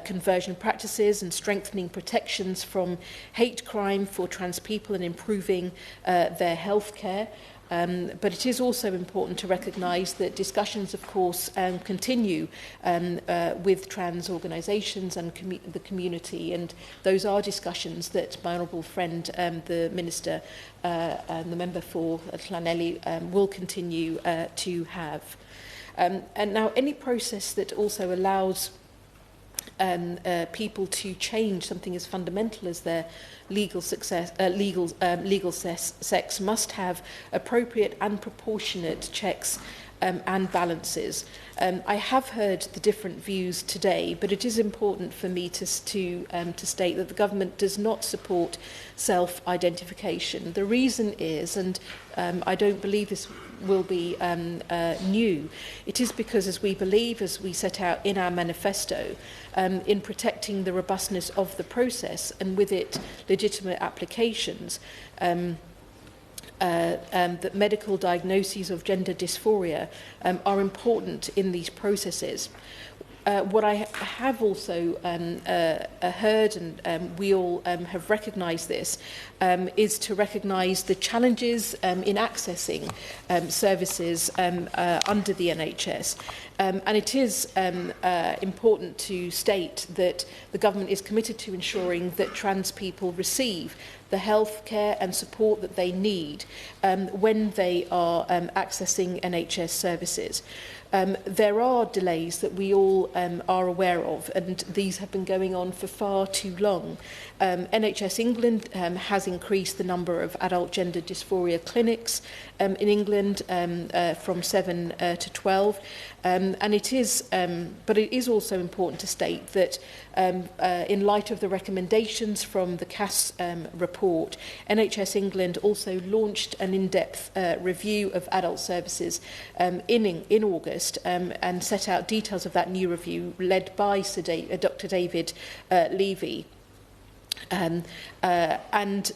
conversion practices and strengthening protections from hate crime for trans people and improving their health care. But it is also important to recognise that discussions, of course, continue with trans organisations and the community, and those are discussions that my honourable friend, the Minister and the member for Llanelli, will continue to have. And now, any process that also allows people to change something as fundamental as their legal sex must have appropriate and proportionate checks and balances. I have heard the different views today, but it is important for me to state that the government does not support self-identification. The reason is, and I don't believe this will be new, it is because, as we believe, as we set out in our manifesto, in protecting the robustness of the process and with it legitimate applications, that medical diagnoses of gender dysphoria are important in these processes. What I have also heard, and we all have recognised this, is to recognise the challenges in accessing services under the NHS. And it is important to state that the government is committed to ensuring that trans people receive the health care and support that they need when they are accessing NHS services. There are delays that we all are aware of, and these have been going on for far too long. NHS England has increased the number of adult gender dysphoria clinics in England from 7 to 12. And it is, but it is also important to state that in light of the recommendations from the CAS report, report, NHS England also launched an in-depth review of adult services in August and set out details of that new review led by Dr David Levy. And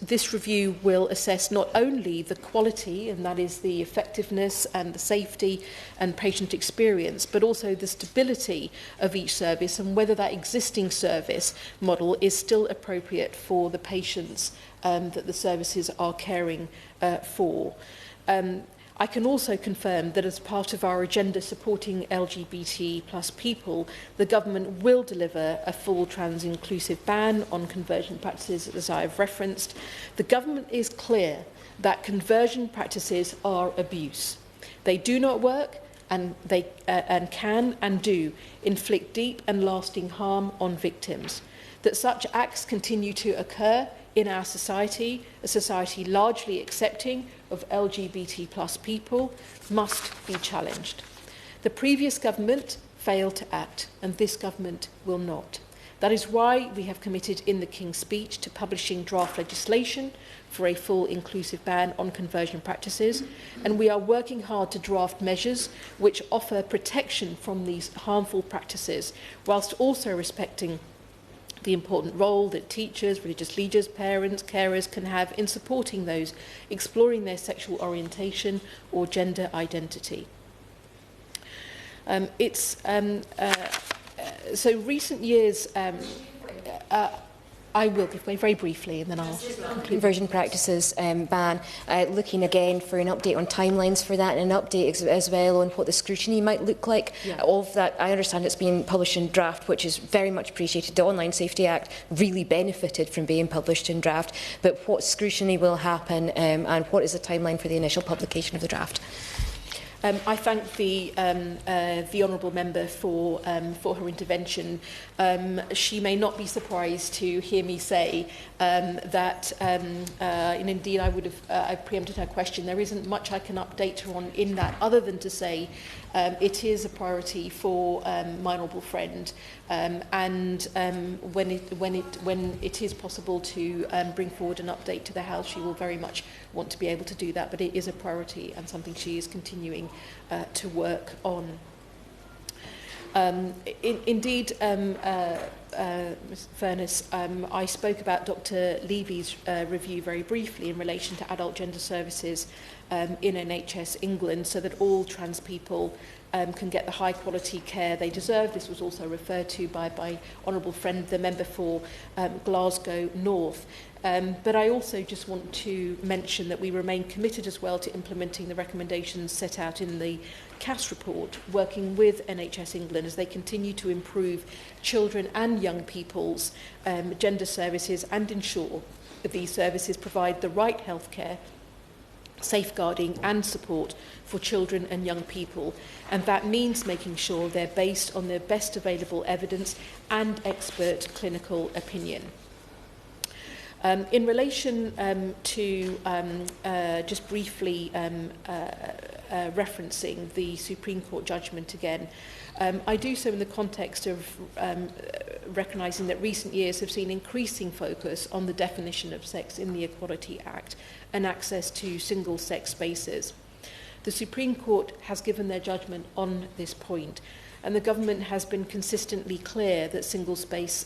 this review will assess not only the quality, and that is the effectiveness and the safety and patient experience, but also the stability of each service and whether that existing service model is still appropriate for the patients that the services are caring for. I can also confirm that as part of our agenda supporting LGBT plus people, the government will deliver a full trans-inclusive ban on conversion practices, as I have referenced. The government is clear that conversion practices are abuse. They do not work and they can and do inflict deep and lasting harm on victims. That such acts continue to occur in our society, a society largely accepting of LGBT plus people, must be challenged. The previous government failed to act, and this government will not. That is why we have committed in the King's Speech to publishing draft legislation for a full inclusive ban on conversion practices, and we are working hard to draft measures which offer protection from these harmful practices, whilst also respecting the important role that teachers, religious leaders, parents, carers can have in supporting those exploring their sexual orientation or gender identity. So recent years, I will give way very briefly and then I'll conclude. Conversion practices ban, looking again for an update on timelines for that and an update as well on what the scrutiny might look like of that. I understand it's been published in draft, which is very much appreciated. The Online Safety Act really benefited from being published in draft, but what scrutiny will happen and what is the timeline for the initial publication of the draft? I thank the honourable member for her intervention. She may not be surprised to hear me say that, and indeed I would have I preempted her question. There isn't much I can update her on in that, other than to say it is a priority for my honourable friend, and when it is possible to bring forward an update to the House, she will very much want to be able to do that. But it is a priority and something she is continuing to work on. Indeed, Ms Furness, I spoke about Dr Levy's review very briefly in relation to adult gender services in NHS England, so that all trans people can get the high quality care they deserve. This was also referred to by my honourable friend, the member for Glasgow North. But I also just want to mention that we remain committed as well to implementing the recommendations set out in the CAS report, working with NHS England as they continue to improve children and young people's gender services and ensure that these services provide the right healthcare, safeguarding and support for children and young people. And that means making sure they're based on the best available evidence and expert clinical opinion. In relation to just briefly referencing the Supreme Court judgment again, I do so in the context of recognising that recent years have seen increasing focus on the definition of sex in the Equality Act and access to single-sex spaces. The Supreme Court has given their judgment on this point, and the government has been consistently clear that single-sex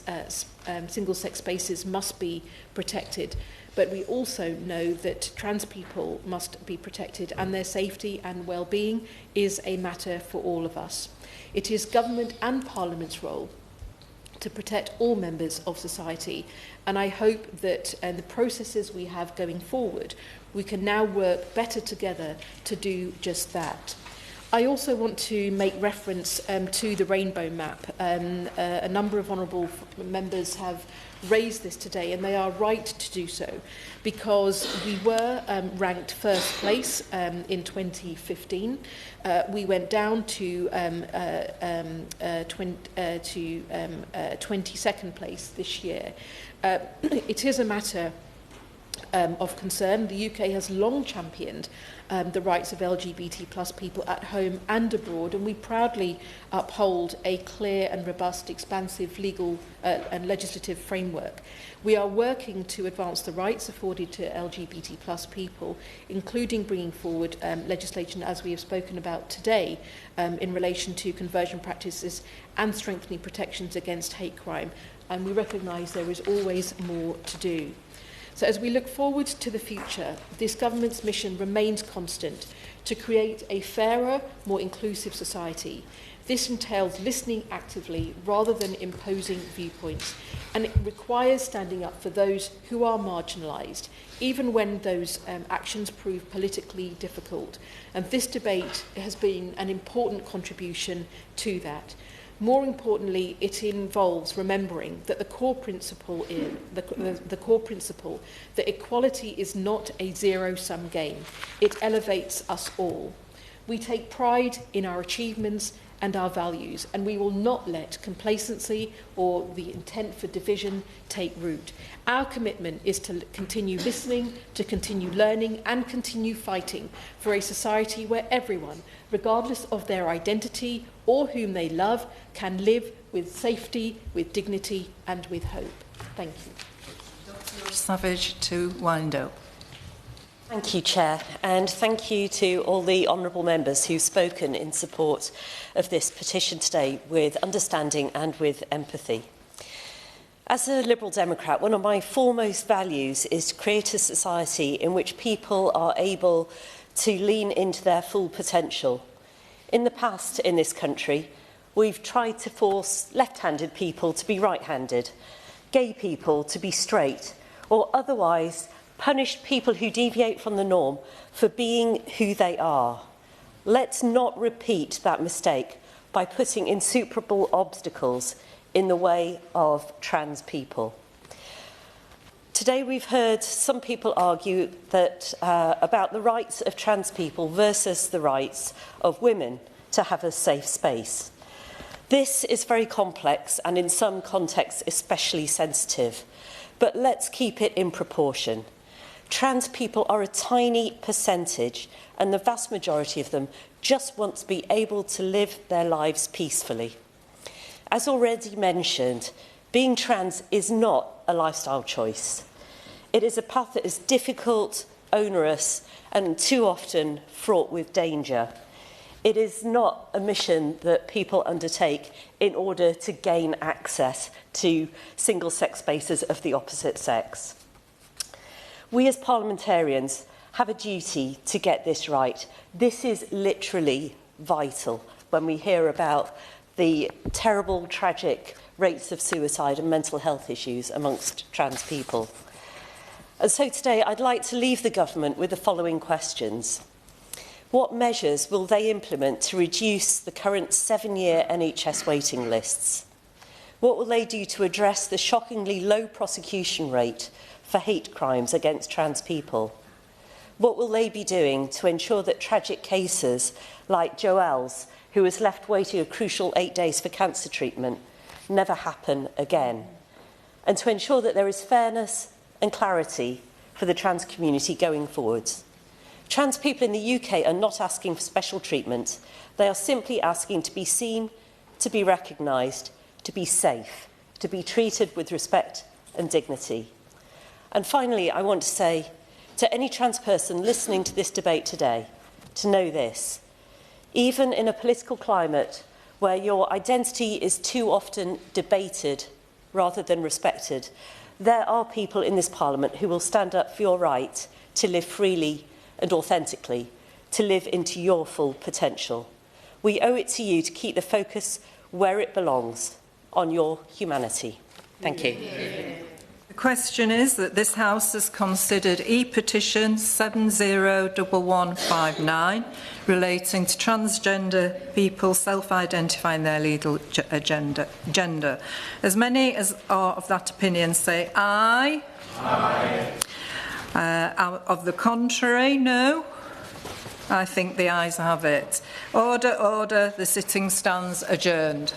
spaces must be protected. But we also know that trans people must be protected, and their safety and well-being is a matter for all of us. It is government and Parliament's role to protect all members of society, and I hope that the processes we have going forward, we can now work better together to do just that. I also want to make reference to the rainbow map. A number of honourable members have raised this today, and they are right to do so, because we were ranked first place in 2015. We went down to 22nd place this year. It is a matter of concern. The UK has long championed the rights of LGBT plus people at home and abroad, and we proudly uphold a clear and robust, expansive legal and legislative framework. We are working to advance the rights afforded to LGBT plus people, including bringing forward legislation, as we have spoken about today, in relation to conversion practices and strengthening protections against hate crime. And we recognise there is always more to do. So as we look forward to the future, this government's mission remains constant: to create a fairer, more inclusive society. This entails listening actively rather than imposing viewpoints, and it requires standing up for those who are marginalised, even when those actions prove politically difficult. And this debate has been an important contribution to that. More importantly, it involves remembering that the core principle that equality is not a zero-sum game. It elevates us all. We take pride in our achievements and our values, and we will not let complacency or the intent for division take root. Our commitment is to continue listening, to continue learning, and continue fighting for a society where everyone, regardless of their identity or whom they love, can live with safety, with dignity, and with hope. Thank you. Dr. Savage to wind up. Thank you, Chair, and thank you to all the honourable members who've spoken in support of this petition today with understanding and with empathy. As a Liberal Democrat, one of my foremost values is to create a society in which people are able to lean into their full potential. In the past in this country, we've tried to force left-handed people to be right-handed, gay people to be straight, or otherwise punish people who deviate from the norm for being who they are. Let's not repeat that mistake by putting insuperable obstacles in the way of trans people. Today we've heard some people argue that about the rights of trans people versus the rights of women to have a safe space. This is very complex and in some contexts especially sensitive, but let's keep it in proportion. Trans people are a tiny percentage, and the vast majority of them just want to be able to live their lives peacefully. As already mentioned, being trans is not a lifestyle choice. It is a path that is difficult, onerous, and too often fraught with danger. It is not a mission that people undertake in order to gain access to single-sex spaces of the opposite sex. We as parliamentarians have a duty to get this right. This is literally vital when we hear about the terrible, tragic rates of suicide and mental health issues amongst trans people. And so today I'd like to leave the government with the following questions. What measures will they implement to reduce the current 7-year NHS waiting lists? What will they do to address the shockingly low prosecution rate for hate crimes against trans people? What will they be doing to ensure that tragic cases like Joelle's, who was left waiting a crucial 8 days for cancer treatment, never happen again? And to ensure that there is fairness and clarity for the trans community going forwards. Trans people in the UK are not asking for special treatment. They are simply asking to be seen, to be recognised, to be safe, to be treated with respect and dignity. And finally, I want to say to any trans person listening to this debate today, to know this: even in a political climate where your identity is too often debated rather than respected, there are people in this Parliament who will stand up for your right to live freely and authentically, to live into your full potential. We owe it to you to keep the focus where it belongs, on your humanity. Thank you. The question is that this House has considered e-petition 701159 relating to transgender people self-identifying their legal gender. As many as are of that opinion say aye. Aye. Of the contrary, no. I think the ayes have it. Order, order. The sitting stands adjourned.